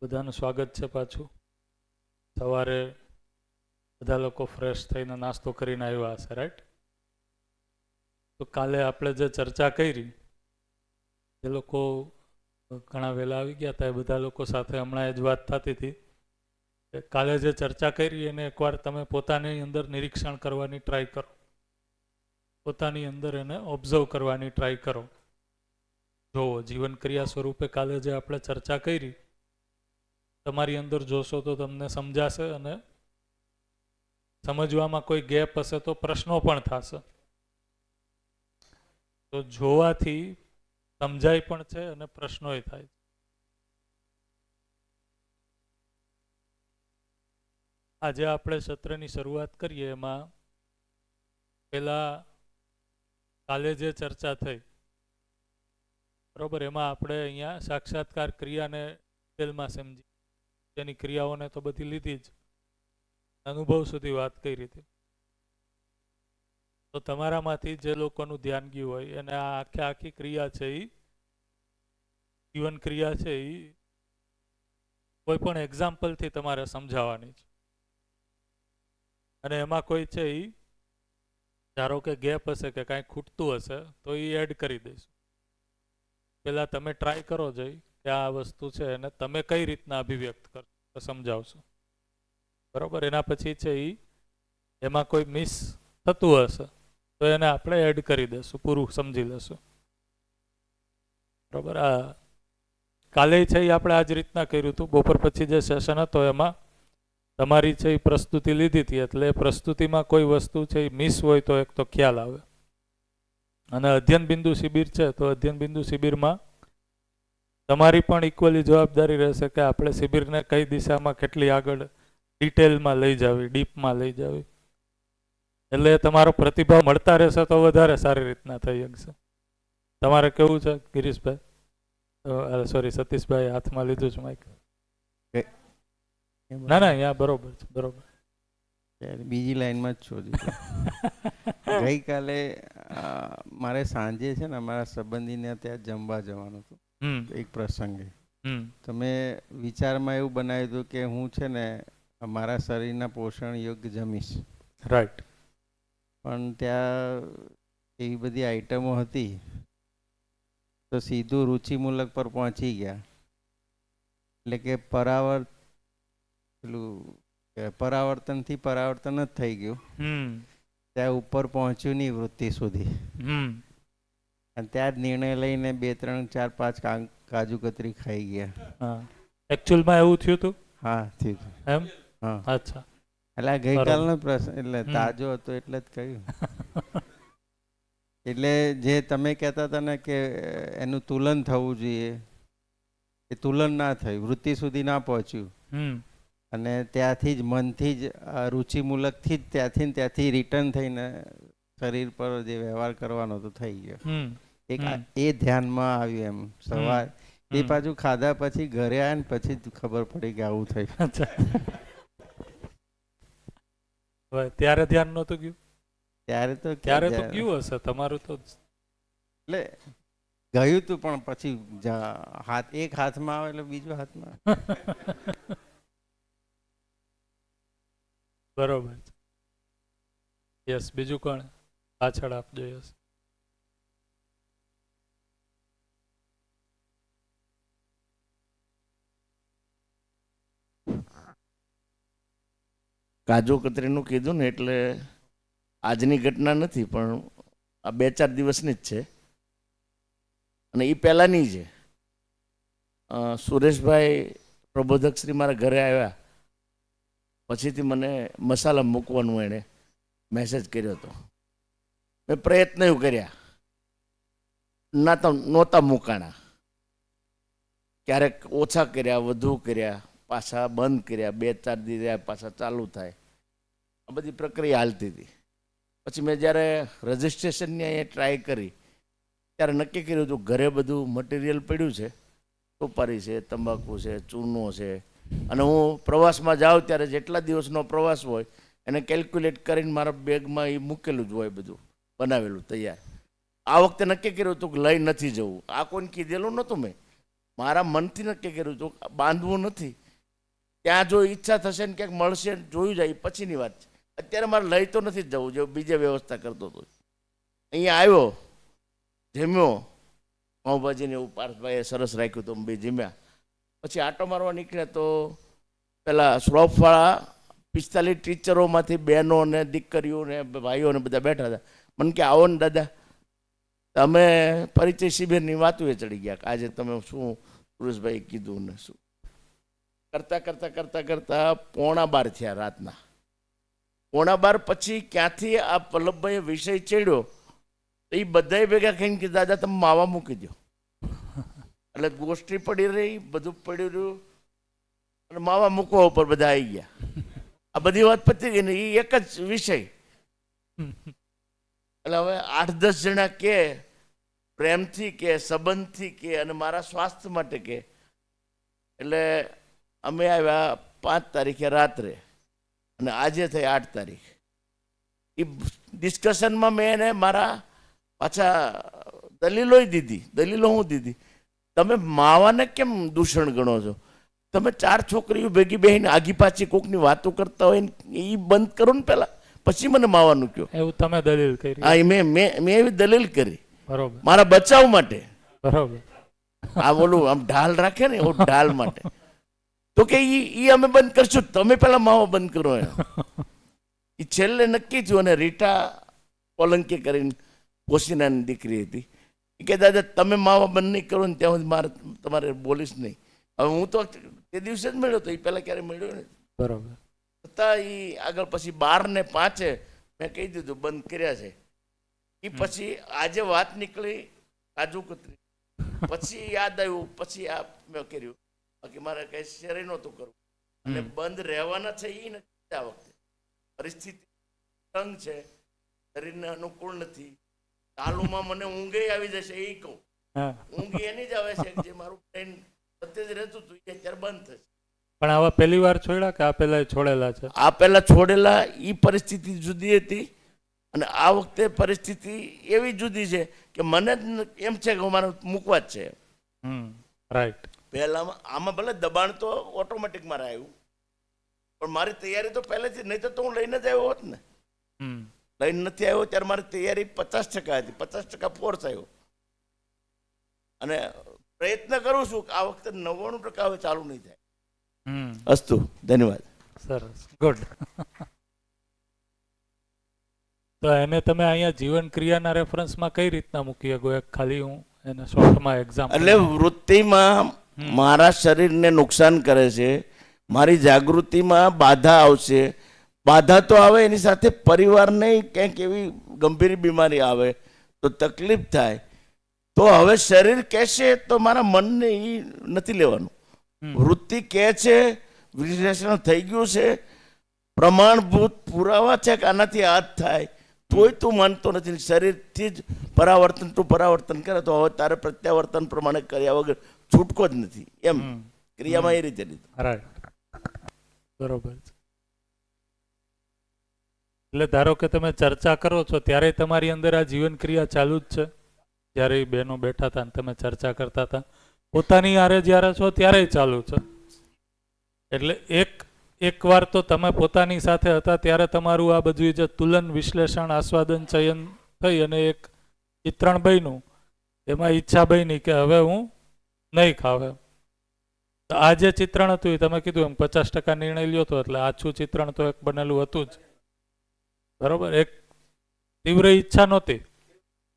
બધાનું સ્વાગત છે પાછું. સવારે બધા લોકો ફ્રેશ થઈને નાસ્તો કરીને આવ્યા હશે, રાઈટ? તો કાલે આપણે જે ચર્ચા કરી, એ લોકો ઘણા વહેલા આવી ગયા હતા, એ બધા લોકો સાથે હમણાં એ જ વાત થતી હતી. કાલે જે ચર્ચા કરી એને એકવાર તમે પોતાની અંદર નિરીક્ષણ કરવાની ટ્રાય કરો, પોતાની અંદર એને ઓબ્ઝર્વ કરવાની ટ્રાય કરો. જોવો જીવન ક્રિયા સ્વરૂપે કાલે જે આપણે ચર્ચા કરી તમારી અંદર જોશો તો તમને સમજાશે, અને સમજવામાં કોઈ ગેપ હશે તો પ્રશ્નો પણ થશે. તો જોવાથી સમજાય પણ છે અને પ્રશ્નોય થાય. આજે આપણે સત્રની શરૂઆત કરીએ એમાં પહેલા કાલે જે ચર્ચા થઈ બરોબર, એમાં આપણે અહીંયા સાક્ષાત્કાર ક્રિયાને ડિટેલમાં સમજી, તેની ક્રિયાઓને તો બધી લીધી જ, અનુભવ સુધી વાત કરી હતી. તો તમારામાંથી જે લોકોનું ધ્યાન ગયું હોય એને આ આખી ક્રિયા છે એ જીવન ક્રિયા છે એ કોઈ પણ એક્ઝામ્પલથી તમારે સમજાવવાની છે. અને એમાં કોઈ છે એ ધારો કે ગેપ હશે કે કાંઈ ખૂટતું હશે તો એ એડ કરી દઈશું. પહેલાં તમે ટ્રાય કરો જઈ કે આ વસ્તુ છે એને તમે કઈ રીતના અભિવ્યક્ત કરશો, સમજાવશો બરાબર. એના પછી છે એ એમાં કોઈ મિસ થતું હશે તો એને આપણે એડ કરી દઈશું, પૂરું સમજી લેશું બરાબર. આ કાલે છે એ આપણે આ જ રીતના કર્યું હતું. બપોર પછી જે સેશન હતો એમાં તમારી છે એ પ્રસ્તુતિ લીધી હતી, એટલે પ્રસ્તુતિમાં કોઈ વસ્તુ છે એ મિસ હોય તો એક તો ખ્યાલ આવે. અને અધ્યયન બિંદુ શિબિર છે તો અધ્યયન બિંદુ શિબિરમાં તમારી પણ ઇક્વલી જવાબદારી રહેશે કે આપણે શિબિરને કઈ દિશામાં કેટલી આગળ ડિટેલમાં લઈ જવી, ડીપમાં લઈ જવી. એટલે તમારો પ્રતિભાવ મળતા રહેશે તો વધારે સારી રીતના થઈ શકશે. તમારે કેવું છે ગિરીશભાઈ? સોરી સતીશભાઈ, હાથમાં લીધું છે માઇક. ના ના અહીંયા બરોબર છે, બરોબર. બીજી લાઈનમાં જ છું. ગઈકાલે મારે સાંજે છે ને અમારા સંબંધીને ત્યાં જમવા જવાનું હતું એક પ્રસંગે. તમે વિચારમાં એવું બનાવ્યું હતું કે હું છે ને મારા શરીરના પોષણ યોગ્ય જમીશ, રાઈટ. પણ ત્યાં એવી બધી આઈટમો હતી તો સીધું રુચિમૂલક પર પહોંચી ગયા. એટલે કે પરાવર્તનથી પરાવર્તન જ થઈ ગયું. ત્યાં ઉપર પહોંચ્યું નહીં વૃત્તિ સુધી. અને ત્યાં જ નિર્ણય લઈને 2, 3, 4, 5 કાજુ કતરી ખાઈ ગયા. એકચ્યુઅલમાં એવું થયું હતું? હા થયું એમ? હા. અચ્છા. એટલે ગઈકાલનો પ્રશ્ન એટલે તાજો હતો એટલે જ કહ્યું. એટલે જે તમે કહેતા હતા ને કે એનું તુલન થવું જોઈએ, એ તુલન ના થઈ, વૃત્તિ સુધી ના પહોંચ્યું. અને ત્યાંથી જ મનથી જ રુચિમૂલકથી જ ત્યાંથી રિટર્ન થઈને શરીર પર જે વ્યવહાર કરવાનો તો થઈ ગયો. એક એ ધ્યાનમાં આવ્યું એમ સવાર. એ પાછું ખાધા પછી ઘરે આવ્યા ને પછી જ ખબર પડી કે આવું થયું. ત્યારે ધ્યાન નહોતું ગયું? ત્યારે તો ગયું હશે તમારું તો. એટલે ગયું તું પણ પછી એક હાથમાં આવે એટલે બીજો હાથમાં. બરોબર. યસ. બીજું કોણ પાછળ આપજો? યસ. કાજુ કતરીનું કીધું ને એટલે આજની ઘટના નથી, પણ આ 2-4 દિવસની જ છે. અને એ પહેલાંની છે. સુરેશભાઈ પ્રબોધક શ્રી મારા ઘરે આવ્યા પછીથી મને મસાલા મૂકવાનું એણે મેસેજ કર્યો હતો. મેં પ્રયત્ન એવું કર્યા, નહોતા મૂકાણા. ક્યારેક ઓછા કર્યા, વધુ કર્યા, પાછા બંધ કર્યા, 2-4 દી રહ્યા, પાછા ચાલુ થાય. આ બધી પ્રક્રિયા હાલતી હતી. પછી મેં જ્યારે રજિસ્ટ્રેશનની અહીંયા ટ્રાય કરી ત્યારે નક્કી કર્યું હતું ઘરે બધું મટીરિયલ પડ્યું છે, સુપારી છે, તંબાકુ છે, ચૂનો છે. અને હું પ્રવાસમાં જાઉં ત્યારે જેટલા દિવસનો પ્રવાસ હોય એને કેલ્ક્યુલેટ કરીને મારા બેગમાં એ મૂકેલું જ હોય, બધું બનાવેલું તૈયાર. આ વખતે નક્કી કર્યું હતું કે લઈ નથી જવું. આ કોઈને કીધેલું નહોતું મેં. મારા મનથી નક્કી કર્યું હતું બાંધવું નથી. ત્યાં જો ઈચ્છા થશે ને ક્યાંક મળશે જોયું જાય પછીની વાત છે. અત્યારે મારે લઈ તો નથી જ જવું, જો બીજે વ્યવસ્થા કરતો હતો. અહીંયા આવ્યો, જમ્યો, પાઉંભાજીને એવું પાર્થભાઈએ સરસ રાખ્યું તો બે જમ્યા. પછી આટો મારવા નીકળ્યા તો પેલા શ્રોફવાળા 45 ટીચરોમાંથી બહેનો ને દીકરીઓ ને ભાઈઓ ને બધા બેઠા હતા. મને કે આવો ને દાદા, તમે પરિચય શિબિરની વાતો એ ચડી ગયા. આજે તમે શું સુરેશભાઈ કીધું ને શું કરતા કરતા કરતા કરતા 11:15 થયા રાતના. 11:15 પછી ક્યાંથી આ વલ્લભભાઈએ વિષય ચડ્યો તો એ બધાય ભેગા ખાઈને કે દાદા તમે માવા મૂકી દો. એટલે ગોષ્ઠી પડી રહી, બધું પડ્યું રહ્યું અને માવા મૂકવા ઉપર બધા આવી ગયા. આ બધી વાત પતી ગઈ ને એ એક જ વિષય. એટલે હવે 8-10 જણા કે પ્રેમથી કે સંબંધથી કે અને મારા સ્વાસ્થ્ય માટે કે, એટલે અમે આવ્યા 5 તારીખે રાત્રે અને આજે થઈ 8 તારીખ. એ ડિસ્કશનમાં મેં એને મારા પાછા દલીલો દીધી. દલીલો હું દીધી, તમે માવાને કેમ દૂષણ ગણો છો? તમે 4 છોકરીઓ ભેગી બેહીને આગી પાછી કોકની વાતો કરતા હોય ને એ બંધ કરો ને પહેલા, પછી મને માવાનું કહો. એવું તમે દલીલ કરી? હા, મેં એવી દલીલ કરી. બરોબર. મારા બચાવ માટે. બરોબર. આ બોલું આમ ઢાલ રાખે ને એવું ઢાલ માટે. તો કે ઈ અમે બંધ કરશું, તમે પેલા માવો બંધ કરો. એ છેલ્લે નક્કી થયું. અને રીટા પોલંકી કરીને પોસીનાની દીકરી હતી, એ કે દાદા તમે માવા બંધ નહીં કરો ને ત્યાં સુધી મારે તમારે બોલીશ નહીં. હવે હું તો તે દિવસે જ મળ્યો તો, એ પહેલા ક્યારે મળ્યો ને. બરોબર. છતાં એ આગળ પછી 12:05 મેં કહી દીધું બંધ કર્યા છે. એ પછી આજે વાત નીકળી કાજુ કતરી, પછી યાદ આવ્યું, પછી આ મેં કર્યું. બાકી મારે કઈ શેરી નહોતું કરવું. અને બંધ રહેવાના છે એ નથી. આ વખતે પરિસ્થિતિ તંગ છે, શરીરને અનુકૂળ નથી. ચાલુમાં મને ઊંઘે આવી જશે એ કહું. ઊંઘ એની જ આવે છે જે મારું બ્રેન સત્ય જ રહેતું હતું એ અત્યારે બંધ થશે. પણ આવા પહેલી વાર છોડ્યા કે આ પહેલા છોડેલા છે? આ પહેલા છોડેલા. એ પરિસ્થિતિ જુદી હતી અને આ વખતે પરિસ્થિતિ એવી જુદી છે કે મને એમ છે કે મારે મૂકવા જ છે. રાઈટ. પહેલામાં આમાં ભલે દબાણ તો ઓટોમેટિક મારે આવ્યું, પણ મારી તૈયારી તો પહેલેથી, નહીં તો હું લઈને જ આવ્યો હોત ને. લઈને નથી આવ્યો ત્યારે મારી તૈયારી 50% હતી, 50% ફોર્સ આવ્યો. અને પ્રયત્ન કરું છું કે આ વખતે 99% હવે ચાલુ નહીં થાય. અસ્તુ, ધન્યવાદ. સરસ, ગુડ. તો એને તમે અહીંયા જીવન ક્રિયાના રેફરન્સમાં કઈ રીતના મૂકી શકો? એક ખાલી હું એને શોર્ટમાં એક્ઝામ્પલ. એટલે વૃત્તિમાં મારા શરીરને નુકસાન કરે છે, મારી જાગૃતિમાં બાધા આવશે. બાધા તો આવે, એની સાથે પરિવારને કંઈક એવી ગંભીર બીમારી આવે તો તકલીફ થાય. તો હવે શરીર કહેશે તો મારા મનને એ નથી લેવાનું. વૃત્તિ કહે છે, વિશ્લેષણ થઈ ગયું છે, પ્રમાણભૂત પુરાવા છે કે આનાથી આ જ થાય, તોય તું માનતો નથી. શરીરથી જ પરાવર્તન તું પરાવર્તન કરે તો હવે તારે પ્રત્યાવર્તન પ્રમાણે કર્યા વગર છૂટકો જ નથી. એમ ક્રિયામાં એ રીતે લીધું. રાઈટ, બરોબર. એટલે ધારો કે તમે ચર્ચા કરો છો ત્યારે તમારી અંદર આ જીવન ક્રિયા ચાલુ જ છે. જ્યારે બહેનો બેઠા હતા ને તમે ચર્ચા કરતા હતા, પોતાની આરે જ્યારે છો ત્યારે ચાલુ છે. એટલે એક વાર તો તમે પોતાની સાથે હતા ત્યારે તમારું આ બધું જે તુલન, વિશ્લેષણ, આસ્વાદન, ચયન થઈ અને એક ચિત્રણ બન્યું. એમાં ઈચ્છા બની કે હવે હું નહીં ખાવ. આ જે ચિત્રણ હતું એ તમે કીધું એમ 50% નિર્ણય લ્યો હતો, એટલે આછું ચિત્રણ તો એક બનેલું હતું જ. બરોબર. એક તીવ્ર ઈચ્છા નહોતી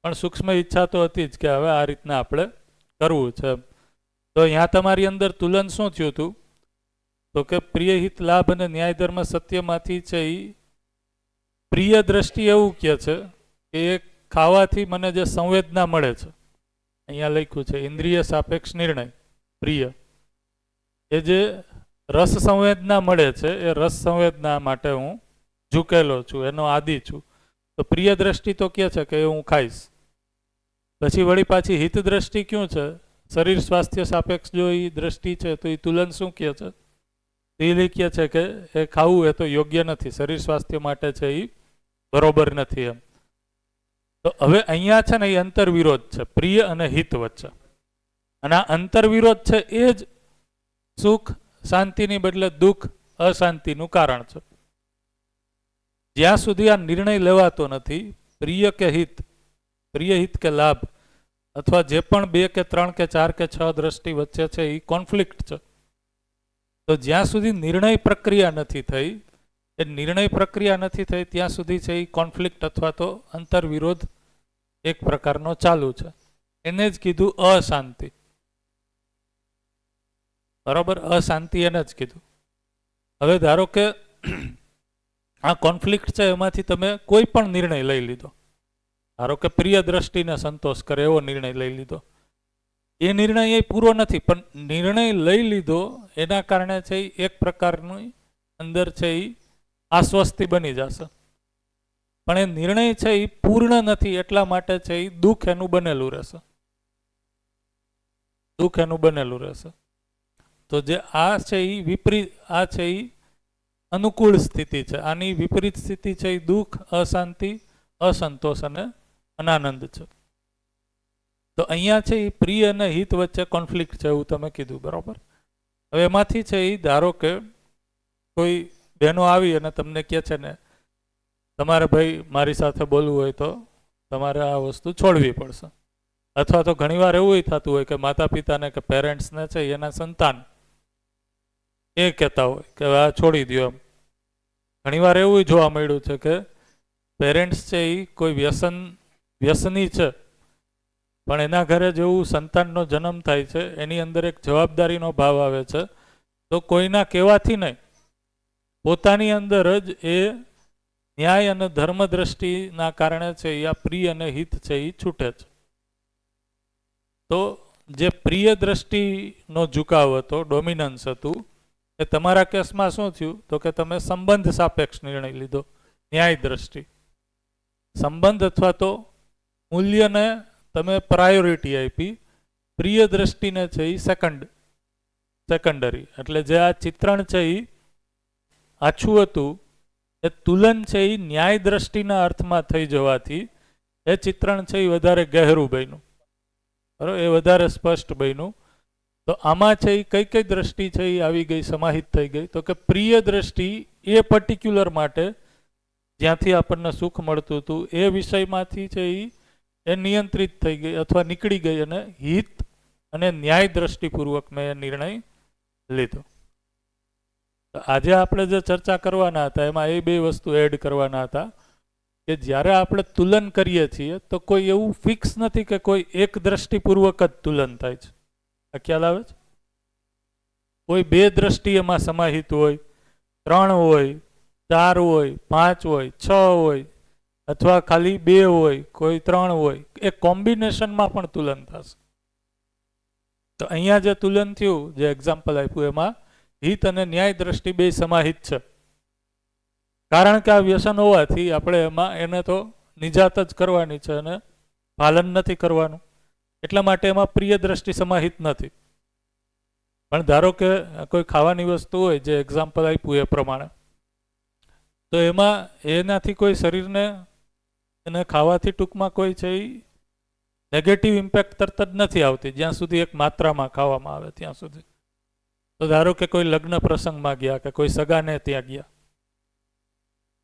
પણ સૂક્ષ્મ ઈચ્છા તો હતી જ કે હવે આ રીતના આપણે કરવું છે. તો અહીંયા તમારી અંદર તુલન શું થયું હતું? તો કે પ્રિય હિત લાભ અને ન્યાય ધર્મ સત્યમાંથી છે એ પ્રિય દ્રષ્ટિ એવું કહે છે કે એ ખાવાથી મને જે સંવેદના મળે છે, અહીંયા લખ્યું છે ઇન્દ્રિય સાપેક્ષ નિર્ણય. પ્રિય એ જે રસ સંવેદના મળે છે એ રસ સંવેદના માટે હું ઝૂકેલો છું, એનો આદિ છું. તો પ્રિય દ્રષ્ટિ તો કહે છે કે એ હું ખાઈશ. પછી વળી પાછી હિત દ્રષ્ટિ ક્યું છે? શરીર સ્વાસ્થ્ય સાપેક્ષ જો એ દ્રષ્ટિ છે તો એ તુલન શું કહે છે? એ લખીએ છે કે એ ખાવું એ તો યોગ્ય નથી, શરીર સ્વાસ્થ્ય માટે છે એ બરોબર નથી. એમ તો હવે અહીંયા છે ને એ અંતર વિરોધ છે પ્રિય અને હિત વચ્ચે. અને આ અંતરવિરોધ છે એ જ સુખ શાંતિની બદલે દુઃખ અશાંતિનું કારણ છે. જ્યાં સુધી આ નિર્ણય લેવાતો નથી પ્રિય કે હિત, પ્રિય હિત કે લાભ, અથવા જે પણ 2 કે 3 કે 4 કે 6 દ્રષ્ટિ વચ્ચે છે એ કોન્ફ્લિક્ટ છે, તો જ્યાં સુધી નિર્ણય પ્રક્રિયા નથી થઈ, એ નિર્ણય પ્રક્રિયા નથી થઈ ત્યાં સુધી છે એ કોન્ફ્લિક્ટ અથવા તો અંતરવિરોધ એક પ્રકારનો ચાલુ છે. એને જ કીધું અશાંતિ. બરાબર, અશાંતિ એને જ કીધું. હવે ધારો કે આ કોન્ફ્લિક્ટ છે એમાંથી તમે કોઈ પણ નિર્ણય લઈ લીધો, ધારો કે પ્રિય દ્રષ્ટિને સંતોષ કરે એવો નિર્ણય લઈ લીધો, એ નિર્ણય એ પૂરો નથી, પણ નિર્ણય લઈ લીધો એના કારણે છે એક પ્રકારનું અંદર છે એ આશ્વસ્તિ બની જશે, પણ એ નિર્ણય છે એ પૂર્ણ નથી એટલા માટે છે એ દુઃખ એનું બનેલું રહેશે, દુઃખ એનું બનેલું રહેશે. તો જે આ છે એ વિપરીત, આ છે એ અનુકૂળ સ્થિતિ છે, આની વિપરીત સ્થિતિ છે એ દુઃખ, અશાંતિ, અસંતોષ અને અનાનંદ છે. તો અહીંયા છે એ પ્રિય અને હિત વચ્ચે કોન્ફ્લિક્ટ છે એવું તમે કીધું, બરાબર. હવે એમાંથી છે એ ધારો કે કોઈ બહેનો આવી અને તમને કહે છે ને તમારે ભાઈ મારી સાથે બોલવું હોય તો તમારે આ વસ્તુ છોડવી પડશે, અથવા તો ઘણીવાર એવું થતું હોય કે માતા પિતાને કે પેરેન્ટ્સને છે એના સંતાન એ કહેતા હોય કે આ છોડી દો એમ. ઘણીવાર એવું જોવા મળ્યું છે કે પેરેન્ટ્સ છે એ કોઈ વ્યસની છે, પણ એના ઘરે જેવું સંતાનનો જન્મ થાય છે એની અંદર એક જવાબદારીનો ભાવ આવે છે, તો કોઈના કહેવાથી નહીં, પોતાની અંદર જ એ ન્યાય અને ધર્મ દ્રષ્ટિના કારણે છે આ પ્રિય અને હિત છે એ છૂટે છે. તો જે પ્રિય દ્રષ્ટિનો ઝુકાવ હતો, ડોમિનન્સ હતું, એ તમારા કેસમાં શું થયું તો કે તમે સંબંધ સાપેક્ષ નિર્ણય લીધો, ન્યાય દ્રષ્ટિ. સંબંધ અથવા તો મૂલ્યને તમે પ્રાયોરિટી આપી, પ્રિય દ્રષ્ટિને છે એ સેકન્ડરી. એટલે જે આ ચિત્રણ છે એ આછું હતું, એ તુલન છે એ ન્યાય દ્રષ્ટિના અર્થમાં થઈ જવાથી એ ચિત્રણ છે એ વધારે ગહેરું બન્યું, બરાબર, એ વધારે સ્પષ્ટ બન્યું. તો આમાં છે એ કઈ કઈ દ્રષ્ટિ છે એ આવી ગઈ, સમાહિત થઈ ગઈ, તો કે પ્રિય દ્રષ્ટિ એ પર્ટિક્યુલર માટે જ્યાંથી આપણને સુખ મળતું હતું એ વિષયમાંથી છે એ નિયંત્રિત થઈ ગઈ અથવા નીકળી ગઈ, અને હિત અને ન્યાય દ્રષ્ટિપૂર્વક મેં એ નિર્ણય લીધો. આજે આપણે જે ચર્ચા કરવાના હતા એમાં એ બે વસ્તુ એડ કરવાના હતા કે જ્યારે આપણે તુલન કરીએ છીએ તો કોઈ એવું ફિક્સ નથી કે કોઈ એક દ્રષ્ટિપૂર્વક જ તુલન થાય છે. આ ખ્યાલ આવે છે? કોઈ બે દ્રષ્ટિ એમાં સમાહિત હોય, 3 હોય, 4 હોય, 5 હોય, 6 હોય, અથવા ખાલી 2 હોય, કોઈ 3 હોય, એ કોમ્બિનેશનમાં પણ તુલન થશે. તો અહીંયા જે તુલન થયું, જે એક્ઝામ્પલ આપ્યું, એમાં હિત અને ન્યાય દ્રષ્ટિ બે સમાહિત છે. કારણ કે આ વ્યસન હોવાથી આપણે એમાં એને તો નિજાત જ કરવાની છે અને પાલન નથી કરવાનું, એટલા માટે એમાં પ્રિય દ્રષ્ટિ સમાહિત નથી. પણ ધારો કે કોઈ ખાવાની વસ્તુ હોય, જે એક્ઝામ્પલ આપ્યું એ પ્રમાણે, તો એમાં એનાથી કોઈ શરીરને એને ખાવાથી ટૂંકમાં કોઈ છે એ નેગેટિવ ઇમ્પેક્ટ તરત જ નથી આવતી, જ્યાં સુધી એક માત્રામાં ખાવામાં આવે ત્યાં સુધી. તો ધારો કે કોઈ લગ્ન પ્રસંગમાં ગયા કે કોઈ સગાને ત્યાં ગયા,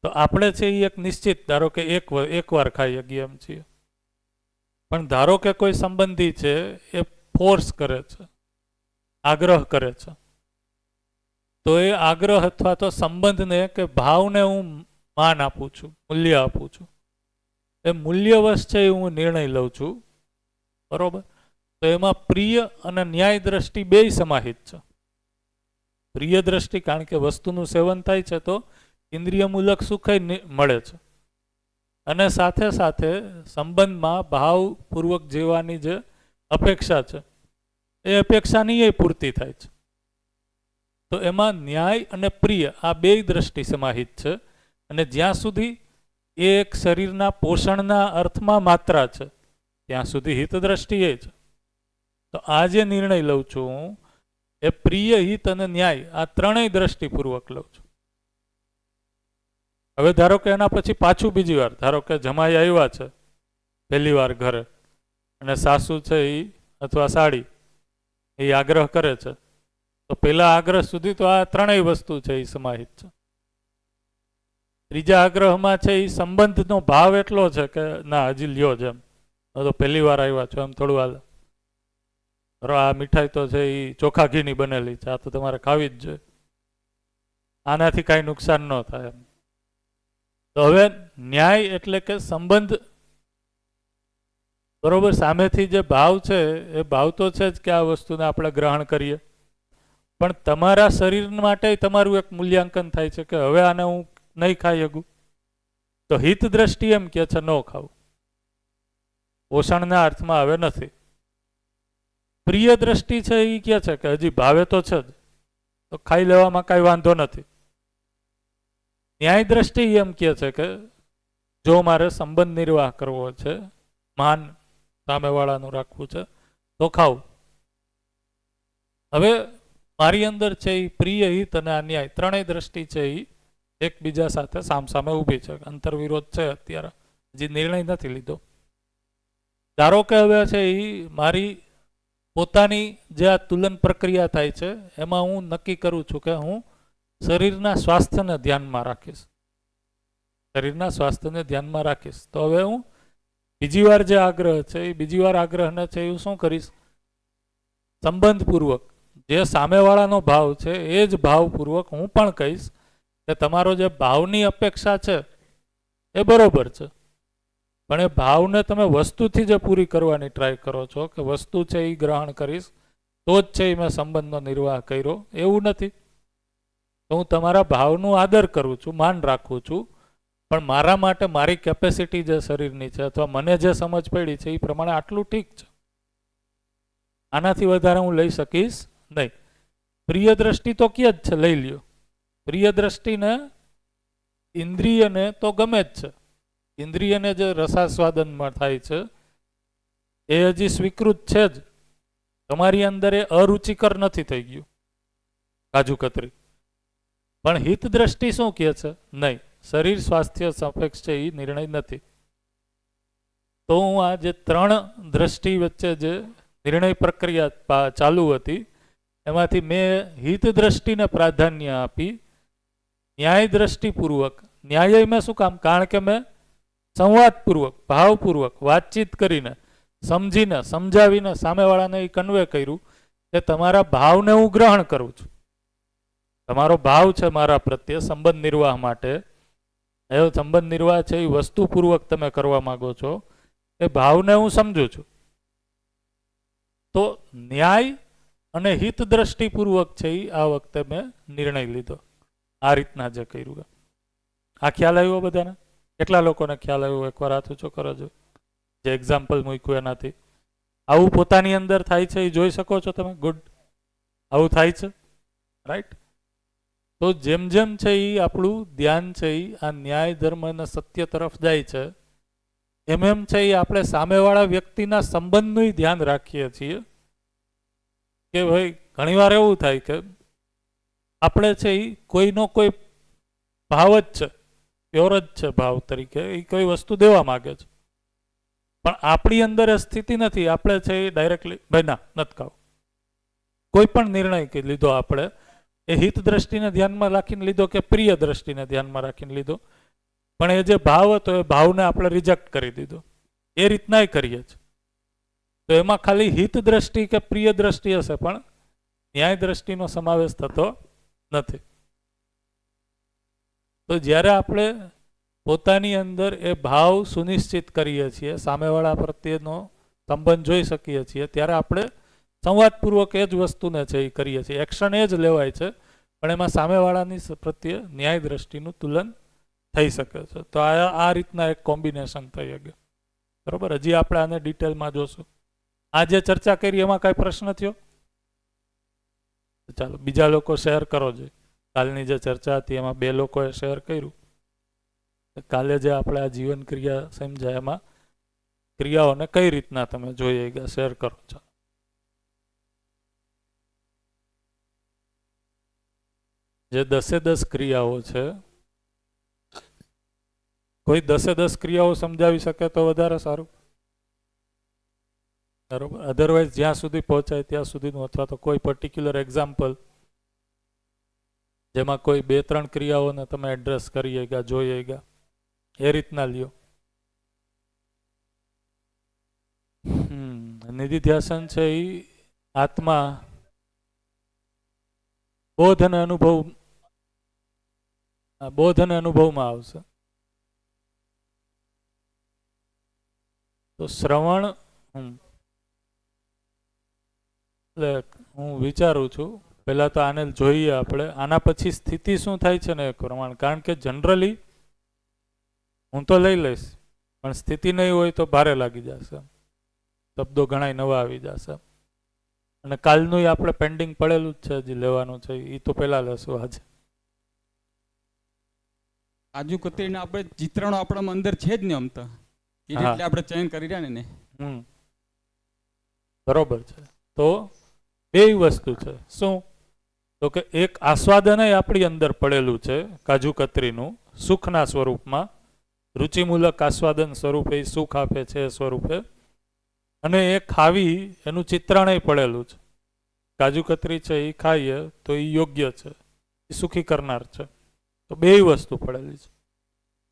તો આપણે છે એ એક નિશ્ચિત, ધારો કે એક વાર ખાઈ શકીએ એમ છીએ. પણ ધારો કે કોઈ સંબંધી છે એ ફોર્સ કરે છે, આગ્રહ કરે છે, તો એ આગ્રહ અથવા તો સંબંધને કે ભાવને હું માન આપું છું, મૂલ્ય આપું છું, એ મૂલ્યવશ છે એ હું નિર્ણય લઉં છું, બરોબર. તો એમાં પ્રિય અને ન્યાય દ્રષ્ટિ બેય સમાહિત છે. પ્રિય દ્રષ્ટિ કારણ કે વસ્તુનું સેવન થાય છે તો ઇન્દ્રિયમૂલક સુખ મળે છે, અને સાથે સાથે સંબંધમાં ભાવપૂર્વક જીવવાની જે અપેક્ષા છે એ અપેક્ષાની એ પૂર્તિ થાય છે. તો એમાં ન્યાય અને પ્રિય આ બે દ્રષ્ટિ સમાહિત છે, અને જ્યાં સુધી એ એક શરીરના પોષણના અર્થમાં માત્રા છે ત્યાં સુધી હિત દ્રષ્ટિ એ છે. તો આ જે નિર્ણય લઉં છું હું, એ પ્રિય, હિત અને ન્યાય આ ત્રણેય દ્રષ્ટિપૂર્વક લઉં છું. હવે ધારો કે એના પછી પાછું બીજી વાર, ધારો કે જમાઈ આવ્યા છે પહેલી વાર ઘરે, અને સાસુ છે એ અથવા સાડી એ આગ્રહ કરે છે, તો પેલા આગ્રહ સુધી તો આ ત્રણેય વસ્તુ છે એ સમાહિત છે. ત્રીજા આગ્રહમાં છે એ સંબંધનો ભાવ એટલો છે કે ના હજી લ્યો જ એમ, તો પહેલી વાર આવ્યા છો એમ થોડું હાલ, આ મીઠાઈ તો છે એ ચોખા ઘીની બનેલી છે, આ તો તમારે ખાવી જ જોઈએ, આનાથી કાંઈ નુકસાન ન થાય એમ. તો હવે ન્યાય એટલે કે સંબંધ, બરોબર, સામેથી જે ભાવ છે એ ભાવ તો છે જ કે આ વસ્તુને આપણે ગ્રહણ કરીએ, પણ તમારા શરીર માટે તમારું એક મૂલ્યાંકન થાય છે કે હવે આને હું નહીં ખાઈ શકું, તો હિત દ્રષ્ટિ એમ કે છે ન ખાવું, પોષણના અર્થમાં હવે નથી. પ્રિય દ્રષ્ટિ છે એ કે છે કે હજી ભાવે તો છે જ, તો ખાઈ લેવામાં કાંઈ વાંધો નથી. ન્યાય દ્રષ્ટિ એમ કે છે કે જો મારે સંબંધ નિર્વાહ કરવો છે, માન સામેવાળાનું રાખવું છે, તો ખાવું. હવે મારી અંદર છે એ પ્રિય, હિત અને અન્યાય ત્રણેય દ્રષ્ટિ છે એ એકબીજા સાથે સામસામે ઊભી છે, અંતરવિરોધ છે અત્યારે, હજી નિર્ણય નથી લીધો. ધારો કે હવે છે એ મારી પોતાની જે આ તુલન પ્રક્રિયા થાય છે એમાં હું નક્કી કરું છું કે હું શરીરના સ્વાસ્થ્યને ધ્યાનમાં રાખીશ, શરીરના સ્વાસ્થ્યને ધ્યાનમાં રાખીશ. તો હવે હું બીજી વાર જે આગ્રહ છે એ બીજી વાર આગ્રહને છે હું શું કરીશ, સંબંધપૂર્વક જે સામેવાળાનો ભાવ છે એ જ ભાવપૂર્વક હું પણ કહીશ કે તમારો જે ભાવની અપેક્ષા છે એ બરોબર છે, પણ એ ભાવને તમે વસ્તુથી જે પૂરી કરવાની ટ્રાય કરો છો કે વસ્તુ છે એ ગ્રહણ કરીશ તો જ છે એ મેં સંબંધનો નિર્વાહ કર્યો, એવું નથી. તો હું તમારા ભાવનું આદર કરું છું, માન રાખું છું, પણ મારા માટે મારી કેપેસિટી જે શરીરની છે અથવા મને જે સમજ પડી છે એ પ્રમાણે આટલું ઠીક છે, આનાથી વધારે હું લઈ શકીશ નહીં. પ્રિય દ્રષ્ટિ તો કે જ છે લઈ લ્યો, પ્રિય દ્રષ્ટિને ઇન્દ્રિયને તો ગમે જ છે, ઇન્દ્રિયને જે રસાસ્વાદનમાં થાય છે એ હજી સ્વીકૃત છે જ, તમારી અંદર એ અરુચિકર નથી થઈ ગયું કાજુ કતરી. પણ હિત દ્રષ્ટિ શું કહે છે, નહીં, શરીર સ્વાસ્થ્ય સાપેક્ષ છે એ નિર્ણય નથી. તો હું આ જે ત્રણ દ્રષ્ટિ વચ્ચે જે નિર્ણય પ્રક્રિયા ચાલુ હતી એમાંથી મેં હિત દ્રષ્ટિને પ્રાધાન્ય આપી, ન્યાય દ્રષ્ટિપૂર્વક. ન્યાય મેં શું કામ, કારણ કે મેં સંવાદપૂર્વક ભાવપૂર્વક વાતચીત કરીને સમજીને સમજાવીને સામેવાળાને એ કન્વે કર્યું કે તમારા ભાવને હું ગ્રહણ કરું છું, તમારો ભાવ છે મારા પ્રત્યે સંબંધ નિર્વાહ માટે, એવો સંબંધ નિર્વાહ છે એ વસ્તુપૂર્વક તમે કરવા માંગો છો, એ ભાવને હું સમજુ છું. તો ન્યાય અને હિત દ્રષ્ટિપૂર્વક છે એ આ વખતે મેં નિર્ણય લીધો, આ રીતના જે કર્યું. આ ખ્યાલ આવ્યો બધાને? કેટલા લોકોને ખ્યાલ આવ્યો? એકવાર હાથ ઊંચો કરો છો જે એક્ઝામ્પલ મૂક્યું એનાથી. આવું પોતાની અંદર થાય છે એ જોઈ શકો છો તમે? ગુડ, આવું થાય છે, રાઈટ. તો જેમ જેમ છે એ આપણું ધ્યાન છે એ આ ન્યાય ધર્મ અને સત્ય તરફ જાય છે, એમ એમ છે એ આપણે સામેવાળા વ્યક્તિના સંબંધનું ધ્યાન રાખીએ છીએ કે ભાઈ ઘણીવાર એવું થાય કે આપણે છે એ કોઈનો કોઈ ભાવ જ છે, પ્યોર જ છે ભાવ તરીકે, એ કોઈ વસ્તુ દેવા માગે છે, પણ આપણી અંદર એ સ્થિતિ નથી. આપણે છે એ ડાયરેક્ટલી ભાઈ ના નથી ખાવું, કોઈ પણ નિર્ણય લીધો આપણે એ હિત દ્રષ્ટિને ધ્યાનમાં રાખીને લીધો કે પ્રિય દ્રષ્ટિને ધ્યાનમાં રાખીને લીધો, પણ એ જે ભાવ હતો એ ભાવને આપણે રિજેક્ટ કરી દીધો. એ રીતના કરીએ છીએ. તો એમાં ખાલી હિત દ્રષ્ટિ કે પ્રિય દ્રષ્ટિ હશે પણ ન્યાય દ્રષ્ટિનો સમાવેશ થતો નથી. તો જ્યારે આપણે પોતાની અંદર એ ભાવ સુનિશ્ચિત કરીએ છીએ, સામેવાળા પ્રત્યેનો સંબંધ જોઈ શકીએ છીએ, ત્યારે આપણે સંવાદપૂર્વક એ જ વસ્તુને છે એ કરીએ છીએ, એક્શન એ જ લેવાય છે, પણ એમાં સામેવાળાની પ્રત્યે ન્યાય દ્રષ્ટિનું તુલન થઈ શકે છે. તો આ રીતના એક કોમ્બિનેશન થઈ શકે, બરોબર. હજી આપણે આને ડિટેલમાં જોશું. આ જે ચર્ચા કરી એમાં કાંઈ પ્રશ્ન થયો? ચાલો બીજા લોકો શેર કરો જોઈએ. કાલની જે ચર્ચા હતી એમાં 2 લોકોએ શેર કર્યું. કાલે જે આપણે આ જીવન ક્રિયા સમજાય એમાં ક્રિયાઓને કઈ રીતના તમે જોઈએ ગયા, શેર કરો. ચાલો જે 10 ક્રિયાઓ છે, કોઈ 10 ક્રિયાઓ સમજાવી શકે તો વધારે સારું. બરોબર. અધરવાઇઝ જ્યાં સુધી પહોંચાય ત્યાં સુધીનું, અથવા તો કોઈ પર્ટિક્યુલર એક્ઝામ્પલ જેમાં કોઈ 2-3 ક્રિયાઓને તમે એડ્રેસ કરી ગયા, જોઈ ગયા, એ રીતના લ્યો. નિધિધ્યાસન છે એ આત્મા બોધ અને અનુભવમાં આવશે. તો શ્રવણ, એટલે હું વિચારું છું પહેલા તો આને જોઈએ આપણે, આના પછી સ્થિતિ શું થાય છે ને એ પ્રમાણે. કારણ કે જનરલી હું તો લઈ લઈશ, પણ સ્થિતિ નહીં હોય તો ભારે લાગી જશે, શબ્દો ઘણા નવા આવી જશે. અને કાલનું આપણે પેન્ડિંગ પડેલું જ છે, હજી લેવાનું છે, એ તો પહેલા લેશું આજે. આજુ કતરીને આપણે ચિત્રણો આપણા અંદર છે જ ને, આમ તો એટલે આપણે ચયન કરી રહ્યા ને. બરોબર છે. તો બે વસ્તુ છે. શું? તો કે એક આસ્વાદન આપણી અંદર પડેલું છે કાજુ કતરીનું, સુખના સ્વરૂપમાં, રુચિમૂલક આસ્વાદન સ્વરૂપે સુખ આપે છે એ સ્વરૂપે. અને એ ખાવી એનું ચિત્રણય પડેલું છે. કાજુ કતરી છે એ ખાઈએ તો એ યોગ્ય છે, એ સુખી કરનાર છે. તો બે વસ્તુ પડેલી છે.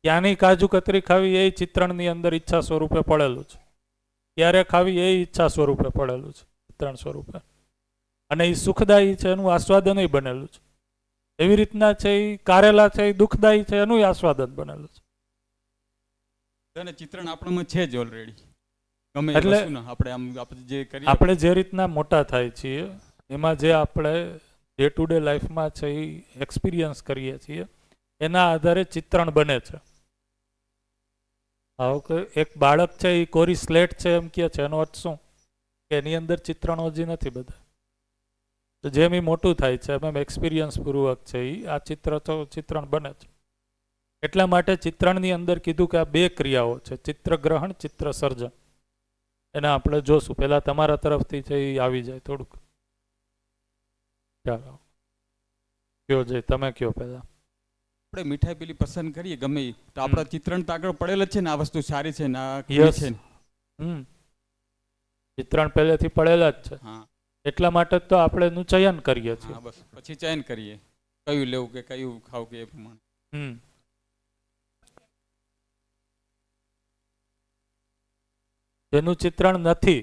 ત્યાંની કાજુ કતરી ખાવી એ ચિત્રણની અંદર ઈચ્છા સ્વરૂપે પડેલું છે, ત્યારે ખાવી એ ઈચ્છા સ્વરૂપે પડેલું છે, ચિત્રણ સ્વરૂપે. અને એ સુખદાયી છે એનું આસ્વાદન બનેલું છે. એવી રીતના છે એ કારેલા છે એ દુઃખદાયી છે એનું આસ્વાદન બનેલું છે. અને ચિત્રણ આપણામાં છે જ ઓલરેડી. એટલે આપણે જે રીતના મોટા થાય છીએ એમાં જે આપણે ડે ટુ ડે લાઈફમાં છે એ એક્સપિરિયન્સ કરીએ છીએ એના આધારે ચિત્રણ બને છે. એક બાળક છે એ કોરી સ્લેટ છે એમ કહે છે, એનો અર્થ શું? કે એની અંદર ચિત્રણો હજી નથી બધા. તો જેમ એ મોટું થાય છે એમ એક્સપિરિયન્સ પૂર્વક છે એ આ ચિત્રણ બને છે. એટલા માટે ચિત્રણની અંદર કીધું કે આ બે ક્રિયાઓ છે, ચિત્રગ્રહણ, ચિત્ર સર્જન. એને આપણે જોશું. પહેલા તમારા તરફથી છે એ આવી જાય થોડુંક. ચાલો કયો જય, તમે કયો પહેલા. આપણે મીઠાઈ પેલી પસંદ કરીએ ગમે તો આપણા ચિત્રણ તો આગળ પડેલ જ છે ને, આ વસ્તુ સારી છે ને, આ છે ને. ચિત્રણ પહેલેથી પડેલા જ છે. એટલા માટે તો આપણે એનું ચયન કરીએ છીએ. બસ પછી ચયન કરીએ કયું લેવું કે કયું ખાવું કે એ પ્રમાણે. જેનું ચિત્રણ નથી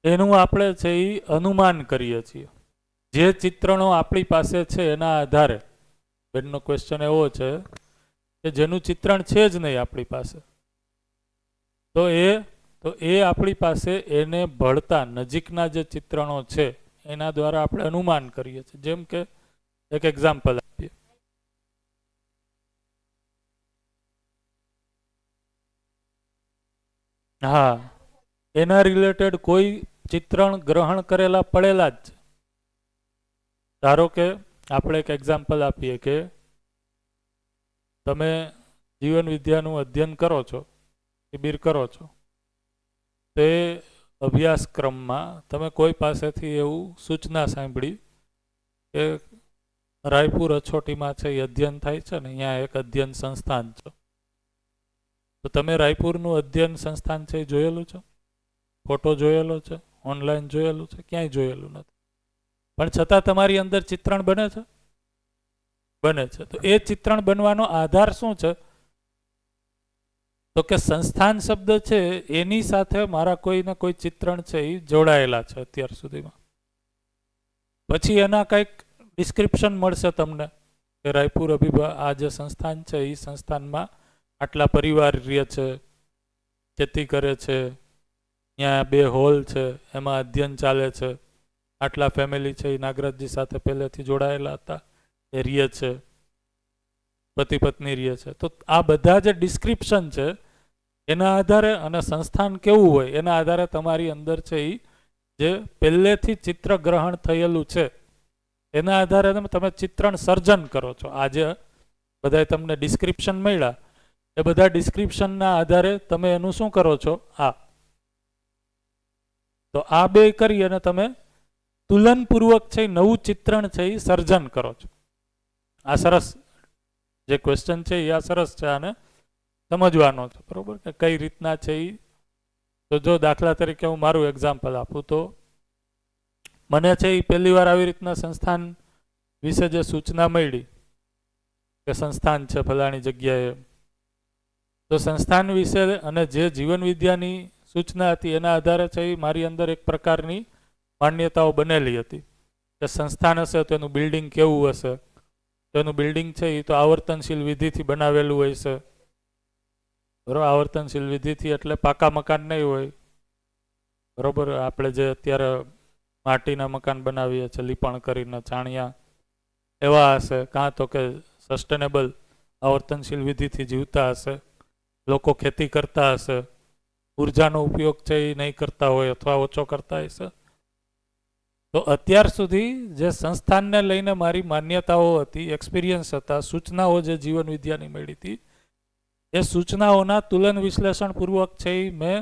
એનું આપણે છે એ અનુમાન કરીએ છીએ. જે ચિત્રણો આપણી પાસે છે એના આધારે, બેનનો ક્વેશ્ચન એવો છે કે જેનું ચિત્રણ છે જ નહીં આપણી પાસે, તો એ આપણી પાસે એને ભળતા નજીકના જે ચિત્રણો છે એના દ્વારા આપણે અનુમાન કરીએ છીએ. જેમ કે એક એક્ઝામ્પલ આપીએ. હા, એના રિલેટેડ કોઈ ચિત્રણ ગ્રહણ કરેલા પડેલા જ છે. ધારો કે આપણે એક એક્ઝામ્પલ આપીએ કે તમે જીવન વિદ્યાનું અધ્યયન કરો છો, શિબિર કરો છો, તે અભ્યાસક્રમમાં તમે કોઈ પાસેથી એવું સૂચના સાંભળી કે રાયપુર અછોટીમાં છે એ અધ્યયન થાય છે ને, અહીંયા એક અધ્યયન સંસ્થાન છે. તો તમે રાયપુરનું અધ્યયન સંસ્થાન છે એ જોયેલું છે? ફોટો જોયેલો છે? ઓનલાઈન જોયેલું છે? ક્યાંય જોયેલું નથી. પણ છતાં તમારી અંદર ચિત્રણ બને છે? બને છે. તો એ ચિત્રણ બનવાનો આધાર શું છે? તો કે સંસ્થાન શબ્દ છે એની સાથે મારા કોઈને કોઈ ચિત્રણ છે એ જોડાયેલા છે અત્યાર સુધીમાં. પછી એના કંઈક ડિસ્ક્રિપ્શન મળશે તમને કે રાયપુર આ જે સંસ્થાન છે એ સંસ્થાનમાં આટલા પરિવાર રહે છે, ખેતી કરે છે, ત્યાં 2 હોલ છે, એમાં અધ્યયન ચાલે છે, આટલા ફેમિલી છે એ નાગરાજજી સાથે પહેલેથી જોડાયેલા હતા, એ રહે છે, પતિ પત્ની રહે છે. તો આ બધા જે ડિસ્ક્રિપ્શન છે એના આધારે અને સંસ્થાન કેવું હોય એના આધારે તમારી અંદર છે એ જે પહેલેથી ચિત્ર ગ્રહણ થયેલું છે એના આધારે તમે ચિત્રણ સર્જન કરો છો. આ જે બધા તમને ડિસ્ક્રિપ્શન મળ્યા એ બધા ડિસ્ક્રિપ્શનના આધારે તમે એનું શું કરો છો? તો આ બે કરી અને તમે તુલનપૂર્વક છે નવું ચિત્રણ છે એ સર્જન કરો છો. આ સરસ જે ક્વેશ્ચન છે એ આ સરસ છે, આને સમજવાનો છે. બરોબર કે કઈ રીતના છે એ તો જો દાખલા તરીકે હું મારું એક્ઝામ્પલ આપું તો મને છે એ પહેલી વાર આવી રીતના સંસ્થાન વિશે જે સૂચના મળી કે સંસ્થાન છે ફલાણી જગ્યાએ, તો સંસ્થાન વિશે અને જે જીવન વિદ્યાની સૂચના હતી એના આધારે છે એ મારી અંદર એક પ્રકારની માન્યતાઓ બનેલી હતી કે સંસ્થાન હશે તો એનું બિલ્ડિંગ કેવું હશે, તો એનું બિલ્ડિંગ છે એ તો આવર્તનશીલ વિધિથી બનાવેલું હોય છે, બરાબર. આવર્તનશીલ વિધિથી એટલે પાકા મકાન નહીં હોય, બરાબર. આપણે જે અત્યારે માટીના મકાન બનાવીએ છીએ લીપણ કરીને ચાણિયા, એવા હશે. કાં તો કે સસ્ટેનેબલ આવર્તનશીલ વિધિથી જીવતા હશે, લોકો ખેતી કરતા હશે, ઉર્જાનો ઉપયોગ છે એ નહીં કરતા હોય અથવા ઓછો કરતા હશે. તો અત્યાર સુધી જે સંસ્થાનને લઈને મારી માન્યતાઓ હતી, એક્સપિરિયન્સ હતા, સૂચનાઓ જે જીવન વિદ્યાની મળી હતી, એ સૂચનાઓના તુલન વિશ્લેષણ પૂર્વક છે એ મેં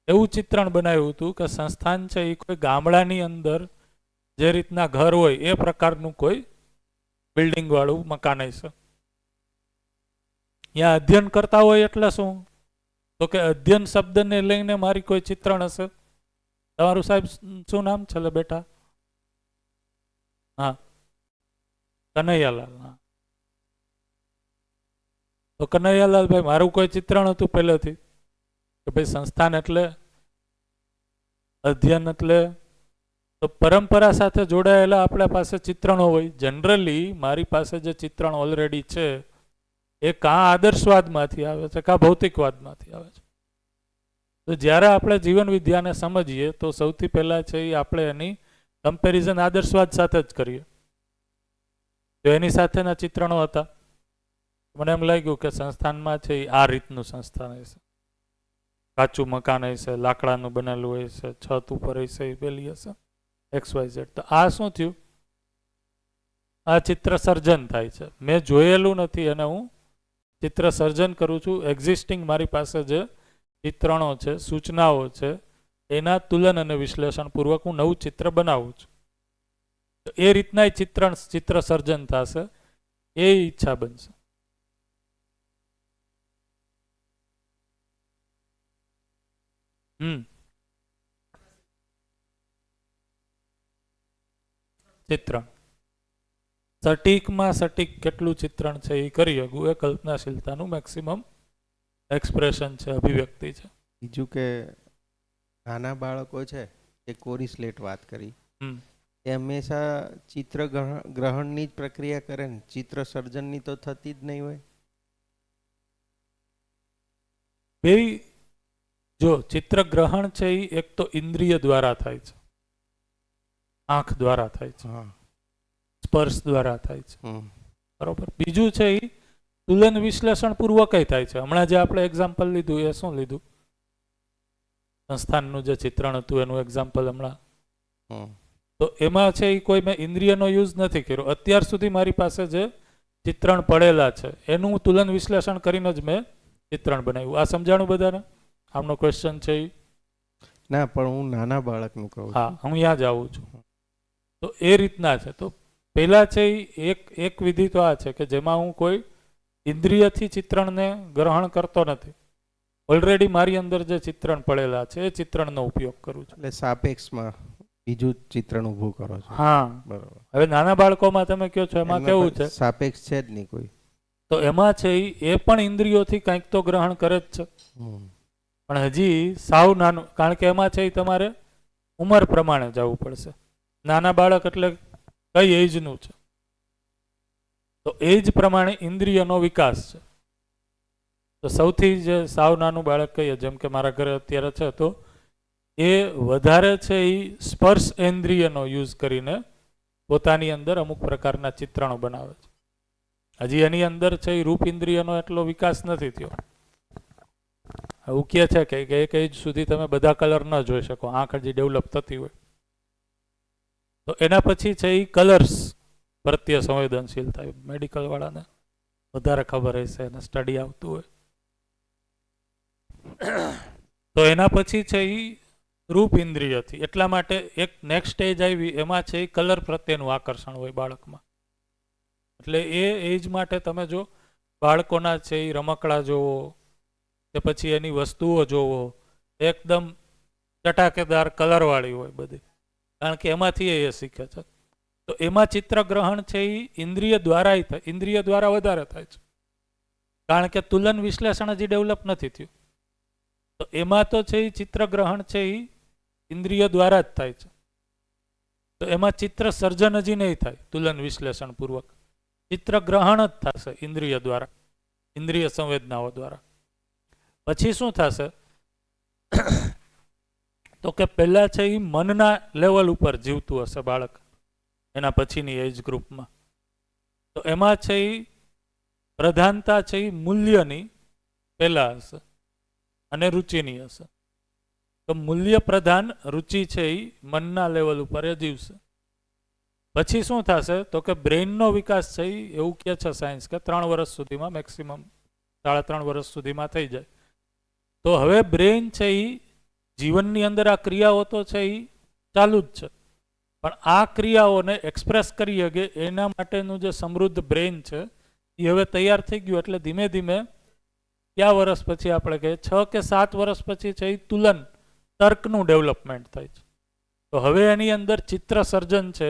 એવું ચિત્રણ બનાવ્યું હતું કે સંસ્થાન છે એ કોઈ ગામડાની અંદર જે રીતના ઘર હોય એ પ્રકારનું કોઈ બિલ્ડિંગ વાળું મકાન હશે. ત્યાં અધ્યયન કરતા હોય એટલે શું, તો કે અધ્યયન શબ્દને લઈને મારી કોઈ ચિત્રણ હશે. તમારું સાહેબ શું નામ છે બેટા? હા, કનૈયાલાલ. હા, તો કનૈયાલાલ ભાઈ, મારું કોઈ ચિત્રણ હતું પહેલેથી કે ભાઈ સંસ્થાન એટલે અધ્યયન એટલે, તો પરંપરા સાથે જોડાયેલા આપણા પાસે ચિત્રણો હોય. જનરલી મારી પાસે જે ચિત્રણ ઓલરેડી છે એ કાં આદર્શવાદમાંથી આવે છે કાં ભૌતિકવાદમાંથી આવે છે. તો જ્યારે આપણે જીવન વિદ્યાને સમજીએ તો સૌથી પહેલાં છે એ આપણે એની કમ્પેરિઝન આદર્શવાદ સાથે જ કરીએ. તો એની સાથેના ચિત્રણો હતા. મને એમ લાગ્યું કે સંસ્થાનમાં છે એ આ રીતનું સંસ્થાન હશે, કાચું મકાન હશે, લાકડાનું બનેલું હશે, છત ઉપર હશે, એ પેલી હશે, XYZ. તો આ શું થયું, આ ચિત્ર સર્જન થાય છે. મેં જોયેલું નથી અને હું ચિત્ર સર્જન કરું છું. એક્ઝિસ્ટિંગ મારી પાસે જે ચિત્રણો છે, સૂચનાઓ છે, એના તુલન અને વિશ્લેષણ પૂર્વક હું નવું ચિત્ર બનાવું છું. તો એ રીતના ચિત્ર સર્જન થશે, એ ઈચ્છા બનશે. ચિત્રણ સટીકમાં સટીક કેટલું ચિત્રણ છે એ કરી શકું, એ કલ્પનાશીલતાનું મેક્સિમમ એક્સપ્રેશન છે, અભિવ્યક્તિ છે. બીજું કે નાના બાળકો છે એ કોરી સ્લેટ વાત કરી, એ હંમેશા ચિત્ર ગ્રહણની જ પ્રક્રિયા કરે ને, ચિત્ર સર્જનની તો થતી જ નહીં હોય. બે જો ચિત્ર ગ્રહણ છે એ એક તો ઇન્દ્રિય દ્વારા થાય છે, આંખ દ્વારા થાય છે, સ્પર્શ દ્વારા થાય છે, બરોબર. બીજું છે એ તુલન વિશ્લેષણ પૂર્વક થાય છે. હમણાં જે આપણે એક્ઝામ્પલ લીધું એ શું લીધું, સંસ્થાનનું જે ચિત્રણ હતું એનું એક્ઝામ્પલ હમણાં, તો એમાં છે એ કોઈ મેં ઇન્દ્રિયનો યુઝ નથી કર્યો. અત્યાર સુધી મારી પાસે જે ચિત્રણ પડેલા છે એનું તુલન વિશ્લેષણ કરીને જ મેં ચિત્રણ બનાવ્યું. આ સમજાણું બધાને? આમનો ક્વેશ્ચન છે એ? ના, પણ હું નાના બાળકનું કહું. હા, હું ત્યાં જ આવું છું. તો એ રીતના છે. તો પહેલા છે એ એક વિધિ તો આ છે કે જેમાં હું કોઈ ઇન્દ્રિયથી ચિત્રણને ગ્રહણ કરતો નથી. ઓલરેડી મારી અંદર જે ચિત્રણ પડેલા છે એ ચિત્રણનો ઉપયોગ કરું છું. એટલે સાપેક્ષમાં બીજું ચિત્રણ ઊભું કરો છો. હા, બરાબર. હવે નાના બાળકોમાં તમે કહો છો એમાં કેવું છે, સાપેક્ષ છે જ નહીં કોઈ. તો એમાં છે એ પણ ઇન્દ્રિયોથી કંઈક તો ગ્રહણ કરે જ છે, પણ હજી સાવ નાનું, કારણ કે એમાં છે એ તમારે ઉંમર પ્રમાણે જવું પડશે. નાના બાળક એટલે કઈ એજનું છે, તો એજ પ્રમાણે ઇન્દ્રિયનો વિકાસ છે. તો સૌથી જે સાવ નાનું બાળક કહીએ, જેમ કે મારા ઘરે અત્યારે છે, તો એ વધારે છે એ સ્પર્શ ઇન્દ્રિયનો યુઝ કરીને પોતાની અંદર અમુક પ્રકારના ચિત્રણો બનાવે છે. હજી એની અંદર છે એ રૂપ ઇન્દ્રિયનો એટલો વિકાસ નથી થયો. એવું કહે છે કે એક એજ સુધી તમે બધા કલર ન જોઈ શકો, આંખ હજી ડેવલપ થતી હોય. તો એના પછી છે એ કલર્સ પ્રત્યે સંવેદનશીલ થાય. મેડિકલ વાળાને વધારે ખબર હશે, એને સ્ટડી આવતું હોય. તો એના પછી છે એ રૂપ ઇન્દ્રિયથી. એટલા માટે એક નેક્સ્ટ સ્ટેજ આવી, એમાં છે એ કલર પ્રત્યેનું આકર્ષણ હોય બાળકમાં. એટલે એ એજ માટે તમે જો બાળકોના છે એ રમકડા જોવો કે પછી એની વસ્તુઓ જોવો એકદમ ચટાકેદાર કલરવાળી હોય બધી, કારણ કે એમાંથી એ શીખે છે. તો એમાં ચિત્રગ્રહણ છે એ ઇન્દ્રિય દ્વારા થાય, ઇન્દ્રિય દ્વારા વધારે થાય છે, કારણ કે તુલન વિશ્લેષણ હજી ડેવલપ નથી થયું. તો એમાં તો છે એ ચિત્રગ્રહણ છે એ ઇન્દ્રિય દ્વારા જ થાય છે. તો એમાં ચિત્ર સર્જન હજી નહીં થાય તુલન વિશ્લેષણ પૂર્વક, ચિત્રગ્રહણ જ થશે ઇન્દ્રિય દ્વારા, ઇન્દ્રિય સંવેદનાઓ દ્વારા. પછી શું થશે તો કે પહેલા છે એ મનના લેવલ ઉપર જીવતું હશે બાળક એના પછીની એજ ગ્રુપમાં. તો એમાં છે એ પ્રધાનતા છે એ મૂલ્યની પહેલા હશે અને રુચિની હશે. તો મૂલ્ય પ્રધાન રુચિ છે એ મનના લેવલ ઉપર એ જીવશે. પછી શું થશે તો કે બ્રેઇનનો વિકાસ છે એ એવું કહે છે સાયન્સ કે 3 વર્ષ સુધીમાં, મેક્સિમમ 3.5 વર્ષ સુધીમાં થઈ જાય. તો હવે બ્રેઇન છે એ જીવનની અંદર આ ક્રિયાઓ તો છે એ ચાલુ જ છે, પણ આ ક્રિયાઓને એક્સપ્રેસ કરી શકે એના માટેનું જે સમૃદ્ધ બ્રેઇન છે એ હવે તૈયાર થઈ ગયું. એટલે ધીમે ધીમે કયા વર્ષ પછી આપણે કહીએ 6 કે 7 વર્ષ પછી છે એ તુલન તર્કનું ડેવલપમેન્ટ થાય છે. તો હવે એની અંદર ચિત્ર સર્જન છે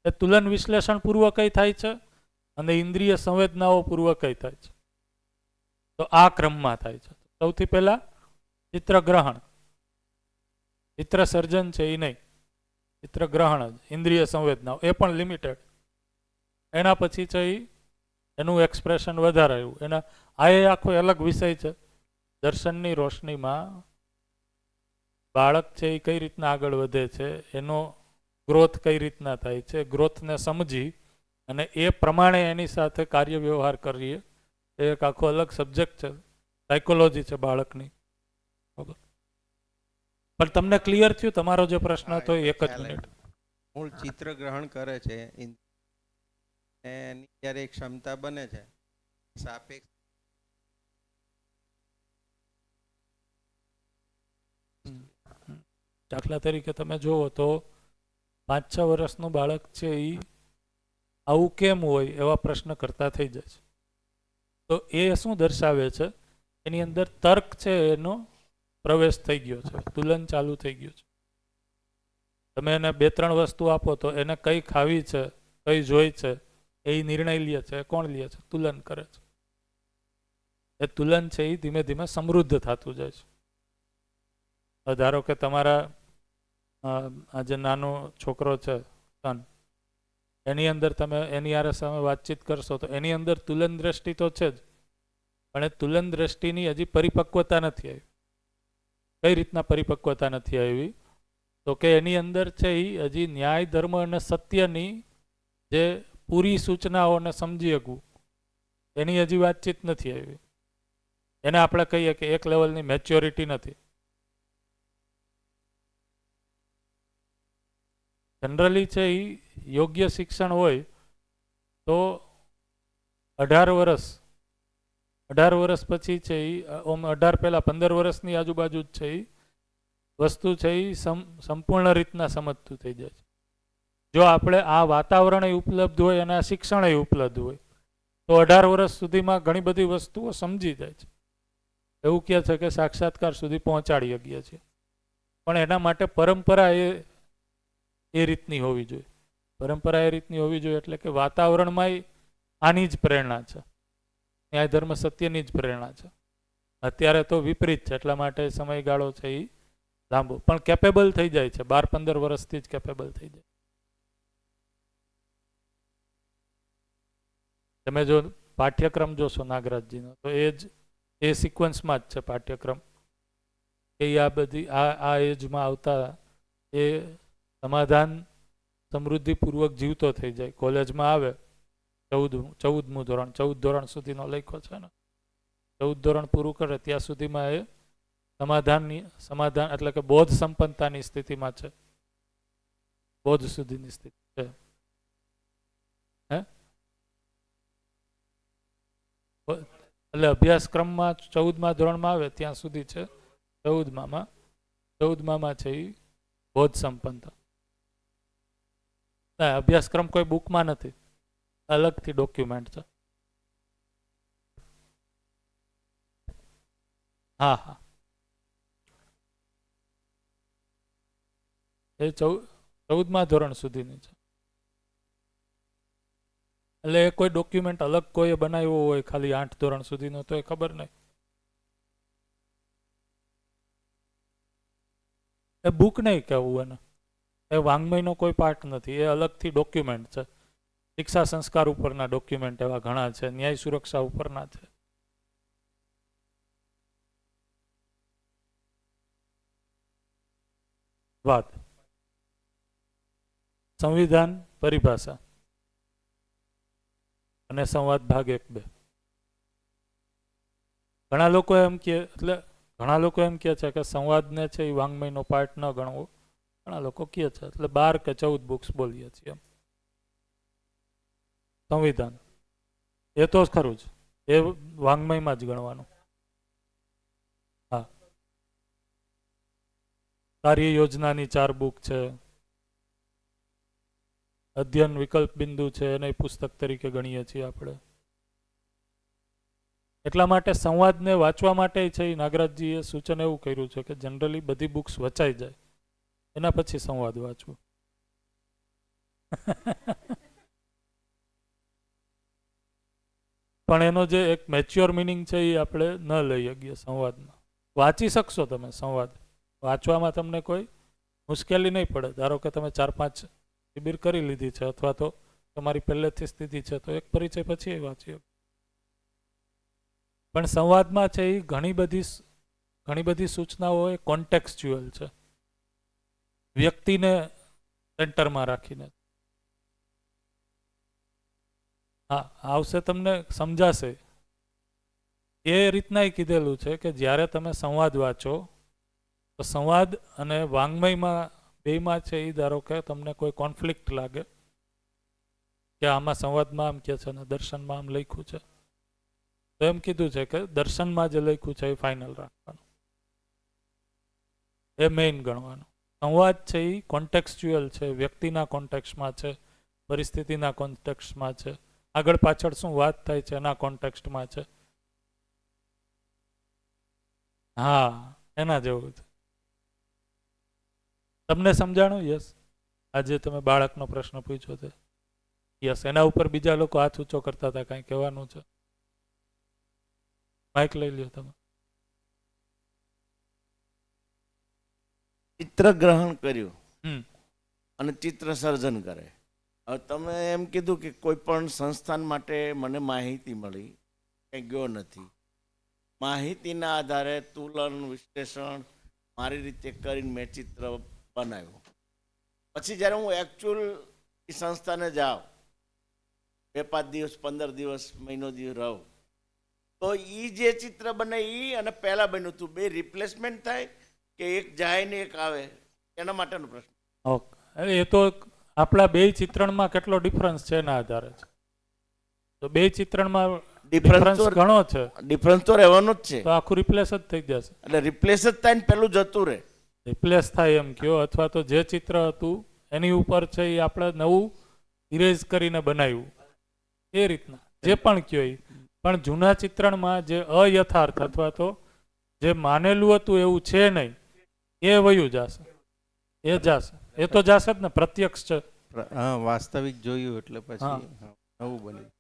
એ તુલન વિશ્લેષણ પૂર્વકય થાય છે અને ઇન્દ્રિય સંવેદનાઓ પૂર્વકય થાય છે. તો આ ક્રમમાં થાય છે. સૌથી પહેલા ચિત્રગ્રહણ, ચિત્ર સર્જન છે એ નહીં, ચિત્રગ્રહણ જ, ઇન્દ્રિય સંવેદનાઓ એ પણ લિમિટેડ. એના પછી છે એ એનું એક્સપ્રેશન વધારે આવ્યું. એના આ એ આખો અલગ વિષય છે. દર્શનની રોશનીમાં બાળક છે એ કઈ રીતના આગળ વધે છે, એનો ગ્રોથ કઈ રીતના થાય છે, ગ્રોથને સમજી અને એ પ્રમાણે એની સાથે કાર્ય વ્યવહાર કરીએ એ એક આખો અલગ સબ્જેક્ટ છે, સાયકોલોજી છે બાળકની. બરાબર. પણ તમને ક્લિયર થયું તમારો જે પ્રશ્ન હતો? એક જ મિનિટ. મૂળ ચિત્ર ગ્રહણ કરે છે, એની જ્યારે એક ક્ષમતા બને છે સાપેક્ષ દાખલા તરીકે તમે જુઓ તો 5-6 વર્ષનું બાળક છે એ આવું કેમ હોય એવા પ્રશ્ન કરતા થઈ જાય છે. તો એ શું દર્શાવે છે? એની અંદર તર્ક છે એનો પ્રવેશ થઈ ગયો છે, તુલન ચાલુ થઈ ગયું છે. તમે એને 2-3 વસ્તુ આપો તો એને કઈ ખાવી છે, કઈ જોઈ છે એ નિર્ણય લે છે. કોણ લે છે? તુલન કરે છે. એ તુલન છે એ ધીમે ધીમે સમૃદ્ધ થતું જાય છે. ધારો કે તમારા આ જે નાનો છોકરો છે સન, એની અંદર તમે એની આરે સામે વાતચીત કરશો તો એની અંદર તુલન દ્રષ્ટિ તો છે જ, પણ એ તુલન દ્રષ્ટિની હજી પરિપક્વતા નથી આવી. કઈ રીતના પરિપક્વતા નથી આવી? તો કે એની અંદર છે એ હજી ન્યાય, ધર્મ અને સત્યની જે પૂરી સૂચનાઓને સમજી શકવું એની હજી વાતચીત નથી આવી. એને આપણે કહીએ કે એક લેવલની મેચ્યોરિટી નથી. જનરલી છે એ યોગ્ય શિક્ષણ હોય તો 18 વર્ષ પછી છે એ 18 પહેલા 15 વર્ષની આજુબાજુ જ છે એ વસ્તુ છે એ સંપૂર્ણ રીતના સમજતું થઈ જાય છે. જો આપણે આ વાતાવરણ ઉપલબ્ધ હોય અને આ શિક્ષણ ઉપલબ્ધ હોય તો 18 વર્ષ સુધીમાં ઘણી બધી વસ્તુઓ સમજી જાય છે. એવું કહે છે કે સાક્ષાત્કાર સુધી પહોંચાડી શકીએ છીએ, પણ એના માટે પરંપરા એ રીતની હોવી જોઈએ. પરંપરા એ રીતની હોવી જોઈએ એટલે કે વાતાવરણમાં આની જ પ્રેરણા છે, ન્યાય ધર્મ સત્યની જ પ્રેરણા છે. અત્યારે તો વિપરીત છે, એટલા માટે સમયગાળો છે એ લાંબો, પણ કેપેબલ થઈ જાય છે. 12-15 વર્ષથી જ કેપેબલ થઈ જાય. તમે જો પાઠ્યક્રમ જોશો નાગરાજજીનો તો એ સિક્વન્સમાં જ છે પાઠ્યક્રમ કે આ બધી આ એજમાં આવતા એ સમાધાન સમૃદ્ધિપૂર્વક જીવતો થઈ જાય. કોલેજમાં આવે 14મું ધોરણ, 14 ધોરણ સુધીનો લખ્યો છે ને, 14 ધોરણ પૂરું કરે ત્યાં સુધીમાં એ સમાધાન એટલે કે બોધ સંપન્નતાની સ્થિતિમાં છે, બોધ સુધીની સ્થિતિ છે. એટલે અભ્યાસક્રમમાં 14મા ધોરણમાં આવે ત્યાં સુધી છે 14માં છે એ બોધ સંપન્નતા. અભ્યાસક્રમ કોઈ બુકમાં નથી, અલગથી ડોક્યુમેન્ટ છે. હા. એ 14મા ધોરણ સુધીની છે. એટલે એ કોઈ ડોક્યુમેન્ટ અલગ કોઈએ બનાવ્યો હોય ખાલી 8 ધોરણ સુધીનો તો એ ખબર નહીં. એ બુક નહીં કહેવું એને, એ વાંગ્મયનો કોઈ પાર્ટ નથી, એ અલગથી ડોક્યુમેન્ટ છે. શિક્ષા સંસ્કાર ઉપરના ડોક્યુમેન્ટ એવા ઘણા છે, ન્યાય સુરક્ષા ઉપરના છે. વાત સંવિધાન પરિભાષા અને સંવાદ ભાગ 1-2. ઘણા લોકો એમ કે છે કે સંવાદને છે એ વાંગ્મયનો પાર્ટ ન ગણવો. ઘણા લોકો કહે છે એટલે 12 કે 14 બુક્સ બોલીએ છીએ એમ. સંવિધાન એ તો ખરું જ, એ વાંગ્મયમાં જ ગણવાનું. હા, કાર્ય યોજનાની 4 બુક છે. અધ્યયન વિકલ્પ બિંદુ છે, એને પુસ્તક તરીકે ગણીએ છીએ આપણે. એટલા માટે સંવાદને વાંચવા માટે છે એ નાગરાજજીએ સૂચન એવું કર્યું છે કે જનરલી બધી બુક્સ વચાઈ જાય એના પછી સંવાદ વાંચવું. પણ એનો જે એક મેચ્યોર મિનિંગ છે એ આપણે ન લઈ શકીએ સંવાદનો. વાંચી શકશો તમે સંવાદ, વાંચવામાં તમને કોઈ મુશ્કેલી નહીં પડે. ધારો કે તમે 4-5 શિબિર કરી લીધી છે અથવા તો તમારી પહેલેથી સ્થિતિ છે તો એક પરિચય પછી એ વાંચી. પણ સંવાદમાં છે એ ઘણી બધી સૂચનાઓ એ કોન્ટેક્સ્ચ્યુઅલ છે, વ્યક્તિને સેન્ટરમાં રાખીને. હા, આવશે તમને સમજાશે. એ રીતના કીધેલું છે કે જ્યારે તમે સંવાદ વાંચો તો સંવાદ અને વાંગ્મયમાં બેમાં છે એ ધારો કે તમને કોઈ કોન્ફ્લિક્ટ લાગે કે આમાં સંવાદમાં આમ કે છે ને દર્શનમાં આમ લખ્યું છે, તો એમ કીધું છે કે દર્શનમાં જે લખ્યું છે એ ફાઇનલ રાખવાનું, એ મેઇન ગણવાનું. સંવાદ છે એ કોન્ટેક્સ્ચ્યુઅલ છે, વ્યક્તિના કોન્ટેક્સ્ટમાં છે, પરિસ્થિતિના કોન્ટેક્સ્ટમાં છે, આગળ પાછળ શું વાત થાય છે એના કોન્ટેક્સ્ટમાં છે. હા, એના જેવું છે. તમને સમજાણું? યસ. આજે તમે બાળકનો પ્રશ્ન પૂછ્યો છે. યસ, એના ઉપર બીજા લોકો હાથ ઊંચો કરતા હતા, કાંઈ કહેવાનું છે? માઇક લઈ લ્યો તમે. ચિત્ર ગ્રહણ કર્યું અને ચિત્ર સર્જન કરે. હવે તમે એમ કીધું કે કોઈ પણ સંસ્થાન માટે મને માહિતી મળી, કંઈ ગયો નથી. માહિતીના આધારે તુલન વિશ્લેષણ મારી રીતે કરીને મેં ચિત્ર બનાવ્યું. પછી જ્યારે હું એકચ્યુઅલ એ સંસ્થાને જાઉં, 2-5 દિવસ 15 દિવસ મહિનો દિવસ રહું, તો એ જે ચિત્ર બને એ અને પહેલાં બન્યું હતું બે રિપ્લેસમેન્ટ થાય કે એક જાય ને એક આવે, એના માટેનો પ્રશ્ન. ઓકે, એ તો આપણા બે ચિત્રણમાં કેટલો ડિફરન્સ છે એના આધારે છે. તો બે ચિત્રણમાં ડિફરન્સ ઘણો છે, ડિફરન્સ તો રહેવાનો જ છે. તો આખું રિપ્લેસ જ થઈ જશે. એટલે રિપ્લેસ જ થાય ને પેલું જતું રહે. રિપ્લેસ થાય એમ કયો, અથવા તો જે ચિત્ર હતું એની ઉપર છે એ આપણે નવું ઇરેઝ કરીને બનાવ્યું, એ રીતના જે પણ કયો. પણ જૂના ચિત્રણમાં જે અયથાર્થ અથવા તો જે માનેલું હતું એવું છે નહીં, એ વયું જશે. એ જશે, એ તો જશે જ ને, પ્રત્યક્ષ છે. હા, વાસ્તવિક જોયું એટલે પછી નવું બન્યું.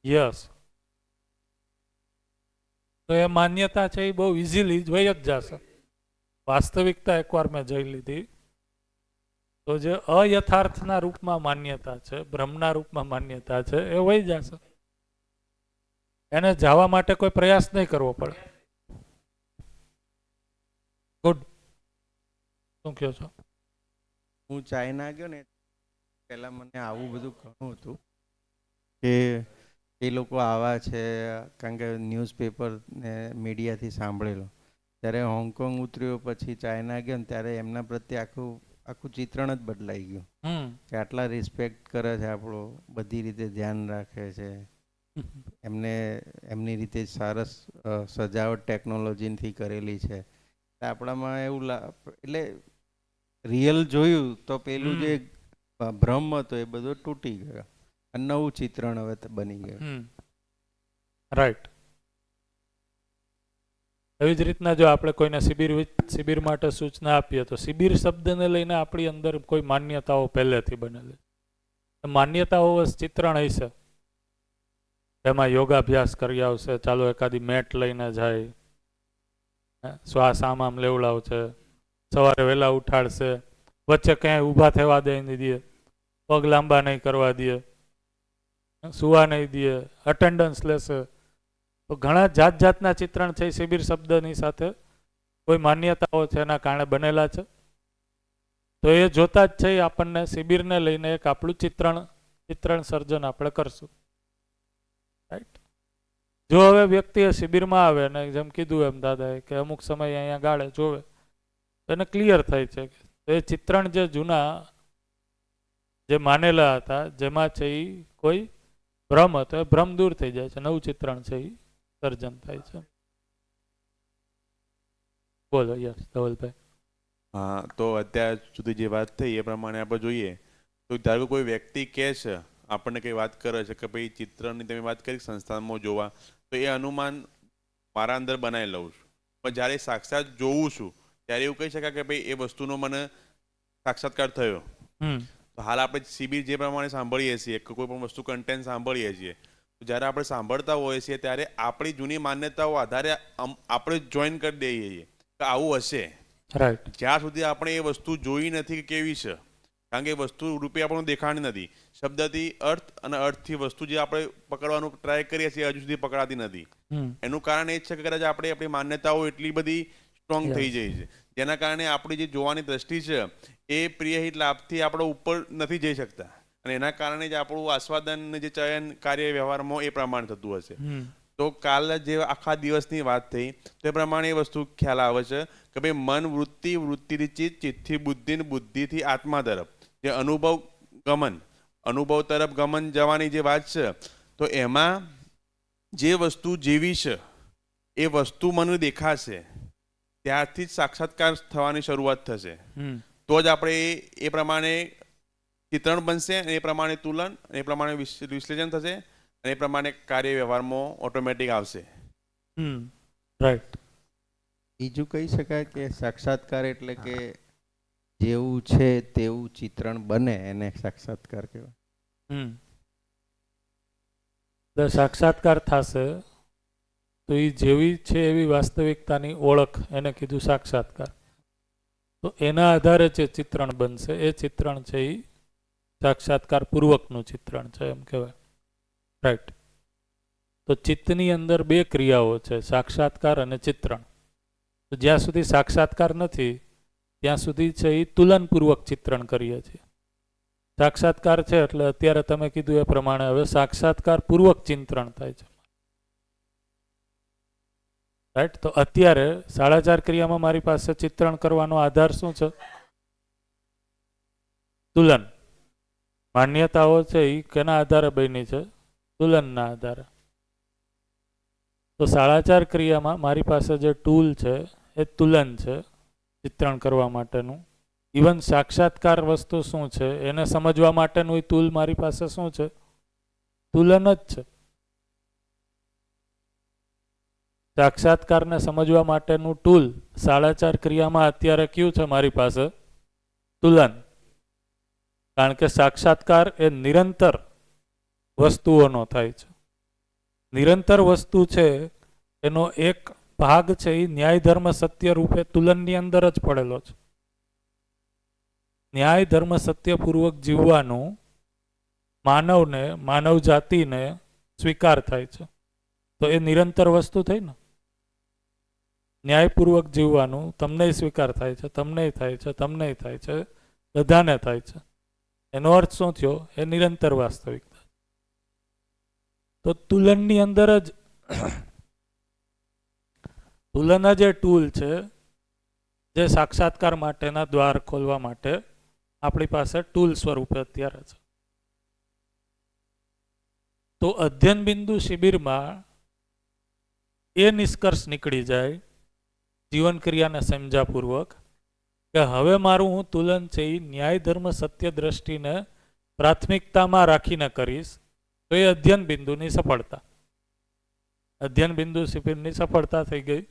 યસ. તો એ માન્યતા છે એ બહુ ઇઝીલી વહી જ જશે. વાસ્તવિકતા એકવાર મેં જોઈ લીધી તો જે અયથાર્થના રૂપમાં માન્યતા છે, ભ્રમના રૂપમાં માન્યતા છે, એ વહી જશે. એને જવા માટે કોઈ પ્રયાસ નહીં કરવો પડે. ગુડ. શું કહો છો? હું ચાઇના ગયો ને પહેલાં મને આવું બધું ઘણું હતું કે એ લોકો આવા છે, કારણ કે ન્યૂઝપેપર ને મીડિયાથી સાંભળેલો. ત્યારે હોંગકોંગ ઉતર્યો, પછી ચાઇના ગયો ને ત્યારે એમના પ્રત્યે આખું ચિત્રણ જ બદલાઈ ગયું કે આટલા રિસ્પેક્ટ કરે છે આપણો, બધી રીતે ધ્યાન રાખે છે, એમની રીતે સરસ સજાવટ ટેકનોલોજીથી કરેલી છે. આપણામાં એવું એટલે રિયલ જોયું તો પેલું જે ભ્રમ હતો એ બધો તૂટી ગયો અને નવું ચિત્રણ હવે બની ગયું. રાઈટ. એવી જ રીતના જો આપણે કોઈને શિબિર માટે સૂચના આપીએ તો શિબિર શબ્દને લઈને આપણી અંદર કોઈ માન્યતાઓ પહેલેથી બનેલી. માન્યતાઓ ચિત્રણ હશે. એમાં યોગાભ્યાસ કરી આવશે, ચાલો એકાદી મેટ લઈને જાય, શ્વાસ આમ લેવડાવશે, સવારે વહેલા ઉઠાડશે, વચ્ચે ક્યાંય ઊભા થવા દે નહીં દે, પગ લાંબા નહીં કરવા દે, સુવા નહીં દે, અટેન્ડન્સ લેશે. તો ઘણા જાતના ચિત્રણ છે શિબિર શબ્દની સાથે કોઈ માન્યતાઓ છે એના કારણે બનેલા છે. તો એ જોતા જ છે આપણને શિબિરને લઈને એક આપણું ચિત્રણ સર્જન આપણે કરશું. રાઈટ. જો હવે વ્યક્તિ શિબિરમાં આવે ને જેમ કીધું એમ દાદાએ કે અમુક સમય અહીંયા ગાળે જોવે તો એને ક્લિયર થાય છે કે એ ચિત્રણ જે જૂના જે માનેલા હતા જેમાં છે એ કોઈ ભ્રમ હતો એ ભ્રમ દૂર થઈ જાય છે, નવું ચિત્રણ છે એ સર્જન થાય છે. બોલો યસ ધવલભાઈ. હા, તો અત્યાર સુધી જે વાત થઈ એ પ્રમાણે આપણે જોઈએ તો ધારો કે કોઈ વ્યક્તિ કહે છે, આપણને કંઈ વાત કરે છે કે ભાઈ ચિત્રની તમે વાત કરી સંસ્થામાં જોવા, તો એ અનુમાન મારા અંદર બનાવી લઉં છું. પણ જ્યારે સાક્ષાત જોઉં છું ત્યારે એવું કહી શકાય કે ભાઈ એ વસ્તુનો મને સાક્ષાત્કાર થયો. તો હાલ આપણે શિબિર જે પ્રમાણે સાંભળીએ છીએ કે કોઈ પણ વસ્તુ કન્ટેન્ટ સાંભળીએ છીએ, તો જ્યારે આપણે સાંભળતા હોઈએ છીએ ત્યારે આપણી જૂની માન્યતાઓ આધારે આપણે જોઈન કરી દઈએ છીએ કે આવું હશે. રાઈટ. જ્યાં સુધી આપણે એ વસ્તુ જોઈ નથી કે કેવી છે, કારણ કે એ વસ્તુ રૂપે આપણને દેખાણી નથી. શબ્દથી અર્થ અને અર્થથી વસ્તુ જે આપણે પકડવાનું ટ્રાય કરીએ છીએ હજુ સુધી પકડાતી નથી. એનું કારણ એ જ છે કે કદાચ આપણી માન્યતાઓ એટલી બધી સ્ટ્રોંગ થઈ જાય છે જેના કારણે આપણી જે જોવાની દ્રષ્ટિ છે એ પ્રિયહિત લાભથી આપણે ઉપર નથી જઈ શકતા, અને એના કારણે જ આપણું આસ્વાદન જે ચયન કાર્ય વ્યવહારમાં એ પ્રમાણે થતું હશે. તો કાલે જે આખા દિવસની વાત થઈ તે પ્રમાણે એ વસ્તુ ખ્યાલ આવે છે કે ભાઈ મન વૃત્તિથી ચિત્ત, ચિત્તથી બુદ્ધિ, બુદ્ધિથી આત્મા તરફ જે અનુભવ તરફ ગમન જવાની જે વાત છે, તો એમાં જે વસ્તુ જેવી છે એ વસ્તુ મને દેખાશે ત્યારથી જ સાક્ષાત્કાર થવાની શરૂઆત થશે. તો જ આપણે એ પ્રમાણે ચિત્રણ બનશે, અને એ પ્રમાણે તુલન, એ પ્રમાણે વિશ્લેષણ થશે, અને એ પ્રમાણે કાર્ય વ્યવહારમાં ઓટોમેટિક આવશે. રાઈટ. બીજું કહી શકાય કે સાક્ષાત્કાર એટલે કે જેવું છે તેવું ચિત્રણ બને એને સાક્ષાત્કાર કહેવાય. સાક્ષાત્કાર થશે તો એ જેવી છે એવી વાસ્તવિકતાની ઓળખ એને કીધું સાક્ષાત્કાર. તો એના આધારે જે ચિત્રણ બનશે એ ચિત્રણ છે એ સાક્ષાત્કાર પૂર્વકનું ચિત્રણ છે એમ કહેવાય. રાઈટ. તો ચિત્તની અંદર બે ક્રિયાઓ છે, સાક્ષાત્કાર અને ચિત્રણ. તો જ્યાં સુધી સાક્ષાત્કાર નથી ત્યાં સુધી છે એ તુલનપૂર્વક ચિત્રણ કરીએ છીએ. સાક્ષાત્કાર છે એટલે અત્યારે તમે કીધું એ પ્રમાણે હવે સાક્ષાત્કાર પૂર્વક ચિંતન થાય છે. રાઈટ. તો અત્યારે 4.5 ક્રિયામાં મારી પાસે ચિત્રણ કરવાનો આધાર શું છે? તુલન. માન્યતાઓ છે એ કેના આધારે બની છે? તુલનના આધારે. તો 4.5 ક્રિયામાં મારી પાસે જે ટૂલ છે એ તુલન છે ચિત્રણ કરવા માટેનું. ઇવન સાક્ષાત્કાર વસ્તુ શું છે એને સમજવા માટેનું ટૂલ મારી પાસે શું છે? તુલન જ છે. સાક્ષાત્કારને સમજવા માટેનું ટૂલ 4.5 ક્રિયામાં અત્યારે કયું છે મારી પાસે? તુલન. કારણ કે સાક્ષાત્કાર એ નિરંતર વસ્તુઓનો થાય છે. નિરંતર વસ્તુ છે એનો એક ભાગ છે એ ન્યાય ધર્મ સત્ય રૂપે તુલનની અંદર જ પડેલો છે. ન્યાય ધર્મ સત્યપૂર્વક જીવવાનું માનવને, માનવ જાતિને સ્વીકાર થાય છે. તો એ નિરંતર વસ્તુ થઈ ને. ન્યાયપૂર્વક જીવવાનું તમને સ્વીકાર થાય છે, તમને થાય છે, તમને થાય છે, બધાને થાય છે. એનો અર્થ શું થયો? એ નિરંતર વાસ્તવિકતા. તો તુલનની અંદર જ તુલન જ એ ટૂલ છે જે સાક્ષાત્કાર માટેના દ્વાર ખોલવા માટે આપણી પાસે ટૂલ સ્વરૂપે અત્યારે છે. તો અધ્યયન બિંદુ શિબિરમાં એ નિષ્કર્ષ નીકળી જાય જીવન ક્રિયાને સમજાપૂર્વક કે હવે મારું હું તુલન છે એ ન્યાય ધર્મ સત્ય દ્રષ્ટિને પ્રાથમિકતામાં રાખીને કરીશ તો એ અધ્યયન બિંદુની સફળતા. અધ્યયન બિંદુ શિબિરની સફળતા થઈ ગઈ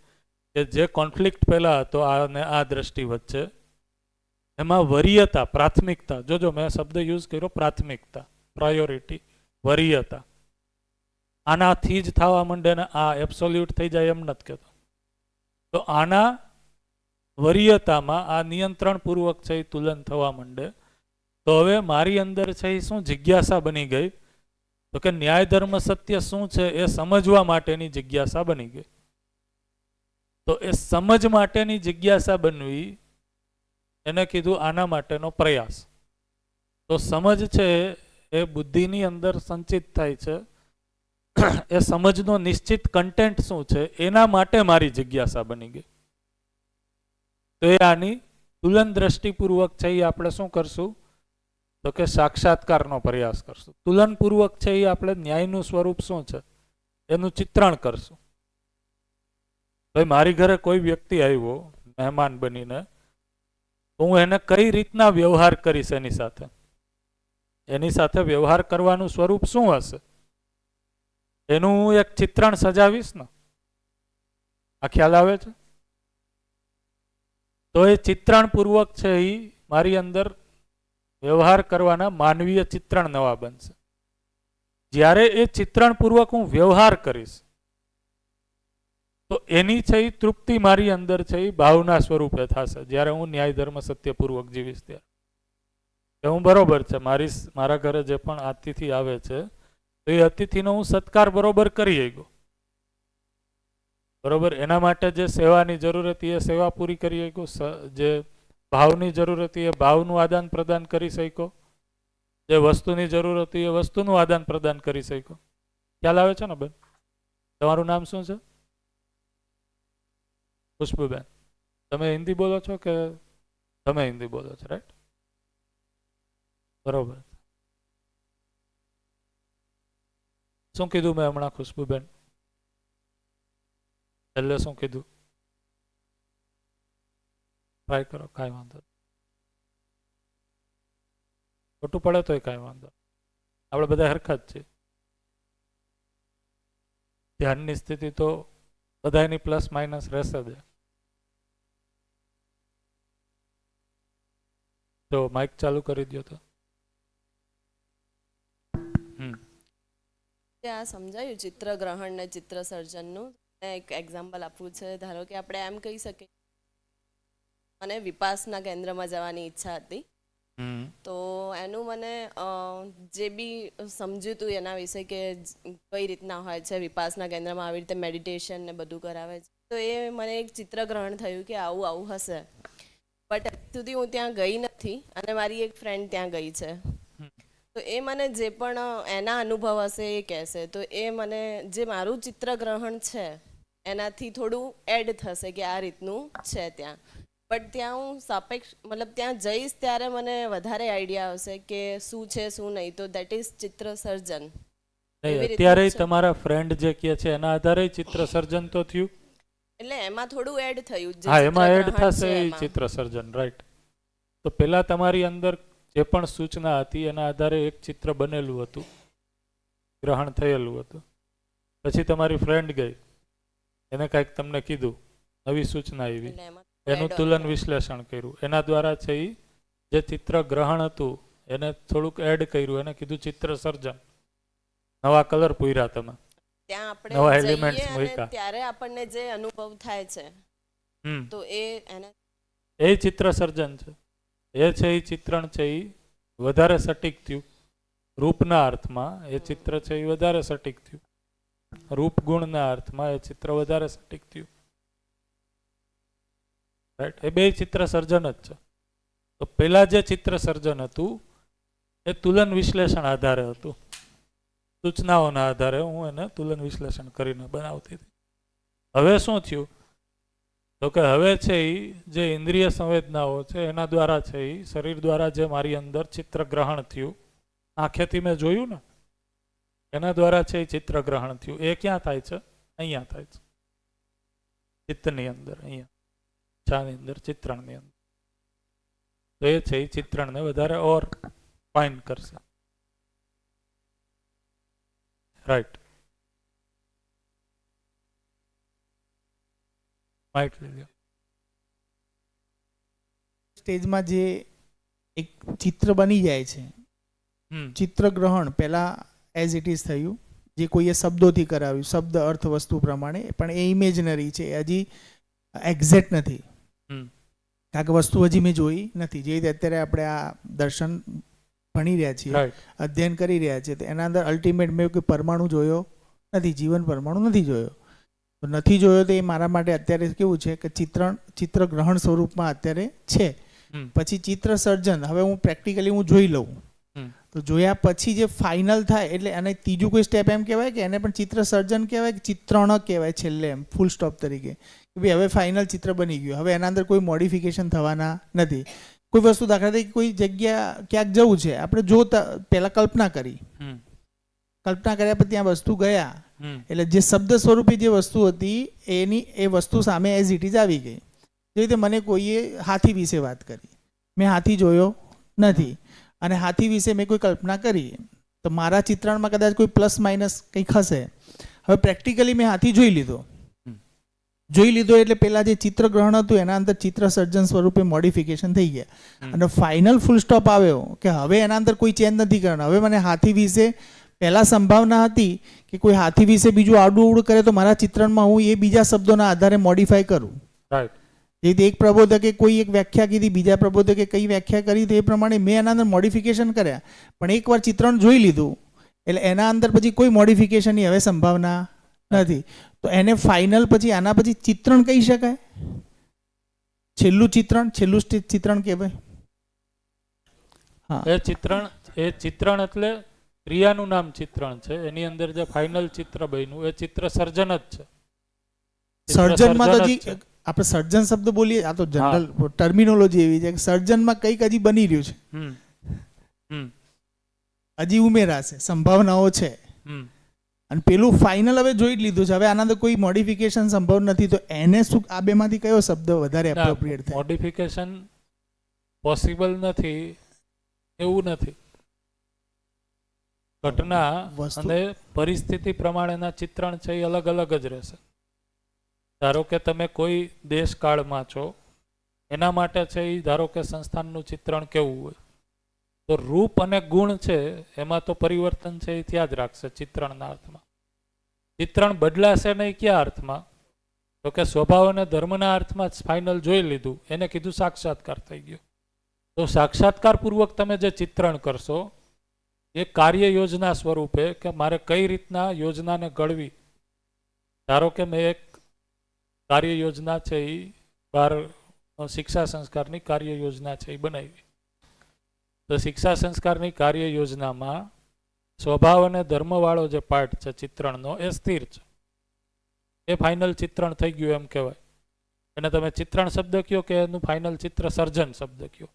કે જે કોન્ફ્લિક્ટ પહેલા હતો આ અને આ દ્રષ્ટિ વચ્ચે, એમાં વરીયતા, પ્રાથમિકતા, જોજો મેં શબ્દ યુઝ કર્યો પ્રાથમિકતા, પ્રાયોરિટી, વરીયતા, આનાથી જ થવા માંડે ને આ એબ્સોલ્યુટ થઈ જાય એમ નથી કહેતો. તો આના વરીયતામાં આ નિયંત્રણ પૂર્વક છે એ તુલન થવા માંડે. તો હવે મારી અંદર છે એ શું જિજ્ઞાસા બની ગઈ, તો કે ન્યાય ધર્મ સત્ય શું છે એ સમજવા માટેની જિજ્ઞાસા બની ગઈ. તો એ સમજ માટેની જિજ્ઞાસા બનવી એને કીધું આના માટેનો પ્રયાસ. તો સમજ છે એ બુદ્ધિની અંદર સંચિત થાય છે, એ સમજનો નિશ્ચિત કન્ટેન્ટ શું છે એના માટે મારી જિજ્ઞાસા બની ગઈ. તો એ આની તુલન દ્રષ્ટિપૂર્વક છે એ આપણે શું કરશું, તો કે સાક્ષાત્કારનો પ્રયાસ કરશું. તુલનપૂર્વક છે એ આપણે ન્યાયનું સ્વરૂપ શું છે એનું ચિત્રણ કરશું. ભાઈ મારી ઘરે કોઈ વ્યક્તિ આવ્યો મહેમાન બનીને, તો હું એને કઈ રીતના વ્યવહાર કરીશ, એની સાથે વ્યવહાર કરવાનું સ્વરૂપ શું હશે એનું હું એક ચિત્રણ સજાવીશ ને. આ ખ્યાલ આવે છે? તો એ ચિત્રણ પૂર્વક છે એ મારી અંદર વ્યવહાર કરવાના માનવીય ચિત્રણ નવા બનશે. જ્યારે એ ચિત્રણ પૂર્વક હું વ્યવહાર કરીશ તો એની છે એ તૃપ્તિ મારી અંદર છે એ ભાવના સ્વરૂપે થશે. જ્યારે હું ન્યાય ધર્મ સત્યપૂર્વક જીવીશ ત્યારે કે હું બરોબર છે, મારા ઘરે જે પણ અતિથિ આવે છે તો એ અતિથિનો હું સત્કાર બરોબર કરી ગયો, બરોબર. એના માટે જે સેવાની જરૂર હતી એ સેવા પૂરી કરી ગયો, જે ભાવની જરૂર હતી એ ભાવનું આદાન પ્રદાન કરી શક્યો, જે વસ્તુની જરૂર હતી એ વસ્તુનું આદાન પ્રદાન કરી શક્યો. ખ્યાલ આવે છે ને બેન? તમારું નામ શું છે? ખુશ્બુબેન. તમે હિન્દી બોલો છો કે તમે હિન્દી બોલો છો? રાઈટ, બરોબર. શું કીધું મેં હમણાં ખુશ્બુબેન? એટલે શું કીધું? ટ્રાય કરો, કાંઈ વાંધો નહીં. ખોટું પડે તોય કાંઈ વાંધો, આપણે બધા હરખા જ છીએ. ધ્યાનની સ્થિતિ તો બધાની પ્લસ માઇનસ રહેશે જ. તો માઇક ચાલુ કરી દો. તો આ સમજાયું ચિત્ર ગ્રહણ ને ચિત્ર સર્જનનું. એક એક્ઝામ્પલ આપવું છે. ધારો કે આપણે એમ કહી શકીએ મને વિપાસના કેન્દ્રમાં જવાની ઈચ્છા હતી, તો એનું મને જે બી સમજ્યું હતું એના વિશે કે કઈ રીતના હોય છે વિપાસના કેન્દ્રમાં, આવી રીતે મેડિટેશન ને બધું કરાવે છે, તો એ મને એક ચિત્ર ગ્રહણ થયું કે આવું આવું હશે. બટ સુધી હું ત્યાં ગઈ નથી અને મારી એક ફ્રેન્ડ ત્યાં ગઈ છે, તો એ મને જે પણ એના અનુભવ હશે એ કહેશે. તો એ મને જે મારું ચિત્ર ગ્રહણ છે એનાથી થોડું એડ થશે કે આ રીતનું છે ત્યાં. બટ ત્યાં હું સાપેક્ષ મતલબ ત્યાં જઈશ ત્યારે મને વધારે આઈડિયા આવશે કે શું છે શું નહીં. તો દેટ ઇઝ ચિત્ર સર્જન. અત્યારે તમારા ફ્રેન્ડ જે કહે છે એના આધારે ચિત્ર સર્જન તો થયું, એટલે એમાં થોડું એડ થયું. હા, એમાં એડ થશે ચિત્ર સર્જન. રાઈટ. તો પેલા તમારી અંદર જે પણ સૂચના હતી એના આધારે એક ચિત્ર બનેલું હતું, ગ્રહણ થયેલું હતું. પછી તમારી ફ્રેન્ડ ગઈ, એને કાંઈક તમને કીધું, નવી સૂચના આવી, એનું તુલન વિશ્લેષણ કર્યું, એના દ્વારા છે એ જે ચિત્ર ગ્રહણ હતું એને થોડુંક એડ કર્યું, એને કીધું ચિત્ર સર્જન. નવા કલર પૂર્યા તમે, ત્યાં આપણે નવા એલિમેન્ટ્સ મૂક્યા, ત્યારે આપણને જે અનુભવ થાય છે તો એ ચિત્ર સર્જન છે. એ છે એ ચિત્રણ છે એ વધારે સટીક થયું રૂપના અર્થમાં. એ ચિત્ર છે એ વધારે સટીક થયું રૂપ ગુણના અર્થમાં. એ ચિત્ર વધારે સટીક થયું. રાઈટ. એ બે ચિત્ર સર્જન જ છે. તો પેલા જે ચિત્ર સર્જન હતું એ તુલન વિશ્લેષણ આધારે હતું, સૂચનાઓના આધારે હું એને તુલન વિશ્લેષણ કરીને બનાવતી હતી. હવે શું થયું તો કે હવે છે એ જે ઇન્દ્રિય સંવેદનાઓ છે એના દ્વારા છે એ શરીર દ્વારા જે મારી અંદર ચિત્ર ગ્રહણ થયું, આંખેથી મેં જોયું ને, એના દ્વારા છે એ ચિત્ર ગ્રહણ થયું. એ ક્યાં થાય છે? અહીંયા થાય છે, ચિત્તની અંદર, અહીંયા ઈચ્છાની અંદર, ચિત્રણની અંદર. તો એ છે એ ચિત્રણને વધારે ઓર ફાઇન કરશે. રાઈટ. માઇટ લઈ લો. સ્ટેજમાં જે એક ચિત્ર બની જાય છે, ચિત્રગ્રહણ પહેલાં એઝ ઇટ ઇઝ થયું, જે કોઈએ શબ્દોથી કરાવ્યું, શબ્દ અર્થ વસ્તુ પ્રમાણે, પણ એ ઇમેજનરી છે, એ હજી એક્ઝેક્ટ નથી. કારણ કે વસ્તુ હજી મેં જોઈ નથી. જે રીતે અત્યારે આપણે આ દર્શન ભણી રહ્યા છીએ, અધ્યયન કરી રહ્યા છીએ, તો એના અંદર અલ્ટિમેટ મેં કોઈ પરમાણુ જોયો નથી, જીવન પરમાણુ નથી જોયો. તો નથી જોયો તો એ મારા માટે અત્યારે કેવું છે કે ચિત્રગ્રહણ સ્વરૂપમાં અત્યારે છે. પછી ચિત્ર સર્જન હવે હું પ્રેક્ટિકલી હું જોઈ લઉં, તો જોયા પછી જે ફાઇનલ થાય એટલે એને ત્રીજું કોઈ સ્ટેપ એમ કહેવાય કે એને પણ ચિત્ર સર્જન કહેવાય કે ચિત્રણ કહેવાય છેલ્લે, એમ ફૂલ સ્ટોપ તરીકે કે ભાઈ હવે ફાઇનલ ચિત્ર બની ગયું, હવે એના અંદર કોઈ મોડિફિકેશન થવાના નથી. કોઈ વસ્તુ દાખલા તરીકે કોઈ જગ્યા ક્યાંક જવું છે, આપણે જોતા પહેલાં કલ્પના કરી, કલ્પના કર્યા પછી ત્યાં વસ્તુ ગયા, એટલે જે શબ્દ સ્વરૂપે જે વસ્તુ હતી એની એ વસ્તુ સામે એઝ ઇટ ઇઝ આવી ગઈ. જે રીતે મને કોઈએ હાથી વિશે વાત કરી, મેં હાથી જોયો નથી અને હાથી વિશે મેં કોઈ કલ્પના કરી, તો મારા ચિત્રણમાં કદાચ કોઈ પ્લસ માઇનસ કંઈક હશે. હવે પ્રેક્ટિકલી મેં હાથી જોઈ લીધો એટલે પહેલાં જે ચિત્રગ્રહણ હતું એના અંદર ચિત્ર સર્જન સ્વરૂપે મોડિફિકેશન થઈ ગયા અને ફાઇનલ ફૂલ સ્ટોપ આવ્યો કે હવે એના અંદર કોઈ ચેન્જ નથી કરવાનો. હવે મને હાથી વિશે પહેલાં સંભાવના હતી કે કોઈ હાથી વિશે બીજું આડું અવડું કરે તો મારા ચિત્રણમાં હું એ બીજા શબ્દોના આધારે મોડિફાય કરું. જે રીતે એક પ્રબોધકે કોઈ એક વ્યાખ્યા કીધી, બીજા પ્રબોધકે કઈ વ્યાખ્યા કરી, તો એ પ્રમાણે મેં એના અંદર મોડિફિકેશન કર્યા. પણ એકવાર ચિત્રણ જોઈ લીધું એટલે એના અંદર પછી કોઈ મોડિફિકેશનની હવે સંભાવના નથી. તો એને ફાઇનલ પછી આના પછી ચિત્રણ કહી શકાય, છેલ્લું ચિત્રણ કહેવાય. હા, એ ચિત્રણ એટલે ક્રિયાનું નામ ચિત્રણ છે, એની અંદર જે ફાઇનલ ચિત્ર બન્યું એ ચિત્ર સર્જન જ છે. સર્જનમાં તો હજી આપણે સર્જન શબ્દ બોલીએ, આ તો જનરલ ટર્મિનોલોજી એવી છે કે સર્જનમાં કંઈક હજી બની રહ્યું છે, હજી ઉમેરાશે, સંભાવનાઓ છે. અને પેલું ફાઇનલ હવે જોઈ જ લીધું છે, હવે આના અંદર કોઈ મોડિફિકેશન સંભવ નથી. તો એને શું આ બેમાંથી કયો શબ્દ વધારે એપ્રોપ્રિએટ થાય? મોડિફિકેશન પોસિબલ નથી એવું નથી. ઘટના અને પરિસ્થિતિ પ્રમાણેના ચિત્રણ છે એ અલગ અલગ જ રહેશે. ધારો કે તમે કોઈ દેશકાળમાં છો, એના માટે છે એ ધારો કે સંસ્થાનનું ચિત્રણ કેવું હોય, તો રૂપ અને ગુણ છે એમાં તો પરિવર્તન છે એ ત્યાં જ રાખશે ચિત્રણના અર્થમાં. ચિત્રણ બદલાશે નહીં કયા અર્થમાં? તો કે સ્વભાવ અને ધર્મના અર્થમાં જ ફાઇનલ જોઈ લીધું, એને કીધું સાક્ષાત્કાર થઈ ગયો. તો સાક્ષાત્કાર પૂર્વક તમે જે ચિત્રણ કરશો એ કાર્ય યોજના સ્વરૂપે કે મારે કઈ રીતના યોજનાને ઘડવી. ધારો કે મેં એક કાર્ય યોજના છે એ બાર શિક્ષા સંસ્કારની કાર્ય યોજના છે એ બનાવી. તો શિક્ષા સંસ્કારની કાર્ય યોજનામાં સ્વભાવ અને ધર્મવાળો જે પાર્ટ છે ચિત્રણનો એ સ્થિર છે, એ ફાઇનલ ચિત્રણ થઈ ગયું એમ કહેવાય. અને તમે ચિત્રણ શબ્દ કયો કે એનું ફાઇનલ ચિત્ર સર્જન શબ્દ કયો,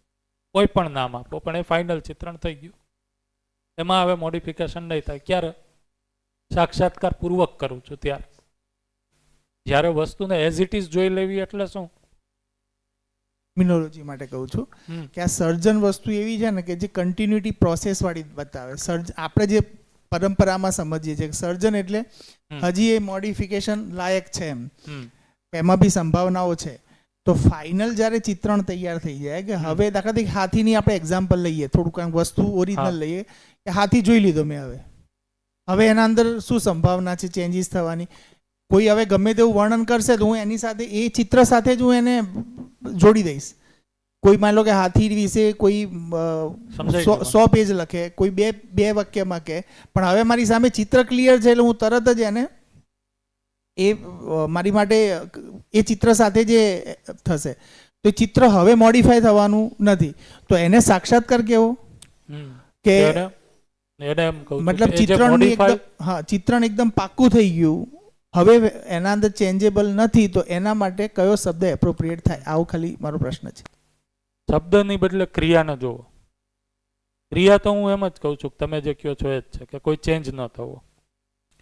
કોઈ પણ નામ આપો, પણ એ ફાઇનલ ચિત્રણ થઈ ગયું. એમાં હવે મોડિફિકેશન નહીં થાય. ક્યારે? સાક્ષાત્કાર પૂર્વક કરું છું ત્યારે. જ્યારે વસ્તુને એઝ ઇટ ઇઝ જોઈ લેવી એટલે શું? ટર્મિનોલોજી માટે કહું છું કે આ સર્જન વસ્તુ એવી છે ને કે જે કન્ટિન્યુટી પ્રોસેસ વાળી બતાવે. આપણે જે પરંપરામાં સમજીએ છીએ કે સર્જન એટલે હજી એ મોડિફિકેશન લાયક છે, એમાં બી સંભાવનાઓ છે. તો ફાઇનલ જ્યારે ચિત્રણ તૈયાર થઈ જાય કે હવે દાખલા તરીકે હાથીની આપણે એક્ઝામ્પલ લઈએ, થોડુંક કાંઈક વસ્તુ ઓરિજિનલ લઈએ કે હાથી જોઈ લીધો મેં, હવે એના અંદર શું સંભાવના છે ચેન્જીસ થવાની? કોઈ હવે ગમે તેવું વર્ણન કરશે તો હું એની સાથે એ ચિત્ર સાથે જ હું એને જોડી દઈશ. કોઈ માની લો કે હાથી વિશે કોઈ 100 પેજ લખે, કોઈ બે વાક્યમાં કહે, પણ હવે મારી સામે ચિત્ર ક્લિયર છે એટલે હું તરત જ એને એ મારી માટે એ ચિત્ર સાથે જે થશે તો એ ચિત્ર હવે મોડિફાય થવાનું નથી. તો એને સાક્ષાત્કાર કેવો કે મતલબ ચિત્રણ એકદમ પાક્કું થઈ ગયું, હવે એના અંદર ચેન્જેબલ નથી. તો એના માટે કયો શબ્દ એપ્રોપ્રિએટ થાય? આવો ખાલી મારો પ્રશ્ન છે. શબ્દની બદલે ક્રિયાને જોવો. ક્રિયા તો હું એમ જ કહું છું તમે જે કહો છો એ જ છે કે કોઈ ચેન્જ ન થવો.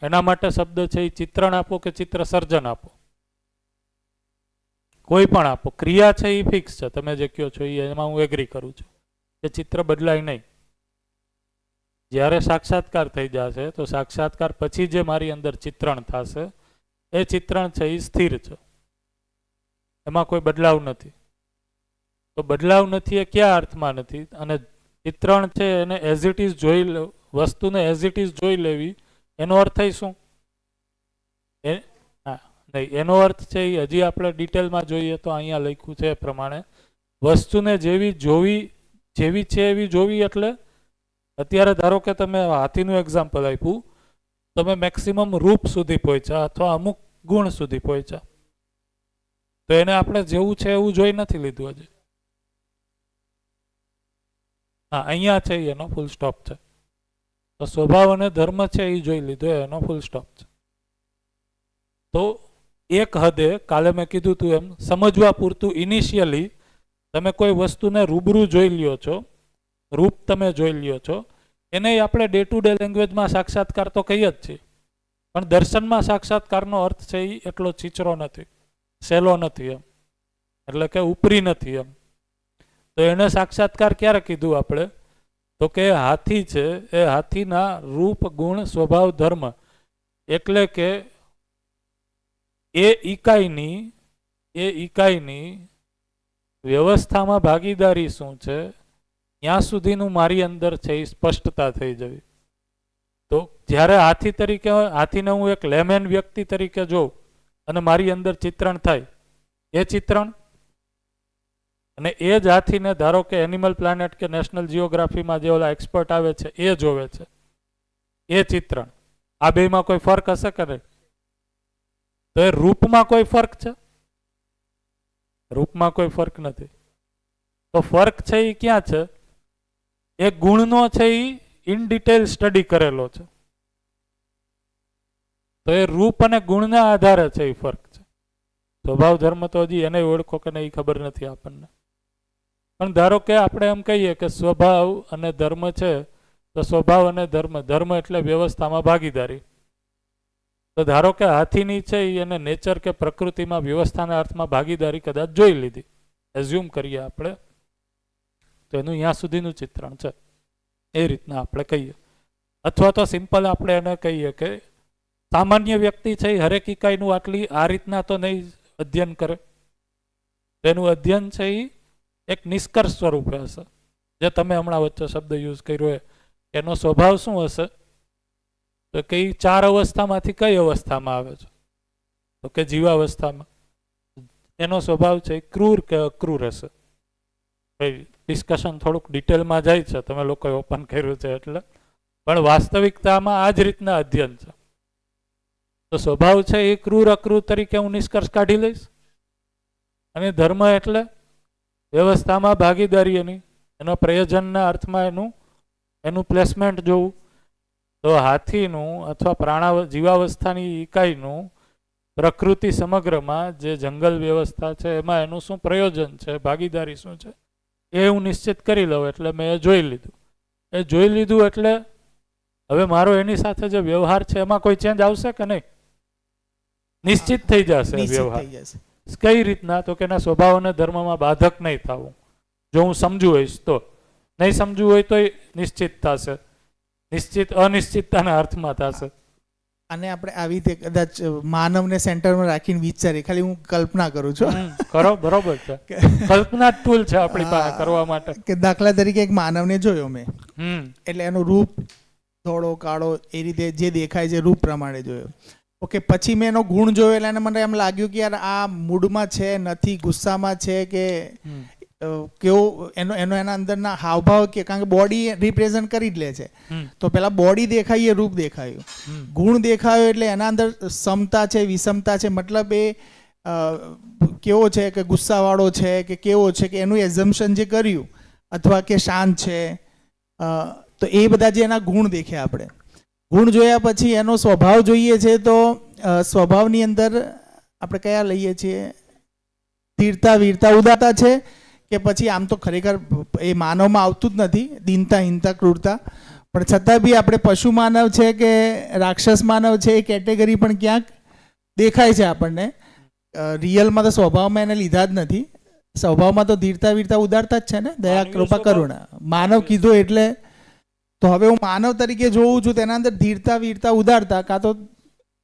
એના માટે શબ્દ છે એ ચિત્રણ આપો કે ચિત્ર સર્જન આપો, કોઈ પણ આપો. ક્રિયા છે એ ફિક્સ છે, તમે જે કહો છો એમાં હું એગ્રી કરું છું કે ચિત્ર બદલાય નહીં. જ્યારે સાક્ષાત્કાર થઈ જશે તો સાક્ષાત્કાર પછી જે મારી અંદર ચિત્રણ થશે એ ચિત્રણ છે એ સ્થિર છે. એમાં કોઈ બદલાવ નથી. તો બદલાવ નથી એ કયા અર્થમાં નથી? અને ચિત્રણ છે એને એઝ ઇટ ઇઝ વસ્તુને એઝ ઇટ ઇઝ જોઈ લેવી, એનો અર્થ થઈ શું? નહીં, એનો અર્થ છે એ હજી આપણે ડિટેલમાં જોઈએ તો અહીંયા લખ્યું છે એ પ્રમાણે વસ્તુને જેવી છે એવી જોવી. એટલે અત્યારે ધારો કે તમે હાથીનું એક્ઝામ્પલ આપ્યું, તમે મેક્સિમમ રૂપ સુધી પહોંચ્યા અથવા અમુક ગુણ સુધી પહોંચ્યા, તો એને આપણે જેવું છે એવું જોઈ નથી લીધું હજી. હા, અહીંયા છે એનો ફૂલ સ્ટોપ છે. તો સ્વભાવ અને ધર્મ છે એ જોઈ લીધો, એનો ફૂલ સ્ટોપ છે. તો એક હદે કાલે મેં કીધું તું એમ સમજવા પૂરતું ઇનિશિયલી તમે કોઈ વસ્તુને રૂબરૂ જોઈ લ્યો છો, રૂપ તમે જોઈ લ્યો છો, એને આપણે ડે ટુ ડે લેંગ્વેજમાં સાક્ષાત્કાર તો કહીએ જ છીએ, પણ દર્શનમાં સાક્ષાત્કારનો અર્થ છે એ એટલો ચીચરો નથી, સહેલો નથી એમ, એટલે કે ઉપરી નથી એમ. તો એને સાક્ષાત્કાર ક્યારે કીધું આપણે? તો કે હાથી છે એ હાથીના રૂપ, ગુણ, સ્વભાવ, ધર્મ, એટલે કે એ ઇકાઈની વ્યવસ્થામાં ભાગીદારી શું છે ત્યાં સુધીનું મારી અંદર છે એ સ્પષ્ટતા થઈ જવી. તો જ્યારે હાથીને હું એક લેમેન વ્યક્તિ તરીકે જોઉં અને મારી અંદર ચિત્રણ થાય, એ ચિત્રણ, અને એ જ હાથીને ધારો કે એનિમલ પ્લાનેટ કે નેશનલ જીઓગ્રાફીમાં જે ઓલા એક્સપર્ટ આવે છે એ જોવે છે, એ ચિત્રણ. આ બેમાં કોઈ ફરક હશે કે નહીં? તો એ રૂપમાં કોઈ ફરક છે? રૂપમાં કોઈ ફરક નથી. તો ફરક છે એ ક્યાં છે? એ ગુણનો છે એ ઇન ડિટેલ સ્ટડી કરેલો છે. તો એ રૂપ અને ગુણના આધારે છે એ ફરક છે. સ્વભાવ ધર્મ તો હજી એને ઓળખો કે નહીં ખબર નથી આપણને. પણ ધારો કે આપણે એમ કહીએ કે સ્વભાવ અને ધર્મ છે, તો સ્વભાવ અને ધર્મ એટલે વ્યવસ્થામાં ભાગીદારી. તો ધારો કે હાથીની છે એને નેચર કે પ્રકૃતિમાં વ્યવસ્થાના અર્થમાં ભાગીદારી કદાચ જોઈ લીધી, એઝ્યુમ કરીએ આપણે, તો એનું અહીંયા સુધીનું ચિત્રણ છે, એ રીતના આપણે કહીએ. અથવા તો સિમ્પલ આપણે એને કહીએ કે સામાન્ય વ્યક્તિ છે એ હરેક ઇકાઈનું આટલી આ રીતના તો નહીં અધ્યયન કરે, તેનું અધ્યયન છે એ એક નિષ્કર્ષ સ્વરૂપે હશે. જે તમે હમણાં વચ્ચે શબ્દ યુઝ કર્યો એનો સ્વભાવ શું હશે? તો કઈ 4 અવસ્થામાંથી કઈ અવસ્થામાં આવે છે? તો કે જીવાવસ્થામાં. એનો સ્વભાવ છે ક્રૂર કે અક્રૂર હશે. ડિસ્કશન થોડુંક ડિટેલમાં જાય છે, તમે લોકોએ ઓપન કર્યું છે એટલે, પણ વાસ્તવિકતામાં આ જ રીતના અધ્યયન છે. તો સ્વભાવ છે એ ક્રૂર અક્રૂર તરીકે હું નિષ્કર્ષ કાઢી લઈશ, અને ધર્મ એટલે વ્યવસ્થામાં ભાગીદારી એના પ્રયોજનના અર્થમાં એનું પ્લેસમેન્ટ જોવું. તો હાથીનું અથવા જીવાવસ્થાની ઇકાઈનું પ્રકૃતિ સમગ્રમાં જે જંગલ વ્યવસ્થા છે એમાં એનું શું પ્રયોજન છે, ભાગીદારી શું છે, એ હું નિશ્ચિત કરી લઉં. એટલે મેં એ જોઈ લીધું એટલે હવે મારો એની સાથે જે વ્યવહાર છે એમાં કોઈ ચેન્જ આવશે કે નહીં? નિશ્ચિત થઈ જશે વ્યવહાર. કઈ રીતના? તો કે એના સ્વભાવ અને ધર્મમાં બાધક નહીં થવું. જો હું સમજુ હોઈશ તો, નહીં સમજવું હોય તો નિશ્ચિત થશે, અનિશ્ચિતતાના અર્થમાં થશે. અને આપણે આવી રીતે કદાચ માનવને સેન્ટરમાં રાખીને વિચારીએ, ખાલી હું કલ્પના કરું છું. કરો, બરોબર છે, કલ્પના ટૂલ છે આપણી પાસે કરવા માટે. કે દાખલા તરીકે એક માનવને જોયો મેં, એટલે એનું રૂપ ધોળો કાળો એ રીતે જે દેખાય છે રૂપ પ્રમાણે જોયો. ઓકે, પછી મેં એનો ગુણ જોયો એટલે મને એમ લાગ્યું કે યાર આ મૂડમાં છે, નથી ગુસ્સામાં છે, કે કેવો એના અંદરના હાવભાવ, કે કારણ કે બોડી રિપ્રેઝન્ટ કરી જ લે છે. તો પેલા બોડી દેખાય, રૂપ દેખાયું, ગુણ દેખાયો, એટલે એના અંદર સમતા છે, વિષમતા છે, મતલબ એ કેવો છે, કે ગુસ્સાવાળો છે કે કેવો છે, કે એનું એઝમ્પશન જે કર્યું, અથવા કે શાંત છે, તો એ બધા જે એના ગુણ દેખ્યા આપણે. ગુણ જોયા પછી એનો સ્વભાવ જોઈએ છે, તો સ્વભાવની અંદર આપણે કયા લઈએ છીએ? ધીરતા, વીરતા, ઉદારતા છે, કે પછી આમ તો ખરેખર એ માનવમાં આવતું જ નથી, દીનતા, હિંતા, ક્રૂરતા, પણ છતાં બી આપણે પશુ માનવ છે કે રાક્ષસ માનવ છે એ કેટેગરી પણ ક્યાંક દેખાય છે આપણને. રિયલમાં તો સ્વભાવમાં એને લીધા જ નથી. સ્વભાવમાં તો ધીરતા, વીરતા, ઉદારતા જ છે ને, દયા, કૃપા, કરુણા. માનવ કીધું એટલે તો હવે હું માનવ તરીકે જોઉં છું, તેના અંદર ધીરતા, વીરતા, ઉદારતા, કાં તો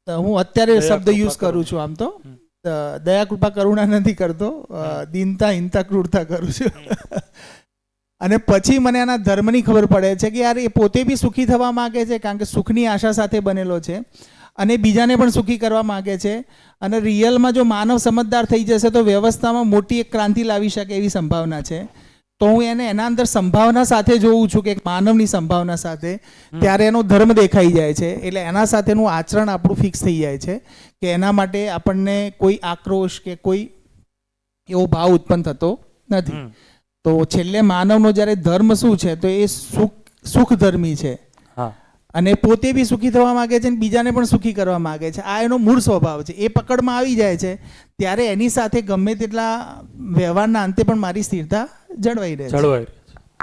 હું અત્યારે શબ્દ યુઝ કરું છું આમ તો દયા કૃપા કરુણા નથી કરતો, દીનતા હિંતા ક્રૂરતા કરું છું. અને પછી મને આના ધર્મની ખબર પડે છે કે યાર એ પોતે બી સુખી થવા માગે છે, કારણ કે સુખની આશા સાથે બનેલો છે, અને બીજાને પણ સુખી કરવા માગે છે. અને રિયલમાં જો માનવ સમજદાર થઈ જશે તો વ્યવસ્થામાં મોટી એક ક્રાંતિ લાવી શકે એવી સંભાવના છે. તો હું એને એના અંદર સંભાવના સાથે જોઉં છું કે એક માનવની સંભાવના સાથે, ત્યારે એનો ધર્મ દેખાઈ જાય છે. એટલે એના સાથેનું આચરણ આપણું ફિક્સ થઈ જાય છે કે એના માટે આપણને કોઈ આક્રોશ કે કોઈ એવો ભાવ ઉત્પન્ન થતો નથી. તો છેલ્લે માનવનો જ્યારે ધર્મ શું છે તો એ સુખ ધર્મી છે, અને પોતે બી સુખી થવા માંગે છે અને બીજાને પણ સુખી કરવા માંગે છે. આ એનો મૂળ સ્વભાવ છે. એ પકડમાં આવી જાય છે ત્યારે એની સાથે ગમે તેટલા વ્યવહારના અંતે પણ મારી સ્થિરતા જળવાઈ રહે છે.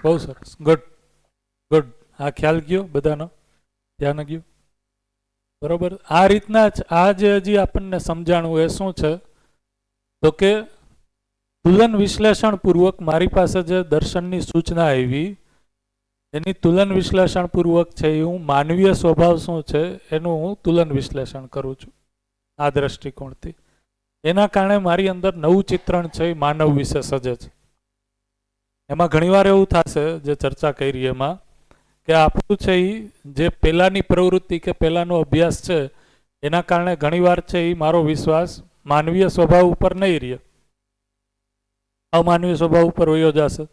બહુ સરસ, ગુડ ગુડ. આ ખ્યાલ ગયો બધાનો, ધ્યાન ગયું, બરોબર. આ રીતના જ આ જે હજી આપણને સમજાણું એ શું છે તો કે તુલન વિશ્લેષણ પૂર્વક મારી પાસે જે દર્શનની સૂચના આવી એની તુલન વિશ્લેષણ પૂર્વક છે એ હું માનવીય સ્વભાવ શું છે એનું હું તુલન વિશ્લેષણ કરું છું આ દ્રષ્ટિકોણથી. એના કારણે મારી અંદર નવું ચિત્રણ છે એ માનવ વિશે સજે છે. એમાં ઘણીવાર એવું થશે જે ચર્ચા કરી એમાં કે આપણું છે એ જે પહેલાંની પ્રવૃત્તિ કે પહેલાંનો અભ્યાસ છે એના કારણે ઘણીવાર છે એ મારો વિશ્વાસ માનવીય સ્વભાવ ઉપર નહીં રહે, અમાનવીય સ્વભાવ ઉપર વયો જશે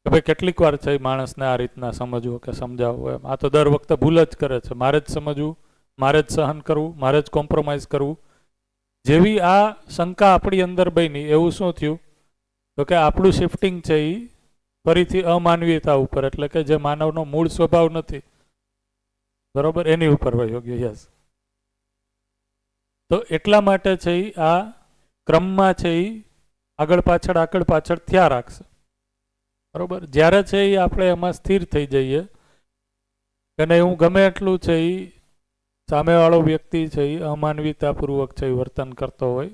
કે ભાઈ કેટલીક વાર છે માણસને આ રીતના સમજવું કે સમજાવવું એમ. આ તો દર વખતે ભૂલ જ કરે છે, મારે જ સમજવું, મારે જ સહન કરવું, મારે જ કોમ્પ્રોમાઇઝ કરવું. જેવી આ શંકા આપણી અંદર બની એવું શું થયું તો કે આપણું શિફ્ટિંગ છે એ ફરીથી અમાનવીયતા ઉપર, એટલે કે જે માનવનો મૂળ સ્વભાવ નથી, બરોબર, એની ઉપર વયો ગયો. યસ. તો એટલા માટે છે એ આ ક્રમમાં છે એ આગળ પાછળ થયા રાખશે, બરોબર. જ્યારે છે એ આપણે એમાં સ્થિર થઈ જઈએ કે નહીં હું ગમે એટલું છે એ સામેવાળો વ્યક્તિ છે એ અમાનવીયતાપૂર્વક છે એ વર્તન કરતો હોય,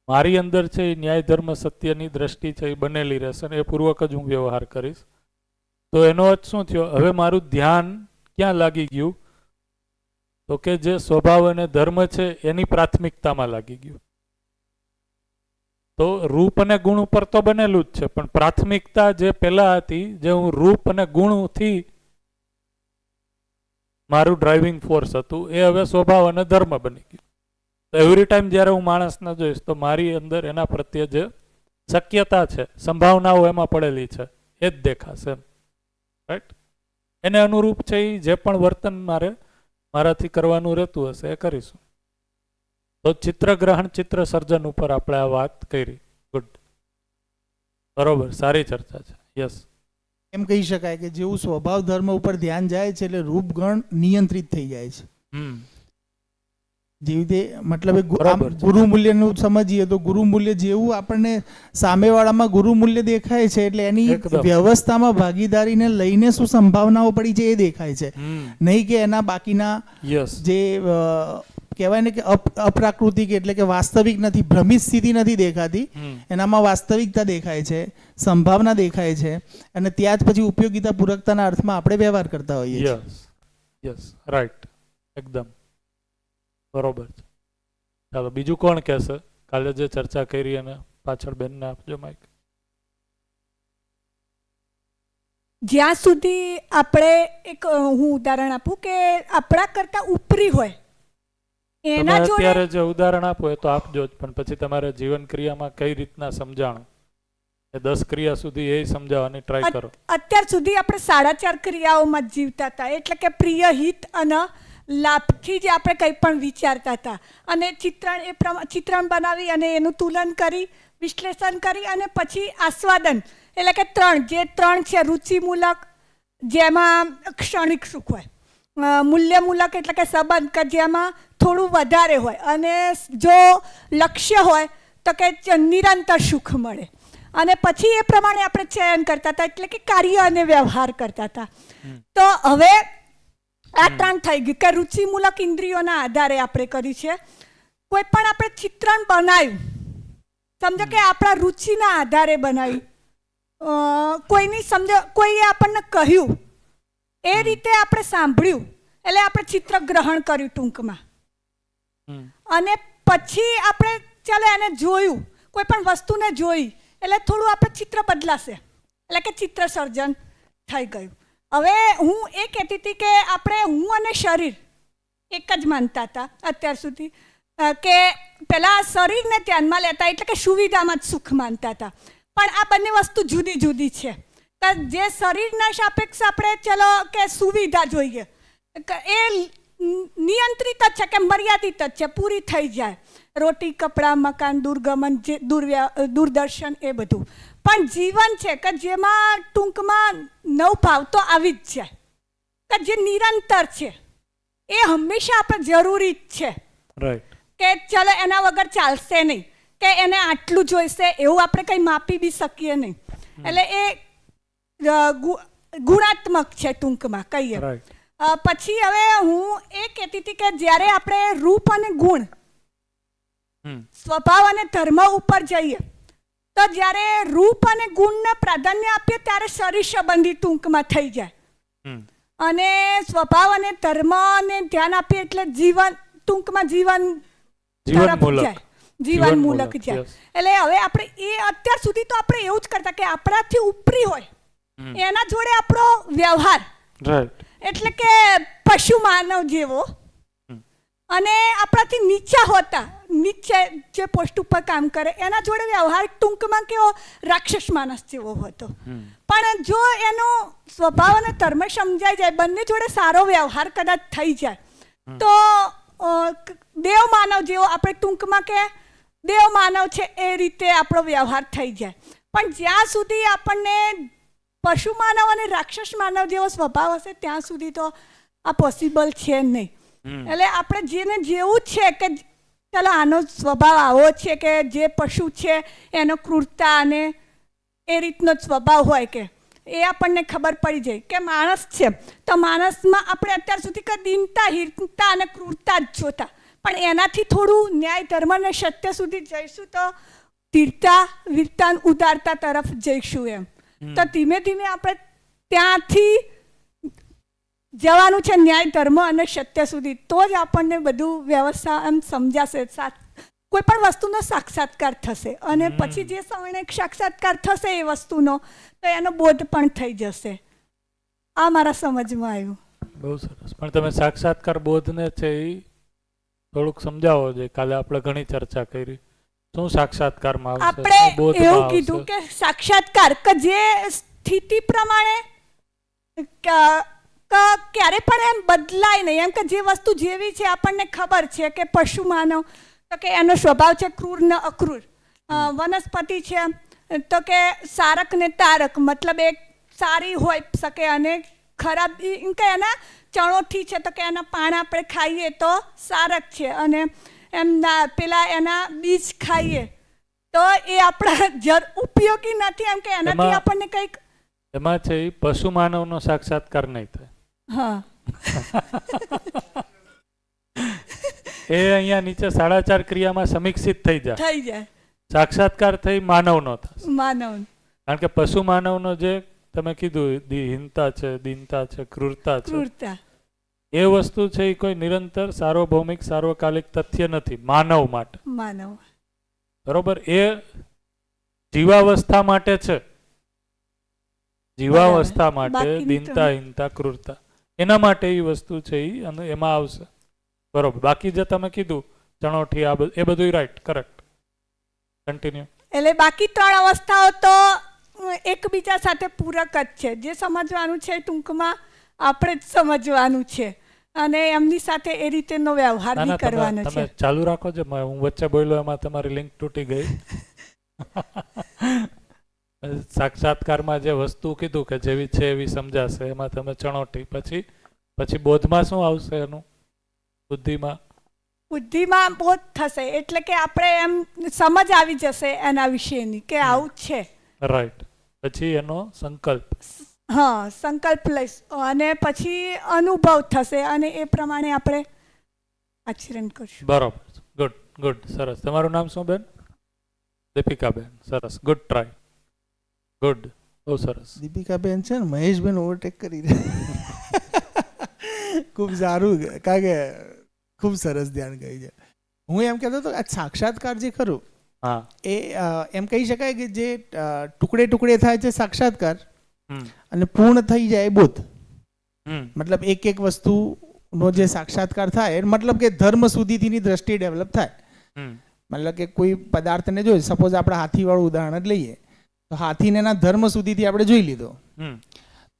મારી અંદર છે એ ન્યાય ધર્મ સત્યની દ્રષ્ટિ છે એ બનેલી રહેશે અને એ પૂર્વક જ હું વ્યવહાર કરીશ. તો એનો અર્થ શું થયો? હવે મારું ધ્યાન ક્યાં લાગી ગયું તો કે જે સ્વભાવ અને ધર્મ છે એની પ્રાથમિકતામાં લાગી ગયું. તો રૂપ અને ગુણ ઉપર તો બનેલું જ છે, પણ પ્રાથમિકતા જે પહેલા હતી, જે હું રૂપ અને ગુણથી મારું ડ્રાઇવિંગ ફોર્સ હતું, એ હવે સ્વભાવ અને ધર્મ બની ગયું. તો એવરી ટાઈમ જ્યારે હું માણસને જોઈશ તો મારી અંદર એના પ્રત્યે જે શક્યતા છે, સંભાવનાઓ એમાં પડેલી છે એ જ દેખાશે એમ, રાઈટ. એને અનુરૂપ છે એ જે પણ વર્તન મારાથી કરવાનું રહેતું હશે એ કરીશું. તો ચિત્રગ્રહણ ચિત્ર સર્જન ઉપર આપણે આ વાત કરી. ગુડ, બરોબર, સારી ચર્ચા છે. યસ. એમ કહી શકાય કે જેવું સ્વભાવ ધર્મ ઉપર ધ્યાન જાય છે એટલે રૂપગણ નિયંત્રિત થઈ જાય છે. જેવી રીતે મતલબ ગુરુ મૂલ્યનું સમજીએ તો ગુરુ મૂલ્ય જેવું આપણને સામેવાળામાં ગુરુ મૂલ્ય દેખાય છે એટલે એની વ્યવસ્થામાં ભાગીદારીને લઈને શું સંભાવનાઓ પડી છે એ દેખાય છે, નહીં કે એના બાકીના જે કહેવાય ને કે અપ્રાકૃતિક એટલે કે વાસ્તવિક નથી, ભ્રમિત સ્થિતિ નથી દેખાતી, એનામાં વાસ્તવિકતા દેખાય છે, સંભાવના દેખાય છે, અને ત્યાં જ પછી ઉપયોગિતા પૂરકતાના અર્થમાં આપણે વ્યવહાર કરતા હોઈએ છીએ. યસ, રાઈટ, એકદમ બરોબર છે. ચાલો બીજું કોણ કહેશે? કાલે જે ચર્ચા કરી અને પાછળ બેનને આપજો માઈક. જ્યાં સુધી આપણે એક હું ઉદાહરણ આપું કે આપણા કરતા ઉપરી હોય એના જોડે અત્યારે જે ઉદાહરણ આપો એ તો આપજો જ, પણ પછી તમારે જીવન ક્રિયામાં કઈ રીતના સમજાણું એ 10 ક્રિયા સુધી એ સમજાવવાની ટ્રાય કરો. અત્યાર સુધી આપણે 4.5 ક્રિયાઓમાં જ જીવતા હતા, એટલે કે પ્રિય, હિત અને લાભથી જ આપણે કંઈ પણ વિચારતા હતા, અને ચિત્રણ બનાવી અને એનું તુલન કરી, વિશ્લેષણ કરી, અને પછી આસ્વાદન એટલે કે 3 છે રુચિમૂલક, જેમાં ક્ષણિક સુખ હોય, મૂલ્યમૂલક એટલે કે સંબંધ કે જેમાં થોડું વધારે હોય, અને જો લક્ષ્ય હોય તો કે નિરંતર સુખ મળે, અને પછી એ પ્રમાણે આપણે ચયન કરતા હતા, એટલે કે કાર્ય અને વ્યવહાર કરતા હતા. તો હવે આ 3 થઈ ગયું કે રુચિમૂલક ઇન્દ્રિયોના આધારે આપણે કર્યું છે. કોઈ પણ આપણે ચિત્રણ બનાવ્યું, સમજો કે આપણા રુચિના આધારે બનાવ્યું, કોઈએ આપણને કહ્યું એ રીતે આપણે સાંભળ્યું એટલે આપણે ચિત્ર ગ્રહણ કર્યું ટૂંકમાં, અને પછી આપણે ચાલો એને જોયું, કોઈ પણ વસ્તુને જોઈ એટલે થોડું આપણે ચિત્ર બદલાશે, એટલે કે ચિત્ર સર્જન થઈ ગયું. હવે હું એ કહેતી હતી કે આપણે હું અને શરીર એક જ માનતા હતા અત્યાર સુધી, કે પહેલાં શરીરને ધ્યાનમાં લેતા એટલે કે સુવિધામાં જ સુખ માનતા હતા. પણ આ બંને વસ્તુ જુદી જુદી છે. તો જે શરીરના સાપેક્ષ આપણે ચલો કે સુવિધા જોઈએ એ નિયંત્રિત જ છે કે મર્યાદિત જ છે, પૂરી થઈ જાય, રોટી કપડાં મકાન દુર્ગમન જે દૂરદર્શન એ બધું. પણ જીવન છે કે જેમાં ટૂંકમાં નવ ભાવ તો આવી જ જાય, કે જે નિરંતર છે એ હંમેશા આપણે જરૂરી જ છે. રાઈટ. કે ચલો એના વગર ચાલશે નહીં, કે એને આટલું જોઈશે એવું આપણે કંઈ માપી બી શકીએ નહીં. એટલે એ ગુણાત્મક છે ટૂંકમાં કહીએ. રાઈટ. પછી હવે હું એ કહેતી હતી કે જ્યારે આપણે રૂપ અને ગુણ સ્વભાવ અને ધર્મ ઉપર જઈએ તો જ્યારે રૂપ અને ગુણને પ્રાધાન્ય આપીએ ત્યારે શરીર સંબંધી ટૂંકમાં થઈ જાય, અને સ્વભાવ અને ધર્મને ધ્યાન આપીએ એટલે જીવન ટૂંકમાં જીવન તરફ જાય, જીવનમૂલક જાય. એટલે હવે આપણે એ અત્યાર સુધી તો આપણે એવું જ કરતા કે આપણાથી ઉપરી હોય એના જોડે આપણો વ્યવહાર, એટલે કે પશુ માનવ જેવો, અને આપણાથી નીચા હોતા નીચે જે પોસ્ટ ઉપર કામ કરે એના જોડે વ્યવહાર ટૂંકમાં કેવો રાક્ષસ માણસ જેવો હતો. પણ જો એનો સ્વભાવ અને ધર્મ સમજાઈ જાય, બંને જોડે સારો વ્યવહાર કદાચ થઈ જાય તો દેવ માનવ જેવો આપણે ટૂંકમાં કે દેવ માનવ છે એ રીતે આપણો વ્યવહાર થઈ જાય. પણ જ્યાં સુધી આપણને પશુ માનવ અને રાક્ષસ માનવ જેવો સ્વભાવ હશે ત્યાં સુધી તો આ પોસિબલ છે નહીં. એટલે આપણે જેને જેવું છે કે ચાલો આનો સ્વભાવ આવો છે કે જે પશુ છે એનો ક્રૂરતા અને એ રીતનો જ સ્વભાવ હોય કે એ આપણને ખબર પડી જાય કે માણસ છે તો માણસમાં આપણે અત્યાર સુધી કે દીનતા હીનતા અને ક્રૂરતા જ જોતા, પણ એનાથી થોડું ન્યાય ધર્મ અને સત્ય સુધી જઈશું તો ધીરતા વીરતા ઉદારતા તરફ જઈશું એમ. તો ધીમે ધીમે આપણે ત્યાંથી જવાનું છે ન્યાય ધર્મ અને સત્ય સુધી, તો જ આપણને બધું વ્યવસ્થા એમ સમજાશે, કોઈ પણ વસ્તુનો સાક્ષાત્કાર થશે, અને પછી જે સમયે સાક્ષાત્કાર થશે એ વસ્તુનો તો એનો બોધ પણ થઈ જશે. આ મારા સમજમાં આવ્યું. બહુ સરસ. પણ તમે સાક્ષાત્કાર બોધને છે એ થોડુંક સમજાવો. છે કાલે આપણે ઘણી ચર્ચા કરી, શું સાક્ષાત્કારમાં આવશે, આપણે એવું કીધું કે સાક્ષાત્કાર કે જે સ્થિતિ પ્રમાણે ક્યારે પણ એમ બદલાય નહીં, એમ કે જે વસ્તુ જેવી છે આપણને ખબર છે કે પશુ માનવ તો કે એનો સ્વભાવ છે ક્રૂર ને અક્રૂર, વનસ્પતિ છે તો કે સારક ને તારક, મતલબ એક સારી હોઈ શકે અને ખરાબ, એમ કે એના ચણોઠી છે તો કે એના પાન આપણે ખાઈએ તો સારક છે, અને એમના પેલા એના બીજ ખાઈએ તો એ આપણા ઉપયોગી નથી, એમ કે એનાથી આપણને કંઈક એમાં છે પશુ માનવનો સાક્ષાત્કાર નહીં થાય. હા એ અહીંયા નીચે 4.5 ક્રિયામાં સમીક્ષિત થઈ જાય, સાક્ષાત્કાર થઈ માનવનો થશે. માનવ, કારણ કે પશુ માનવનો જે તમે કીધું હીનતા છે, દીનતા છે, ક્રૂરતા છે, એ વસ્તુ છે એ કોઈ નિરંતર સાર્વભૌમિક સાર્વકાલિક તથ્ય નથી માનવ માટે. માનવ બરોબર, એ જીવાવસ્થા માટે છે, જીવાવસ્થા માટે દીનતા હીનતા ક્રૂરતા એના માટે એ વસ્તુ છે એ અને એમાં આવશે. બરોબર. બાકી જે તમે કીધું ચણોઠી આ એ બધું રાઈટ, કરેક્ટ, કન્ટિન્યુ. એટલે બાકી 3 અવસ્થાઓ તો એકબીજા સાથે પૂરક જ છે. જે સમજવાનું છે ટૂંકમાં આપણે જ સમજવાનું છે, અને એમની સાથે એ રીતેનો વ્યવહાર બી કરવાનો છે. તમે ચાલુ રાખો છો, હું વચ્ચે બોલ્યો એમાં તમારી લિંક તૂટી ગઈ. સાક્ષાત્કારમાં જે વસ્તુ કીધું કે જેવી છે એવી સમજાશે, એમાં તમે ચણોટી, પછી બોધમાં શું આવશે એનું, બુદ્ધિમાં બોધ થશે, એટલે કે આપણે એમ સમજ આવી જશે એના વિશેની કે આવું છે. રાઈટ. પછી એનો સંકલ્પ, હા સંકલ્પ લઈશ, અને પછી અનુભવ થશે અને એ પ્રમાણે આપણે આચરણ કરશું. બરોબર. ગુડ ગુડ, સરસ. તમારું નામ શું બેન? દીપિકાબેન. સરસ, ગુડ ટ્રાય, ગુડ, બહુ સરસ. દીપિકાબેન છે ને મહેશબેન ઓવરટેક કરી રહ્યા. ખૂબ સારું, કારણ કે ખૂબ સરસ ધ્યાન ગઈ છે. હું એમ કહેતો હતો આ સાક્ષાત્કાર જે ખરું હા એ એમ કહી શકાય કે જે ટુકડે ટુકડે થાય છે સાક્ષાત્કાર હમ અને પૂર્ણ થઈ જાય બોધ. હમ મતલબ એક એક વસ્તુનો જે સાક્ષાત્કાર થાય મતલબ કે ધર્મ સુધીની દ્રષ્ટિ ડેવલપ થાય. હમ મતલબ કે કોઈ પદાર્થને જોઈએ, સપોઝ આપણે હાથીવાળું ઉદાહરણ જ લઈએ તો હાથીને એના ધર્મ સુધીથી આપણે જોઈ લીધો. હમ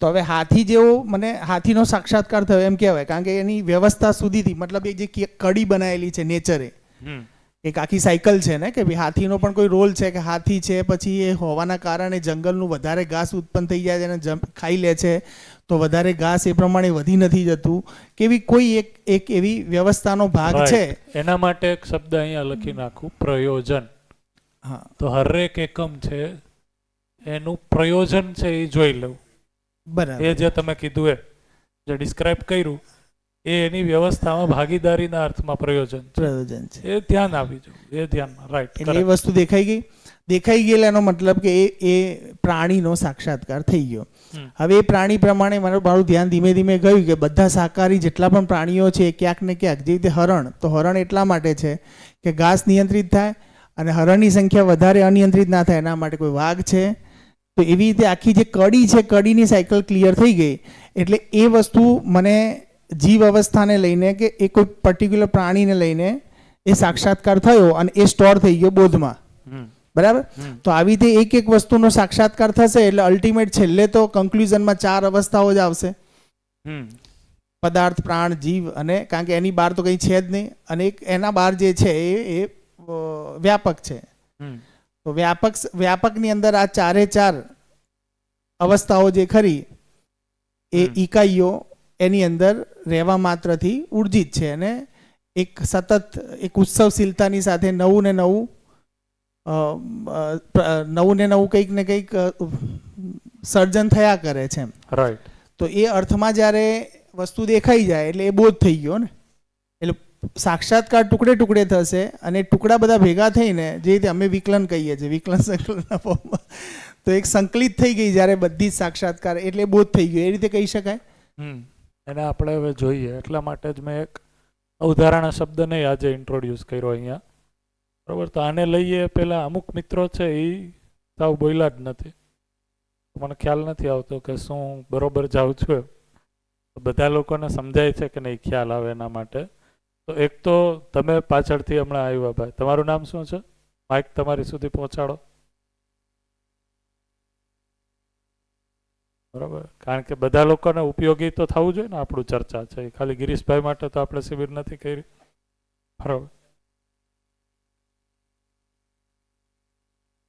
તો હવે હાથી જેવો મને હાથીનો સાક્ષાત્કાર થયો એમ કહેવાય, કારણ કે એની વ્યવસ્થા સુધીથી મતલબ એ જે કડી બનાવેલી છે નેચરે, હમ એક આખી સાયકલ છે ને કે ભાઈ હાથીનો પણ કોઈ રોલ છે કે હાથી છે પછી એ હોવાના કારણે જંગલનું વધારે ઘાસ ઉત્પન્ન થઈ જાય છે અને ખાઈ લે છે તો વધારે ઘાસ એ પ્રમાણે વધી નથી જતું કે એવી કોઈ એક એવી વ્યવસ્થાનો ભાગ છે. Right. એના માટે એક શબ્દ અહીંયા લખી નાખું, પ્રયોજન. હા તો હરેક એકમ છે એનું પ્રયોજન છે એ જોઈ લેવું. બરાબર. એ જે તમે કીધું એ જે ડિસ્ક્રાઇબ કર્યું એ એની વ્યવસ્થામાં ભાગીદારીના અર્થમાં પ્રયોજન છે. પ્રયોજન છે એ ધ્યાન આવી જવું, એ ધ્યાનમાં. રાઈટ. એટલે એ વસ્તુ દેખાઈ ગયેલા એનો મતલબ કે એ પ્રાણીનો સાક્ષાત્કાર થઈ ગયો. હવે એ પ્રાણી પ્રમાણે મારું ધ્યાન ધીમે ધીમે ગયું કે બધા શાકાહારી જેટલા પણ પ્રાણીઓ છે ક્યાંક ને ક્યાંક, જે રીતે હરણ, તો હરણ એટલા માટે છે કે ઘાસ નિયંત્રિત થાય અને હરણની સંખ્યા વધારે અનિયંત્રિત ના થાય એના માટે કોઈ વાઘ છે. તો એવી રીતે આખી જે કડી છે કડીની સાયકલ ક્લિયર થઈ ગઈ. એટલે એ વસ્તુ મને જીવ અવસ્થાને લઈને કે એ કોઈ પર્ટિક્યુલર પ્રાણીને લઈને એ સાક્ષાત્કાર થયો અને એ સ્ટોર થઈ ગયો બોધમાં. બરાબર. તો આવી રીતે એક એક વસ્તુનો સાક્ષાત્કાર થશે એટલે અલ્ટિમેટ છેલ્લે તો કન્ક્લુઝનમાં 4 અવસ્થાઓ જ આવશે, પદાર્થ, પ્રાણ, જીવ અને કારણ કે એની બહાર તો કંઈ છે જ નહીં અને એક એના બહાર જે છે એ વ્યાપક છે. તો વ્યાપકની અંદર આ 4 અવસ્થાઓ જે ખરી એ ઇકાઈઓ એની અંદર રહેવા માત્રથી ઉર્જિત છે અને એક સતત એક ઉત્સવશીલતાની સાથે નવું ને નવું કંઈક ને કંઈક સર્જન થયા કરે છે. રાઈટ. તો એ અર્થમાં જ્યારે વસ્તુ દેખાઈ જાય એટલે એ બોધ થઈ ગયો ને. એટલે સાક્ષાત્કાર ટુકડે ટુકડે થશે અને ટુકડા બધા ભેગા થઈને જે રીતે અમે વિકલન કહીએ છીએ, વિકલન સંકલનના ફોર્મમાં, તો એક સંકલિત થઈ ગઈ જ્યારે બધી જ સાક્ષાત્કાર એટલે બોધ થઈ ગયો, એ રીતે કહી શકાય. એને આપણે હવે જોઈએ એટલા માટે જ મેં એક અવધારણા શબ્દને આજે ઇન્ટ્રોડ્યુસ કર્યો અહીંયા. બરાબર. તો આને લઈએ પહેલાં અમુક મિત્રો છે એ સાવ બોલ્યા જ નથી, મને ખ્યાલ નથી આવતો કે શું બરોબર જાઉં છું. બધા લોકોને સમજાય છે કે નહીં ખ્યાલ આવે એના માટે. તો એક તો તમે પાછળથી હમણાં આવ્યા ભાઈ, તમારું નામ શું છે? માઇક તમારી સુધી પહોંચાડો. બરાબર. કારણ કે બધા લોકોને ઉપયોગી તો થવું જોઈએ ને આપણું ચર્ચા છે, ખાલી ગિરીશભાઈ માટે તો આપણે શિબિર નથી કરી. બરાબર.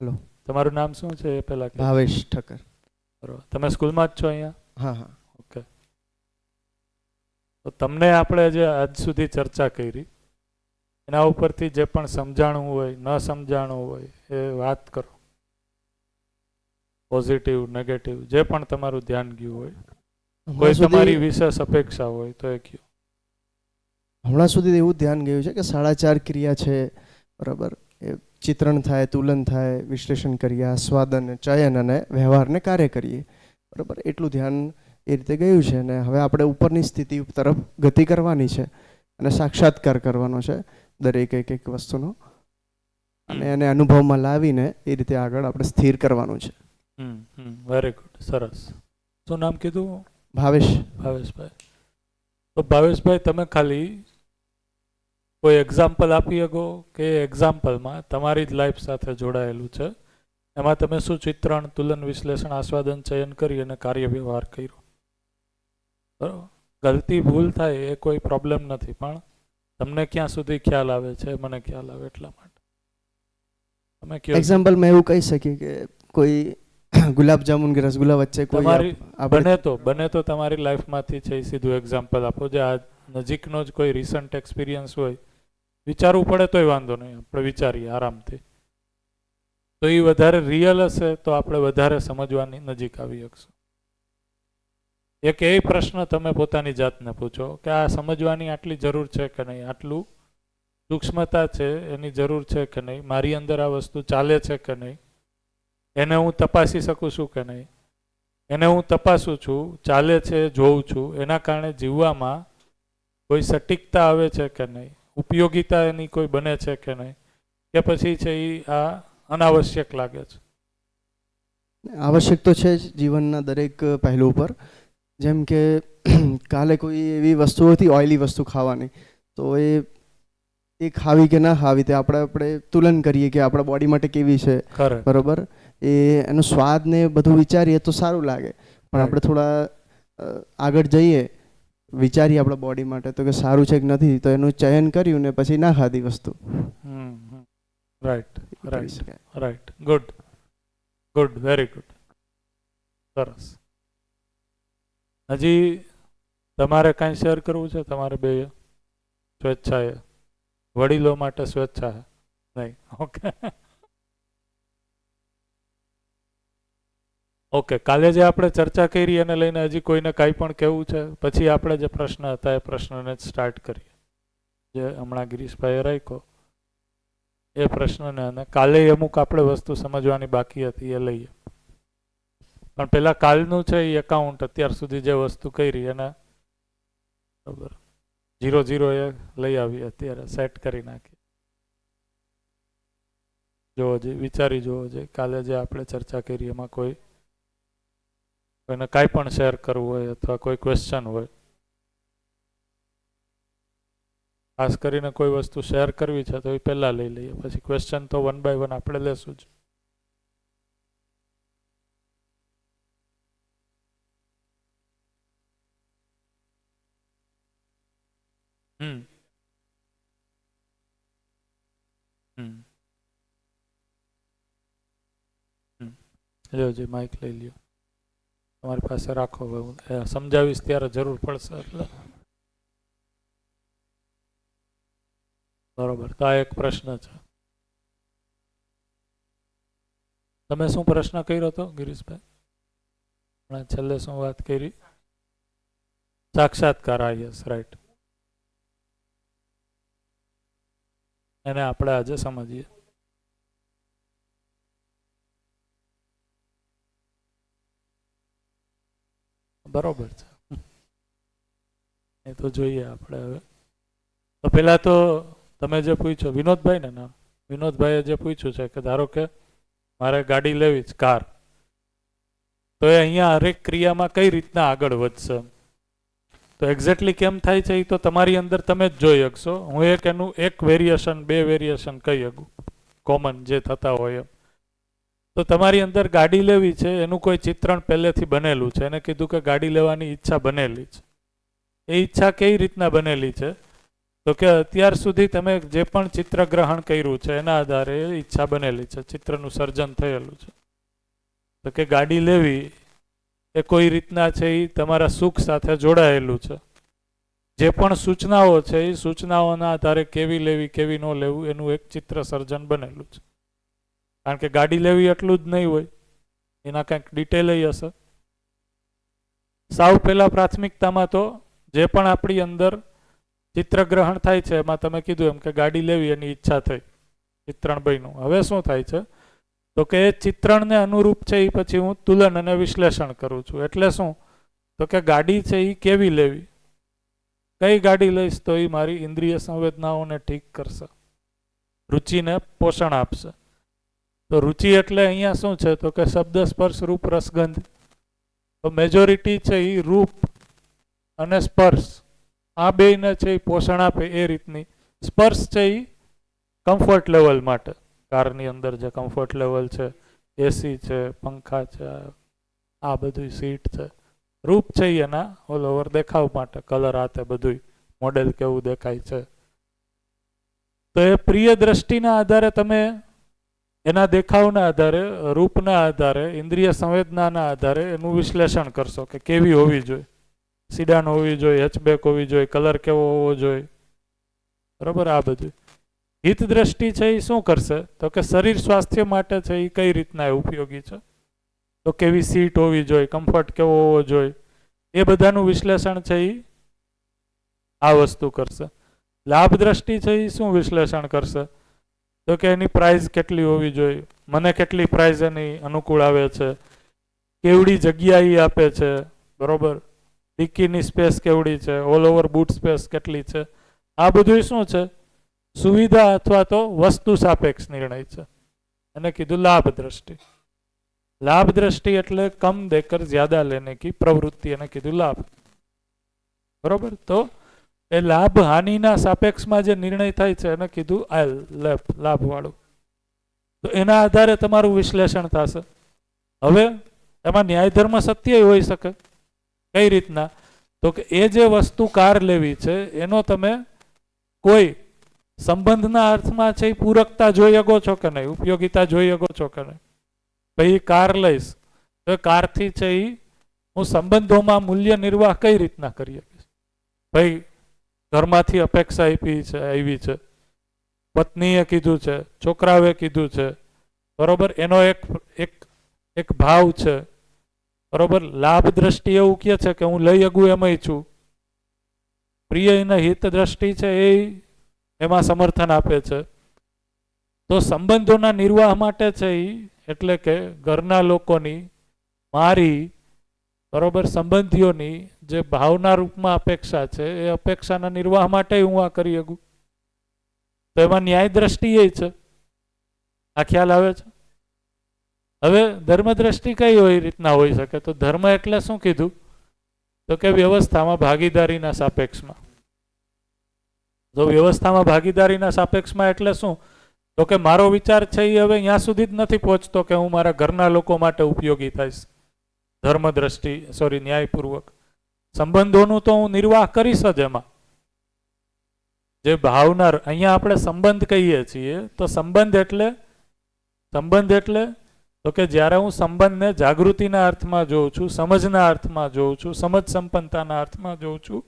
હેલો, તમારું નામ શું છે એ પહેલા? ભાવેશ ઠક્કર. બરાબર. તમે સ્કૂલમાં જ છો અહીંયા? હા હા. ઓકે. તો તમને આપણે જે આજ સુધી ચર્ચા કરી એના ઉપરથી જે પણ સમજાણું હોય, ન સમજાણું હોય એ વાત કરો. પોઝિટિવ, નેગેટિવ, જે પણ તમારું ધ્યાન ગયું હોય, કોઈ તમારી વિશેષ અપેક્ષા હોય તો એ કહો. હમણાં સુધી એવું ધ્યાન ગયું છે કે 4.5 ક્રિયા છે, બરાબર. એ ચિત્રણ થાય, તુલન થાય, વિશ્લેષણ કરીએ, આસ્વાદન, ચયન અને વ્યવહારને કાર્ય કરીએ, બરાબર. એટલું ધ્યાન એ રીતે ગયું છે અને હવે આપણે ઉપરની સ્થિતિ તરફ ગતિ કરવાની છે અને સાક્ષાત્કાર કરવાનો છે દરેક એક વસ્તુનો અને એને અનુભવમાં લાવીને એ રીતે આગળ આપણે સ્થિર કરવાનું છે. વેરી ગુડ, સરસ. શું નામ કીધું? ભાવેશ. ભાવેશભાઈ. તો ભાવેશભાઈ તમે ખાલી કોઈ એક્ઝામ્પલ આપી શકો કે એક્ઝામ્પલમાં તમારી જ લાઈફ સાથે જોડાયેલું છે, એમાં તમે શું ચિત્રણ, તુલન, વિશ્લેષણ, આસ્વાદન, ચયન કરી અને કાર્ય વ્યવહાર કર્યો. બરાબર. ગલતી ભૂલ થાય એ કોઈ પ્રોબ્લેમ નથી, પણ તમને ક્યાં સુધી ખ્યાલ આવે છે મને ખ્યાલ આવે એટલા માટે તમે કયો. એક્ઝામ્પલમાં એવું કહી શકીએ કે કોઈ ગુલાબજામુન કે રસગુલ્લા વચ્ચે કોઈ બને તો તમારી લાઈફમાંથી છે સીધું એક્ઝામ્પલ આપો, જે આ નજીકનો જ કોઈ રિસન્ટ એક્સપિરિયન્સ હોય. વિચારવું પડે તોય વાંધો નહીં, આપણે વિચારીએ આરામથી. તો એ વધારે રિયલ હશે તો આપણે વધારે સમજવાની નજીક આવી શકશું. એક એ પ્રશ્ન તમે પોતાની જાતને પૂછો કે આ સમજવાની આટલી જરૂર છે કે નહીં, આટલું સૂક્ષ્મતા છે એની જરૂર છે કે નહીં, મારી અંદર આ વસ્તુ ચાલે છે કે નહીં, એને હું તપાસી શકું છું કે નહીં, એને હું તપાસું છું, ચાલે છે, જોઉં છું, એના કારણે જીવવામાં કોઈ સટીકતા આવે છે કે નહીં, ઉપયોગિતા એની કોઈ બને છે કે નહીં, કે પછી છે એ આ અનાવશ્યક લાગે છે? આવશ્યક તો છે જ જીવનના દરેક પહેલું પર. જેમ કે કાલે કોઈ એવી વસ્તુ હતી ઓઇલી વસ્તુ ખાવાની, તો એ ખાવી કે ના ખાવી તે આપણે તુલન કરીએ કે આપણા બોડી માટે કેવી છે, ખરે બરોબર. એનો સ્વાદ ને બધું વિચારીએ તો સારું લાગે, પણ આપણે થોડા આગળ જઈએ, વિચારીએ આપણા બોડી માટે તો કે સારું છે કે નથી, તો એનું ચયન કર્યું ને પછી ના ખાધી વસ્તુ. Right right right. Good good, very good, સરસ. હજી તમારે કાંઈ શેર કરવું છે? તમારે બે સ્વેચ્છાએ, વડીલો માટે સ્વેચ્છા નહીં? Okay okay. કાલે જે આપણે ચર્ચા કરી એને લઈને હજી કોઈને કાંઈ પણ કહેવું છે? પછી આપણે જે પ્રશ્ન હતા એ પ્રશ્નને જ સ્ટાર્ટ કરીએ, જે હમણાં ગિરીશભાઈએ રાખ્યો એ પ્રશ્નને. અને કાલે અમુક આપણે વસ્તુ સમજવાની બાકી હતી એ લઈએ. પણ પેલા કાલનું છે એ એકાઉન્ટ અત્યાર સુધી જે વસ્તુ કરી એને બરાબર 0-0 એ લઈ આવી, અત્યારે સેટ કરી નાખી. જોવો જોઈએ, વિચારી જોવો જોઈએ કાલે જે આપણે ચર્ચા કરી એમાં કોઈને કાંઈ પણ શેર કરવું હોય અથવા કોઈ ક્વેશ્ચન હોય. ખાસ કરીને કોઈ વસ્તુ શેર કરવી છે તો એ પહેલાં લઈ લઈએ, પછી ક્વેશ્ચન તો 1 by 1 આપણે લેશું જ. લ્યો જી, માઇક લઈ લ્યો, તમારી પાસે રાખો. હું સમજાવીશ ત્યારે જરૂર પડશે એટલે બરોબર. તો આ એક પ્રશ્ન છે. તમે શું પ્રશ્ન કર્યો હતો ગિરીશભાઈ? હમણાં છેલ્લે શું વાત કરી? સાક્ષાત્કાર. આ યસ, રાઈટ. એને આપણે આજે સમજીએ. બરોબર છે, એ તો જોઈએ આપણે હવે. તો પેલા તો તમે જે પૂછ્યું વિનોદભાઈ ને નામ, વિનોદભાઈએ જે પૂછ્યું છે કે ધારો કે મારે ગાડી લેવી જ, કાર, તો એ અહીંયા હરેક ક્રિયામાં કઈ રીતના આગળ વધશે? તો એક્ઝેક્ટલી કેમ થાય છે એ તો તમારી અંદર તમે જ જોઈ શકશો. હું એનું એક વેરિએશન, 2 વેરિએશન કહી શકું કોમન જે થતા હોય એમ. તો તમારી અંદર ગાડી લેવી છે એનું કોઈ ચિત્રણ પહેલેથી બનેલું છે, એને કીધું કે ગાડી લેવાની ઈચ્છા બનેલી છે. એ ઈચ્છા કઈ રીતના બનેલી છે? તો કે અત્યાર સુધી તમે જે પણ ચિત્ર ગ્રહણ કર્યું છે એના આધારે ઈચ્છા બનેલી છે, ચિત્રનું સર્જન થયેલું છે. તો કે ગાડી લેવી એ કોઈ રીતના છે એ તમારા સુખ સાથે જોડાયેલું છે. જે પણ સૂચનાઓ છે એ સૂચનાઓના આધારે કેવી લેવી કેવી ન લેવું એનું એક ચિત્ર સર્જન બનેલું છે. કારણ કે ગાડી લેવી એટલું જ નહીં હોય, એના કંઈક ડિટેલ હશે. સાવ પહેલા પ્રાથમિકતામાં તો જે પણ આપણી અંદર ચિત્રગ્રહણ થાય છે એમાં તમે કીધું એમ કે ગાડી લેવી એની ઈચ્છા થઈ, ચિત્રણ બન્યું. હવે શું થાય છે તો કે એ ચિત્રણને અનુરૂપ છે એ પછી હું તુલન અને વિશ્લેષણ કરું છું. એટલે શું તો કે ગાડી છે એ કેવી લેવી, કઈ ગાડી લઈશ તો એ મારી ઇન્દ્રિય સંવેદનાઓને ઠીક કરશે, રુચિને પોષણ આપશે. તો રુચિ એટલે અહીંયા શું છે તો કે શબ્દ, સ્પર્શ, રૂપ, રસગંધ. તો મેજોરિટી છે એ રૂપ અને સ્પર્શ આ બેયને છે એ પોષણ આપે એ રીતની. સ્પર્શ છે એ કમ્ફર્ટ લેવલ માટે, કારની અંદર જે કમ્ફર્ટ લેવલ છે, એસી છે, પંખા છે, આ બધું સીટ છે. રૂપ છે એના ઓલ ઓવર દેખાવ માટે, કલર આતે બધું મોડેલ કેવું દેખાય છે. તો એ પ્રિય દ્રષ્ટિના આધારે તમે એના દેખાવના આધારે, રૂપના આધારે, ઇન્દ્રિય સંવેદનાના આધારે એનું વિશ્લેષણ કરશો કે કેવી હોવી જોઈએ, સિડાન હોવી જોઈએ, હેચબેક હોવી જોઈએ, કલર કેવો હોવો જોઈએ, બરાબર. આ બધું હિત દ્રષ્ટિ છે એ શું કરશે તો કે શરીર સ્વાસ્થ્ય માટે છે એ કઈ રીતના ઉપયોગી છે, તો કેવી સીટ હોવી જોઈએ, કમ્ફર્ટ કેવો હોવો જોઈએ, એ બધાનું વિશ્લેષણ છે એ આ વસ્તુ કરશે. લાભ દ્રષ્ટિ છે એ શું વિશ્લેષણ કરશે તો કે એની પ્રાઇઝ કેટલી હોવી જોઈએ, મને કેટલી પ્રાઇઝ એની અનુકૂળ આવે છે, કેવડી જગ્યા એ આપે છે, બરોબર, ડિક્કીની સ્પેસ કેવડી છે, ઓલ ઓવર બૂટ સ્પેસ કેટલી છે. આ બધું શું છે સુવિધા અથવા તો વસ્તુ સાપેક્ષ નિર્ણય છે. એને કીધું લાભ દ્રષ્ટિ. લાભ દ્રષ્ટિ એટલે કમ દેकर જ્યાદા લેને કી પ્રવૃત્તિ, એને કીધું લાભ. બરોબર. તો એ લાભ હાનિના સાપેક્ષમાં જે નિર્ણય થાય છે એને કીધું લાભ વાળું. તો એના આધારે તમારું વિશ્લેષણ થશે. હવે એમાં ન્યાય ધર્મ સત્ય હોઈ શકે. કઈ રીતના? તો કે એ જે વસ્તુ કાર લેવી છે એનો તમે કોઈ સંબંધના અર્થમાં છે એ પૂરકતા જોઈ શકો છો કે નહીં, ઉપયોગિતા જોઈ શકો છો કે નહીં. ભાઈ કાર લઈશ તો કારથી છે એ હું સંબંધોમાં મૂલ્ય નિર્વાહ કઈ રીતના કરી શકીશ. ભાઈ ઘરમાંથી અપેક્ષા આવી છે, પત્નીએ કીધું છે, છોકરાઓએ કીધું છે, બરોબર, એનો એક ભાવ છે, બરોબર. લાભ દ્રષ્ટિ એવું કહે છે કે હું લઈ શકું એમાંય છું. પ્રિય એના હિત દ્રષ્ટિ છે એ એમાં સમર્થન આપે છે. તો સંબંધોના નિર્વાહ માટે છે એ એટલે કે ઘરના લોકોની, મારી, બરોબર, સંબંધીઓની જે ભાવના રૂપમાં અપેક્ષા છે એ અપેક્ષાના નિર્વાહ માટે હું આ કરી શકું. તો એમાં ન્યાય દ્રષ્ટિ એ છે. આ ખ્યાલ આવે છે? હવે ધર્મ દ્રષ્ટિ કઈ હોય રીતના હોઈ શકે? તો ધર્મ એટલે શું કીધું? તો કે વ્યવસ્થામાં ભાગીદારીના સાપેક્ષમાં. જો વ્યવસ્થામાં ભાગીદારીના સાપેક્ષમાં એટલે શું? તો કે મારો વિચાર છે એ હવે ત્યાં સુધી જ નથી પહોંચતો કે હું મારા ઘરના લોકો માટે ઉપયોગી થઈશ. ધર્મ દ્રષ્ટિ ન્યાયપૂર્વક સંબંધોનું તો હું નિર્વાહ કરીશ જ. એમાં જે ભાવના, અહીંયા આપણે સંબંધ કહીએ છીએ તો સંબંધ એટલે તો કે જ્યારે હું સંબંધને જાગૃતિના અર્થમાં જોઉં છું, સમજના અર્થમાં જોઉં છું, સમજ સંપન્નતાના અર્થમાં જોઉં છું,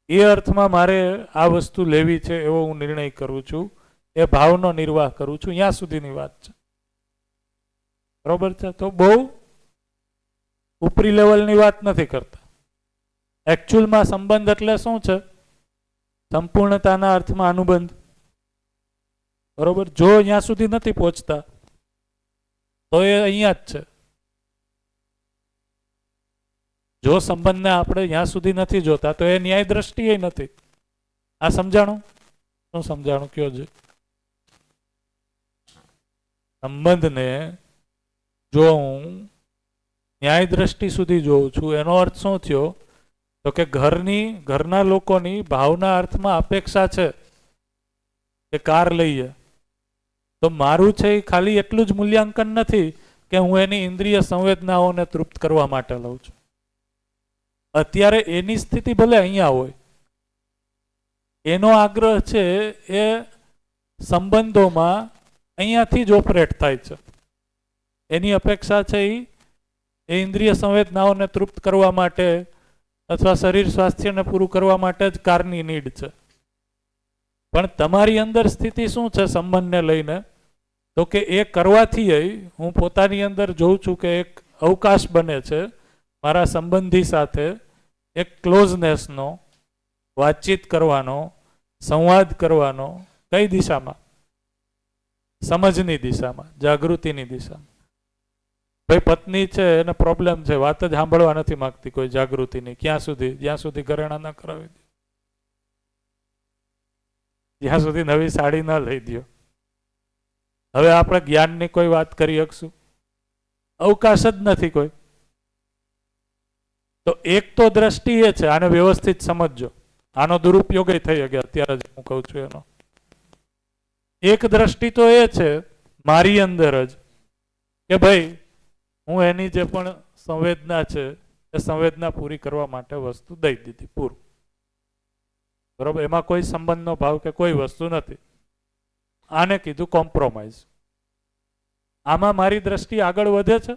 એ અર્થમાં મારે આ વસ્તુ લેવી છે એવો હું નિર્ણય કરું છું, એ ભાવનો નિર્વાહ કરું છું. ત્યાં સુધીની વાત છે. બરોબર છે. તો બહુ ઉપરી લેવલની વાત નથી કરતા. એકચ્યુઅલમાં સંબંધ એટલે શું છે? સંપૂર્ણતાના અર્થમાં અનુબંધ. બરોબર. જો અહીંયા સુધી નથી પહોંચતા તો એ અહીંયા જ છે. જો સંબંધને આપણે ત્યાં સુધી નથી જોતા તો એ ન્યાય દ્રષ્ટિએ નથી. આ સમજાણું? શું સમજાણું? કયો છે? સંબંધને જો હું ન્યાય દ્રષ્ટિ સુધી જોઉં છું એનો અર્થ શું થયો? તો કે ઘરના લોકોની ભાવના અર્થમાં અપેક્ષા છે કે કાર લઈએ, તો મારું છે એ ખાલી એટલું જ મૂલ્યાંકન નથી કે હું એની ઇન્દ્રિય સંવેદનાઓને તૃપ્ત કરવા માટે લઉં છું. અત્યારે એની સ્થિતિ ભલે અહીંયા હોય, એનો આગ્રહ છે એ સંબંધોમાં અહીંયાથી જ ઓપરેટ થાય છે. એની અપેક્ષા છે એ ઇન્દ્રિય સંવેદનાઓને તૃપ્ત કરવા માટે અથવા શરીર સ્વાસ્થ્યને પૂરું કરવા માટે જ કારની નીડ છે. પણ તમારી અંદર સ્થિતિ શું છે સંબંધને લઈને? તો કે એ કરવાથી હું પોતાની અંદર જોઉં છું કે એક અવકાશ બને છે મારા સંબંધી સાથે એક ક્લોઝનેસનો, વાતચીત કરવાનો, સંવાદ કરવાનો. કઈ દિશામાં? સમજની દિશામાં, જાગૃતિની દિશામાં. ભાઈ પત્ની છે એને પ્રોબ્લેમ છે, વાત જ સાંભળવા નથી માંગતી કોઈ જાગૃતિની. ક્યાં સુધી? જ્યાં સુધી ઘરેણા ના કરાવી દો, જ્યાં સુધી નવી સાડી ના લઈ દો. હવે આપણે જ્ઞાનની કોઈ વાત કરી શકશું? અવકાશ જ નથી કોઈ. તો એક તો દ્રષ્ટિ એ છે, આને વ્યવસ્થિત સમજજો. આનો દુરુપયોગ થઈ શકે અત્યારે જ હું કહું છું એનો. એક દ્રષ્ટિ તો એ છે મારી અંદર જ કે ભાઈ હું એની જે પણ સંવેદના છે એ સંવેદના પૂરી કરવા માટે વસ્તુ દઈ દીધી, પૂરું. બરોબર. એમાં કોઈ સંબંધનો ભાવ કે કોઈ વસ્તુ નથી. આને કીધું કોમ્પ્રોમાઇઝ. આમાં મારી દ્રષ્ટિ આગળ વધે છે.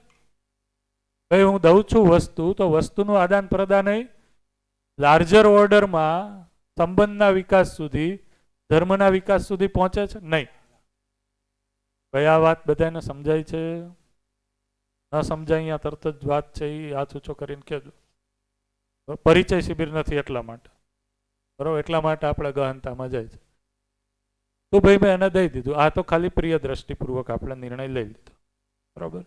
ભાઈ હું દઉં છું વસ્તુ, તો વસ્તુનું આદાન પ્રદાન લાર્જર ઓર્ડરમાં સંબંધના વિકાસ સુધી, ધર્મના વિકાસ સુધી પહોંચે છે? નહીં. ભાઈ આ વાત બધાને સમજાય છે? ન સમજાય અહીંયા તરત જ વાત છે એ હાથ ઊંચો કરીને કહેજો. પરિચય શિબિર નથી એટલા માટે, બરોબર, એટલા માટે આપણે ગહનતામાં જાય છે. તો ભાઈ મેં એને દઈ દીધું. આ તો ખાલી પ્રિય દ્રષ્ટિપૂર્વક આપણે નિર્ણય લઈ લીધો, બરોબર.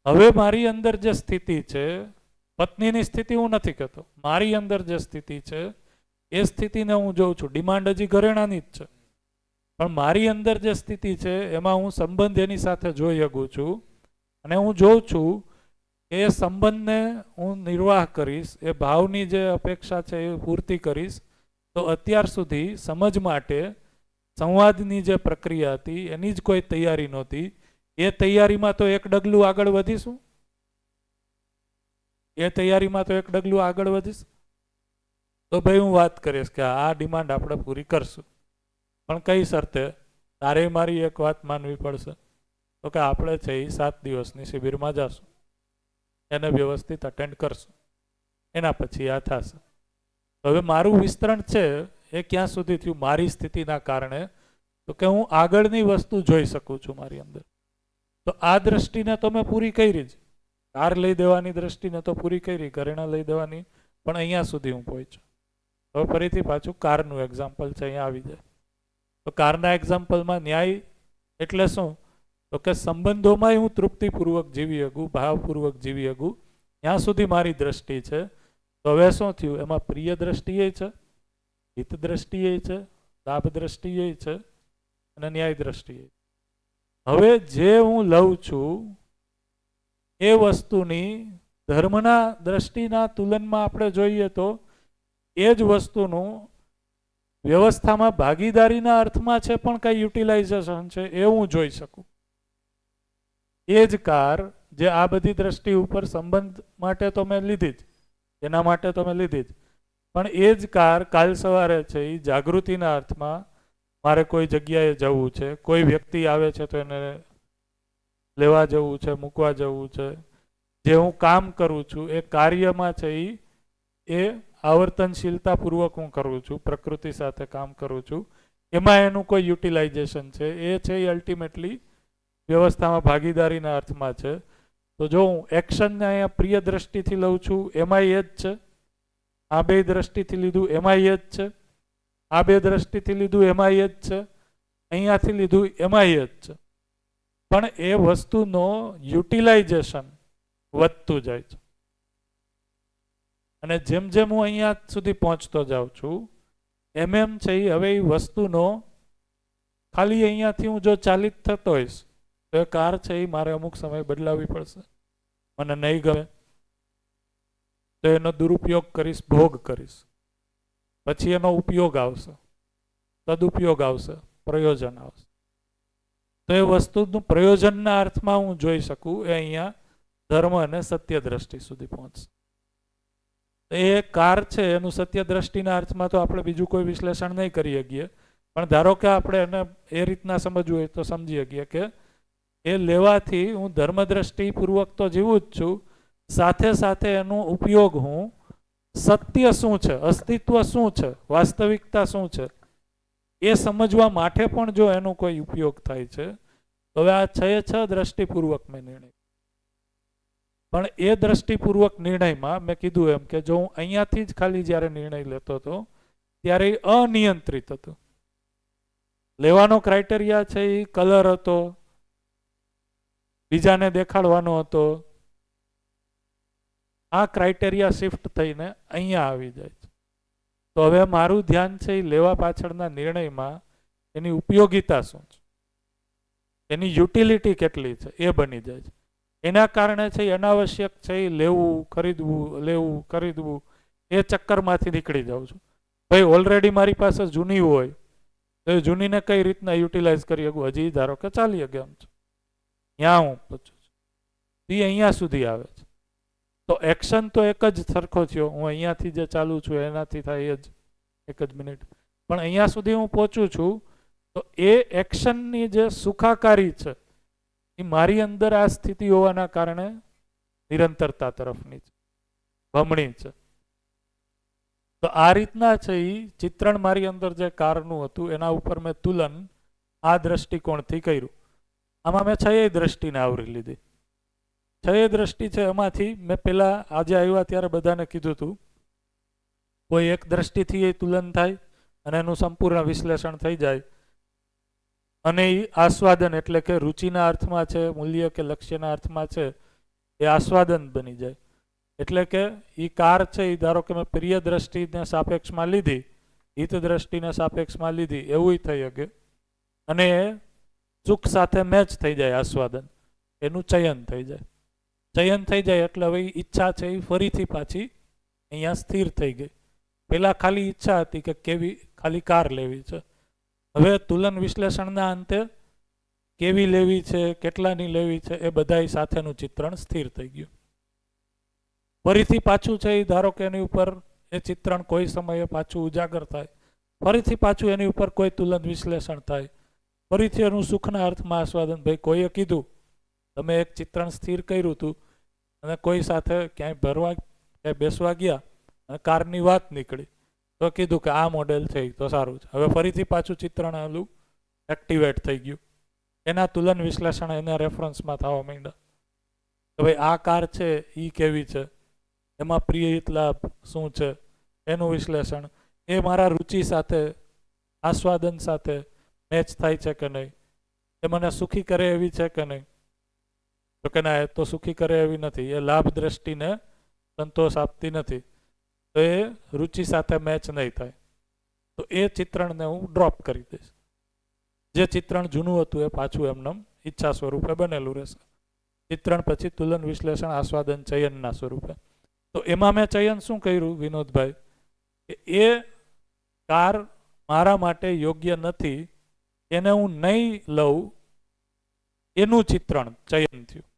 હવે મારી અંદર જે સ્થિતિ છે, પત્નીની સ્થિતિ હું નથી કહેતો, મારી અંદર જે સ્થિતિ છે એ સ્થિતિને હું જોઉં છું. ડિમાન્ડ હજી ઘરેણાની જ છે. પણ મારી અંદર જે સ્થિતિ છે એમાં હું સંબંધ એની સાથે જોઈ શકું છું અને હું જોઉં છું કે એ સંબંધને હું નિર્વાહ કરીશ, એ ભાવની જે અપેક્ષા છે એ પૂર્તિ કરીશ. તો અત્યાર સુધી સમજ માટે સંવાદની જે પ્રક્રિયા હતી એની જ કોઈ તૈયારી નહોતી. એ તૈયારીમાં તો એક ડગલું આગળ વધીશું, એ તૈયારીમાં તો એક ડગલું આગળ વધીશ. તો ભાઈ હું વાત કરીશ કે આ ડિમાન્ડ આપણે પૂરી કરશું, પણ કઈ શરતે? તારે મારી એક વાત માનવી પડશે. તો કે આપણે છે એ 7 દિવસની શિબિરમાં જશું, એને વ્યવસ્થિત અટેન્ડ કરશું, એના પછી આ થશે. હવે મારું વિસ્તરણ છે એ ક્યાં સુધી થયું મારી સ્થિતિના કારણે? તો કે હું આગળની વસ્તુ જોઈ શકું છું મારી અંદર. તો આ દ્રષ્ટિને તો મેં પૂરી કરી જ. કાર લઈ દેવાની દ્રષ્ટિને તો પૂરી કરી, ઘરેણા લઈ દેવાની, પણ અહીંયા સુધી હું પહોંચ્યો. હવે ફરીથી પાછું કારનું એક્ઝામ્પલ છે, અહીંયા આવી જાય. તો કારના એક્ઝામ્પલમાં ન્યાય એટલે શું? તો કે સંબંધોમાંય હું તૃપ્તિપૂર્વક જીવી શકું, ભાવપૂર્વક જીવી શકું, ત્યાં સુધી મારી દ્રષ્ટિ છે. તો હવે શું થયું? એમાં પ્રિય દ્રષ્ટિએ છે, હિત દ્રષ્ટિએ છે, લાભ દ્રષ્ટિએ છે અને ન્યાય દ્રષ્ટિએ. હવે જે હું લઉં છું એ વસ્તુની ધર્મના દ્રષ્ટિના તુલનમાં આપણે જોઈએ તો એ જ વસ્તુનું વ્યવસ્થામાં ભાગીદારીના અર્થમાં છે પણ કઈ યુટિલાઇઝેશન છે એ હું જોઈ શકું. એ જ કાર જે આ બધી દ્રષ્ટિ ઉપર સંબંધ માટે તો મેં લીધી જ, એના માટે તો મેં લીધી જ, પણ એ જ કાર કાલ સવારે છે એ જાગૃતિના અર્થમાં મારે કોઈ જગ્યાએ જવું છે, કોઈ વ્યક્તિ આવે છે તો એને લેવા જવું છે, મૂકવા જવું છે, જે હું કામ કરું છું એ કાર્યમાં છે એ આવર્તનશીલતાપૂર્વક હું કરું છું, પ્રકૃતિ સાથે કામ કરું છું, એમાં એનું કોઈ યુટિલાઇઝેશન છે એ છે એ અલ્ટિમેટલી વ્યવસ્થામાં ભાગીદારીના અર્થમાં છે. તો જો હું એક્શનને અહીંયા પ્રિય દ્રષ્ટિથી લઉં છું એમાં એ જ છે, આ બે દ્રષ્ટિથી લીધું એમાં એ જ છે, આ બે દ્રષ્ટિથી લીધું એમાં એ જ છે, અહીંયાથી લીધું એમાં એ જ છે, પણ એ વસ્તુનો યુટિલાઇઝેશન વધતું જાય છે. અને જેમ જેમ હું અહીંયા સુધી પહોંચતો જાઉં છું એમ છે હવે એ વસ્તુનો ખાલી અહીંયાથી હું જો ચાલિત થતો હોઈશ તો એ કાર છે એ મારે અમુક સમય બદલાવી પડશે. મને નહીં ગમે તો એનો દુરુપયોગ કરીશ, ભોગ કરીશ, પછી એનો ઉપયોગ આવશે, સદુપયોગ આવશે, પ્રયોજન આવશે. તો એ વસ્તુનું પ્રયોજનના અર્થમાં હું જોઈ શકું એ અહીંયા ધર્મ અને સત્ય દ્રષ્ટિ સુધી પહોંચશે. એ કાર છે એનું સત્ય દ્રષ્ટિના અર્થમાં તો આપણે બીજું કોઈ વિશ્લેષણ નહીં કરી શકીએ, પણ ધારો કે આપણે એને એ રીતના સમજવું હોય તો સમજી શકીએ કે એ લેવાથી હું ધર્મદ્રષ્ટિપૂર્વક તો જીવું જ છું, સાથે સાથે એનો ઉપયોગ હું સત્ય શું છે, અસ્તિત્વ શું છે, વાસ્તવિકતા શું છે એ સમજવા માટે પણ જો એનો કોઈ ઉપયોગ થાય છે તો હવે આ 6 દ્રષ્ટિપૂર્વક મેં નિર્ણય. પણ એ દ્રષ્ટિપૂર્વક નિર્ણયમાં મેં કીધું એમ કે જો હું અહીંયાથી જ ખાલી જ્યારે નિર્ણય લેતો હતો ત્યારે એ અનિયંત્રિત હતો. લેવાનો ક્રાઇટેરિયા છે એ કલર હતો, બીજાને દેખાડવાનો હતો. આ ક્રાઇટેરિયા શિફ્ટ થઈને અહીંયા આવી જાય છે. તો હવે મારું ધ્યાન છે એ લેવા પાછળના નિર્ણયમાં એની ઉપયોગિતા શું છે, એની યુટિલિટી કેટલી છે એ બની જાય છે. એના કારણે છે અનાવશ્યક છે લેવું ખરીદવું એ ચક્કરમાંથી નીકળી જાઉં છું. ભાઈ ઓલરેડી મારી પાસે જૂની હોય તો એ જૂનીને કઈ રીતના યુટિલાઇઝ કરી શકું, હજી ધારો કે ચાલી શકે એમ છે, ત્યાં હું પૂછું છું, એ અહીંયા સુધી આવે છે. તો એક્શન તો એક જ સરખો થયો, હું અહીંયાથી જે ચાલુ છું એનાથી થાય એ જ 1 જ મિનિટ, પણ અહીંયા સુધી હું પહોંચું છું તો એ એક્શનની જે સુખાકારી છે એ મારી અંદર આ સ્થિતિ હોવાના કારણે નિરંતરતા તરફની છે, ભમણી છે. તો આ રીતના છે એ ચિત્રણ મારી અંદર જે કારનું હતું એના ઉપર મેં તુલન આ દ્રષ્ટિકોણથી કર્યું. આમાં મેં 6 દ્રષ્ટિને આવરી લીધી. 6 દ્રષ્ટિ છે એમાંથી મેં પહેલા આજે આવ્યા ત્યારે બધાને કીધું હતું કોઈ એક દ્રષ્ટિથી એ તુલન થાય અને એનું સંપૂર્ણ વિશ્લેષણ થઈ જાય અને એ આસ્વાદન એટલે કે રુચિના અર્થમાં છે, મૂલ્ય કે લક્ષ્યના અર્થમાં છે એ આસ્વાદન બની જાય. એટલે કે એ કાર છે એ ધારો કે મેં પ્રિય દ્રષ્ટિને સાપેક્ષમાં લીધી, હિત દ્રષ્ટિને સાપેક્ષમાં લીધી, એવું થઈ શકે અને સુખ સાથે મેચ થઈ જાય આસ્વાદન, એનું ચયન થઈ જાય. ચયન થઈ જાય એટલે હવે ઈચ્છા છે એ ફરીથી પાછી અહીંયા સ્થિર થઈ ગઈ. પહેલાં ખાલી ઈચ્છા હતી કે કેવી ખાલી કાર લેવી છે, હવે તુલન વિશ્લેષણના અંતે કેવી લેવી છે, કેટલાની લેવી છે, એ બધાય સાથેનું ચિત્રણ સ્થિર થઈ ગયું. ફરીથી પાછું છે એ ધારો કે એની ઉપર એ ચિત્રણ કોઈ સમયે પાછું ઉજાગર થાય, ફરીથી પાછું એની ઉપર કોઈ તુલન વિશ્લેષણ થાય, ફરીથી એનું સુખના અર્થમાં આસ્વાદન. ભાઈ કોઈએ કીધું તમે એક ચિત્રણ સ્થિર કર્યું હતું અને કોઈ સાથે ક્યાંય ભરવા ક્યાંય બેસવા ગયા અને કારની વાત નીકળી તો કીધું કે આ મોડેલ છે તો સારું છે. હવે ફરીથી પાછું ચિત્રણ આલું એક્ટિવેટ થઈ ગયું, એના તુલન વિશ્લેષણ એના રેફરન્સમાં થવા માંડ્યા. હવે આ કાર છે એ કેવી છે, એમાં પ્રિય હિત લાભ શું છે એનું વિશ્લેષણ, એ મારા રુચિ સાથે આસ્વાદન સાથે મેચ થાય છે કે નહીં, એ મને સુખી કરે એવી છે કે નહીં. તો કે ના, એ તો સુખી કરે એવી નથી, એ લાભ દ્રષ્ટિને સંતોષ આપતી નથી, તો એ રુચિ સાથે મેચ નહીં થાય, તો એ ચિત્રણને હું ડ્રોપ કરી દઈશ. જે ચિત્રણ જૂનું હતું એ પાછું એમને ઈચ્છા સ્વરૂપે બનેલું રહેશે. ચિત્રણ પછી તુલન વિશ્લેષણ આસ્વાદન ચયનના સ્વરૂપે. તો એમાં મેં ચયન શું કર્યું વિનોદભાઈ, કે એ કાર મારા માટે યોગ્ય નથી, એને હું નહીં લઉં, એનું ચિત્રણ ચયન થયું.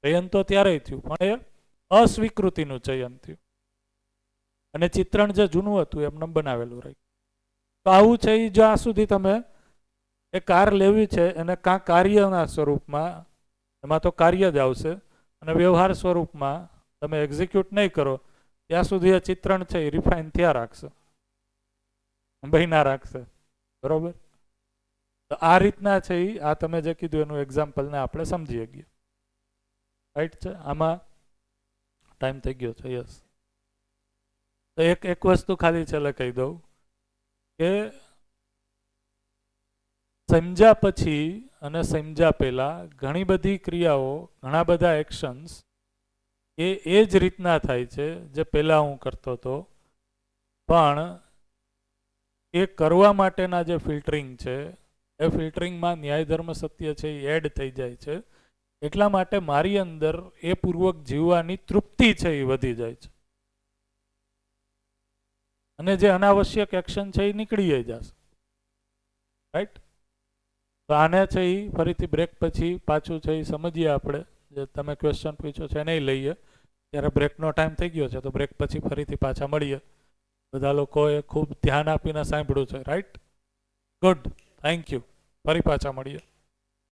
ચયન તો ત્યારે થયું પણ એ અસ્વીકૃતિનું ચયન થયું, અને ચિત્રણ જે જૂનું હતું એમને બનાવેલું રહ્યું. તો આવું છે એ જ્યાં સુધી તમે એ કાર લેવી છે એને કાં કાર્યના સ્વરૂપમાં, એમાં તો કાર્ય જ આવશે, અને વ્યવહાર સ્વરૂપમાં તમે એક્ઝિક્યુટ નહીં કરો ત્યાં સુધી એ ચિત્રણ છે એ રિફાઇન થયા રાખશે, ભાઈ ના રાખશે. બરોબર? તો આ રીતના છે એ આ તમે જે કીધું એનું એક્ઝામ્પલને આપણે સમજી શકીએ. રાઈટ છે? આમાં ટાઈમ થઈ ગયો છે. યસ. તો એક વસ્તુ ખાલી છેલ્લે કહી દઉં કે સમજ્યા પછી અને સમજ્યા પહેલા ઘણી બધી ક્રિયાઓ, ઘણા બધા એક્શન્સ એ જ રીતના થાય છે જે પહેલાં હું કરતો હતો, પણ એ કરવા માટેના જે ફિલ્ટરિંગ છે એ ફિલ્ટરિંગમાં ન્યાય ધર્મ સત્ય છે એ એડ થઈ જાય છે. એટલા માટે મારી અંદર એ પૂર્વક જીવવાની તૃપ્તિ છે એ વધી જાય છે, અને જે અનાવશ્યક એક્શન છે એ નીકળી જશે. રાઈટ? તો આને છે એ ફરીથી બ્રેક પછી પાછું છે એ સમજીએ આપણે. જે તમે ક્વેશ્ચન પૂછ્યો છે એને લઈએ. ત્યારે બ્રેકનો ટાઈમ થઈ ગયો છે, તો બ્રેક પછી ફરીથી પાછા મળીએ. બધા લોકોએ ખૂબ ધ્યાન આપીને સાંભળ્યું છે. રાઈટ? Good, thank you. ફરી પાછા મળીએ.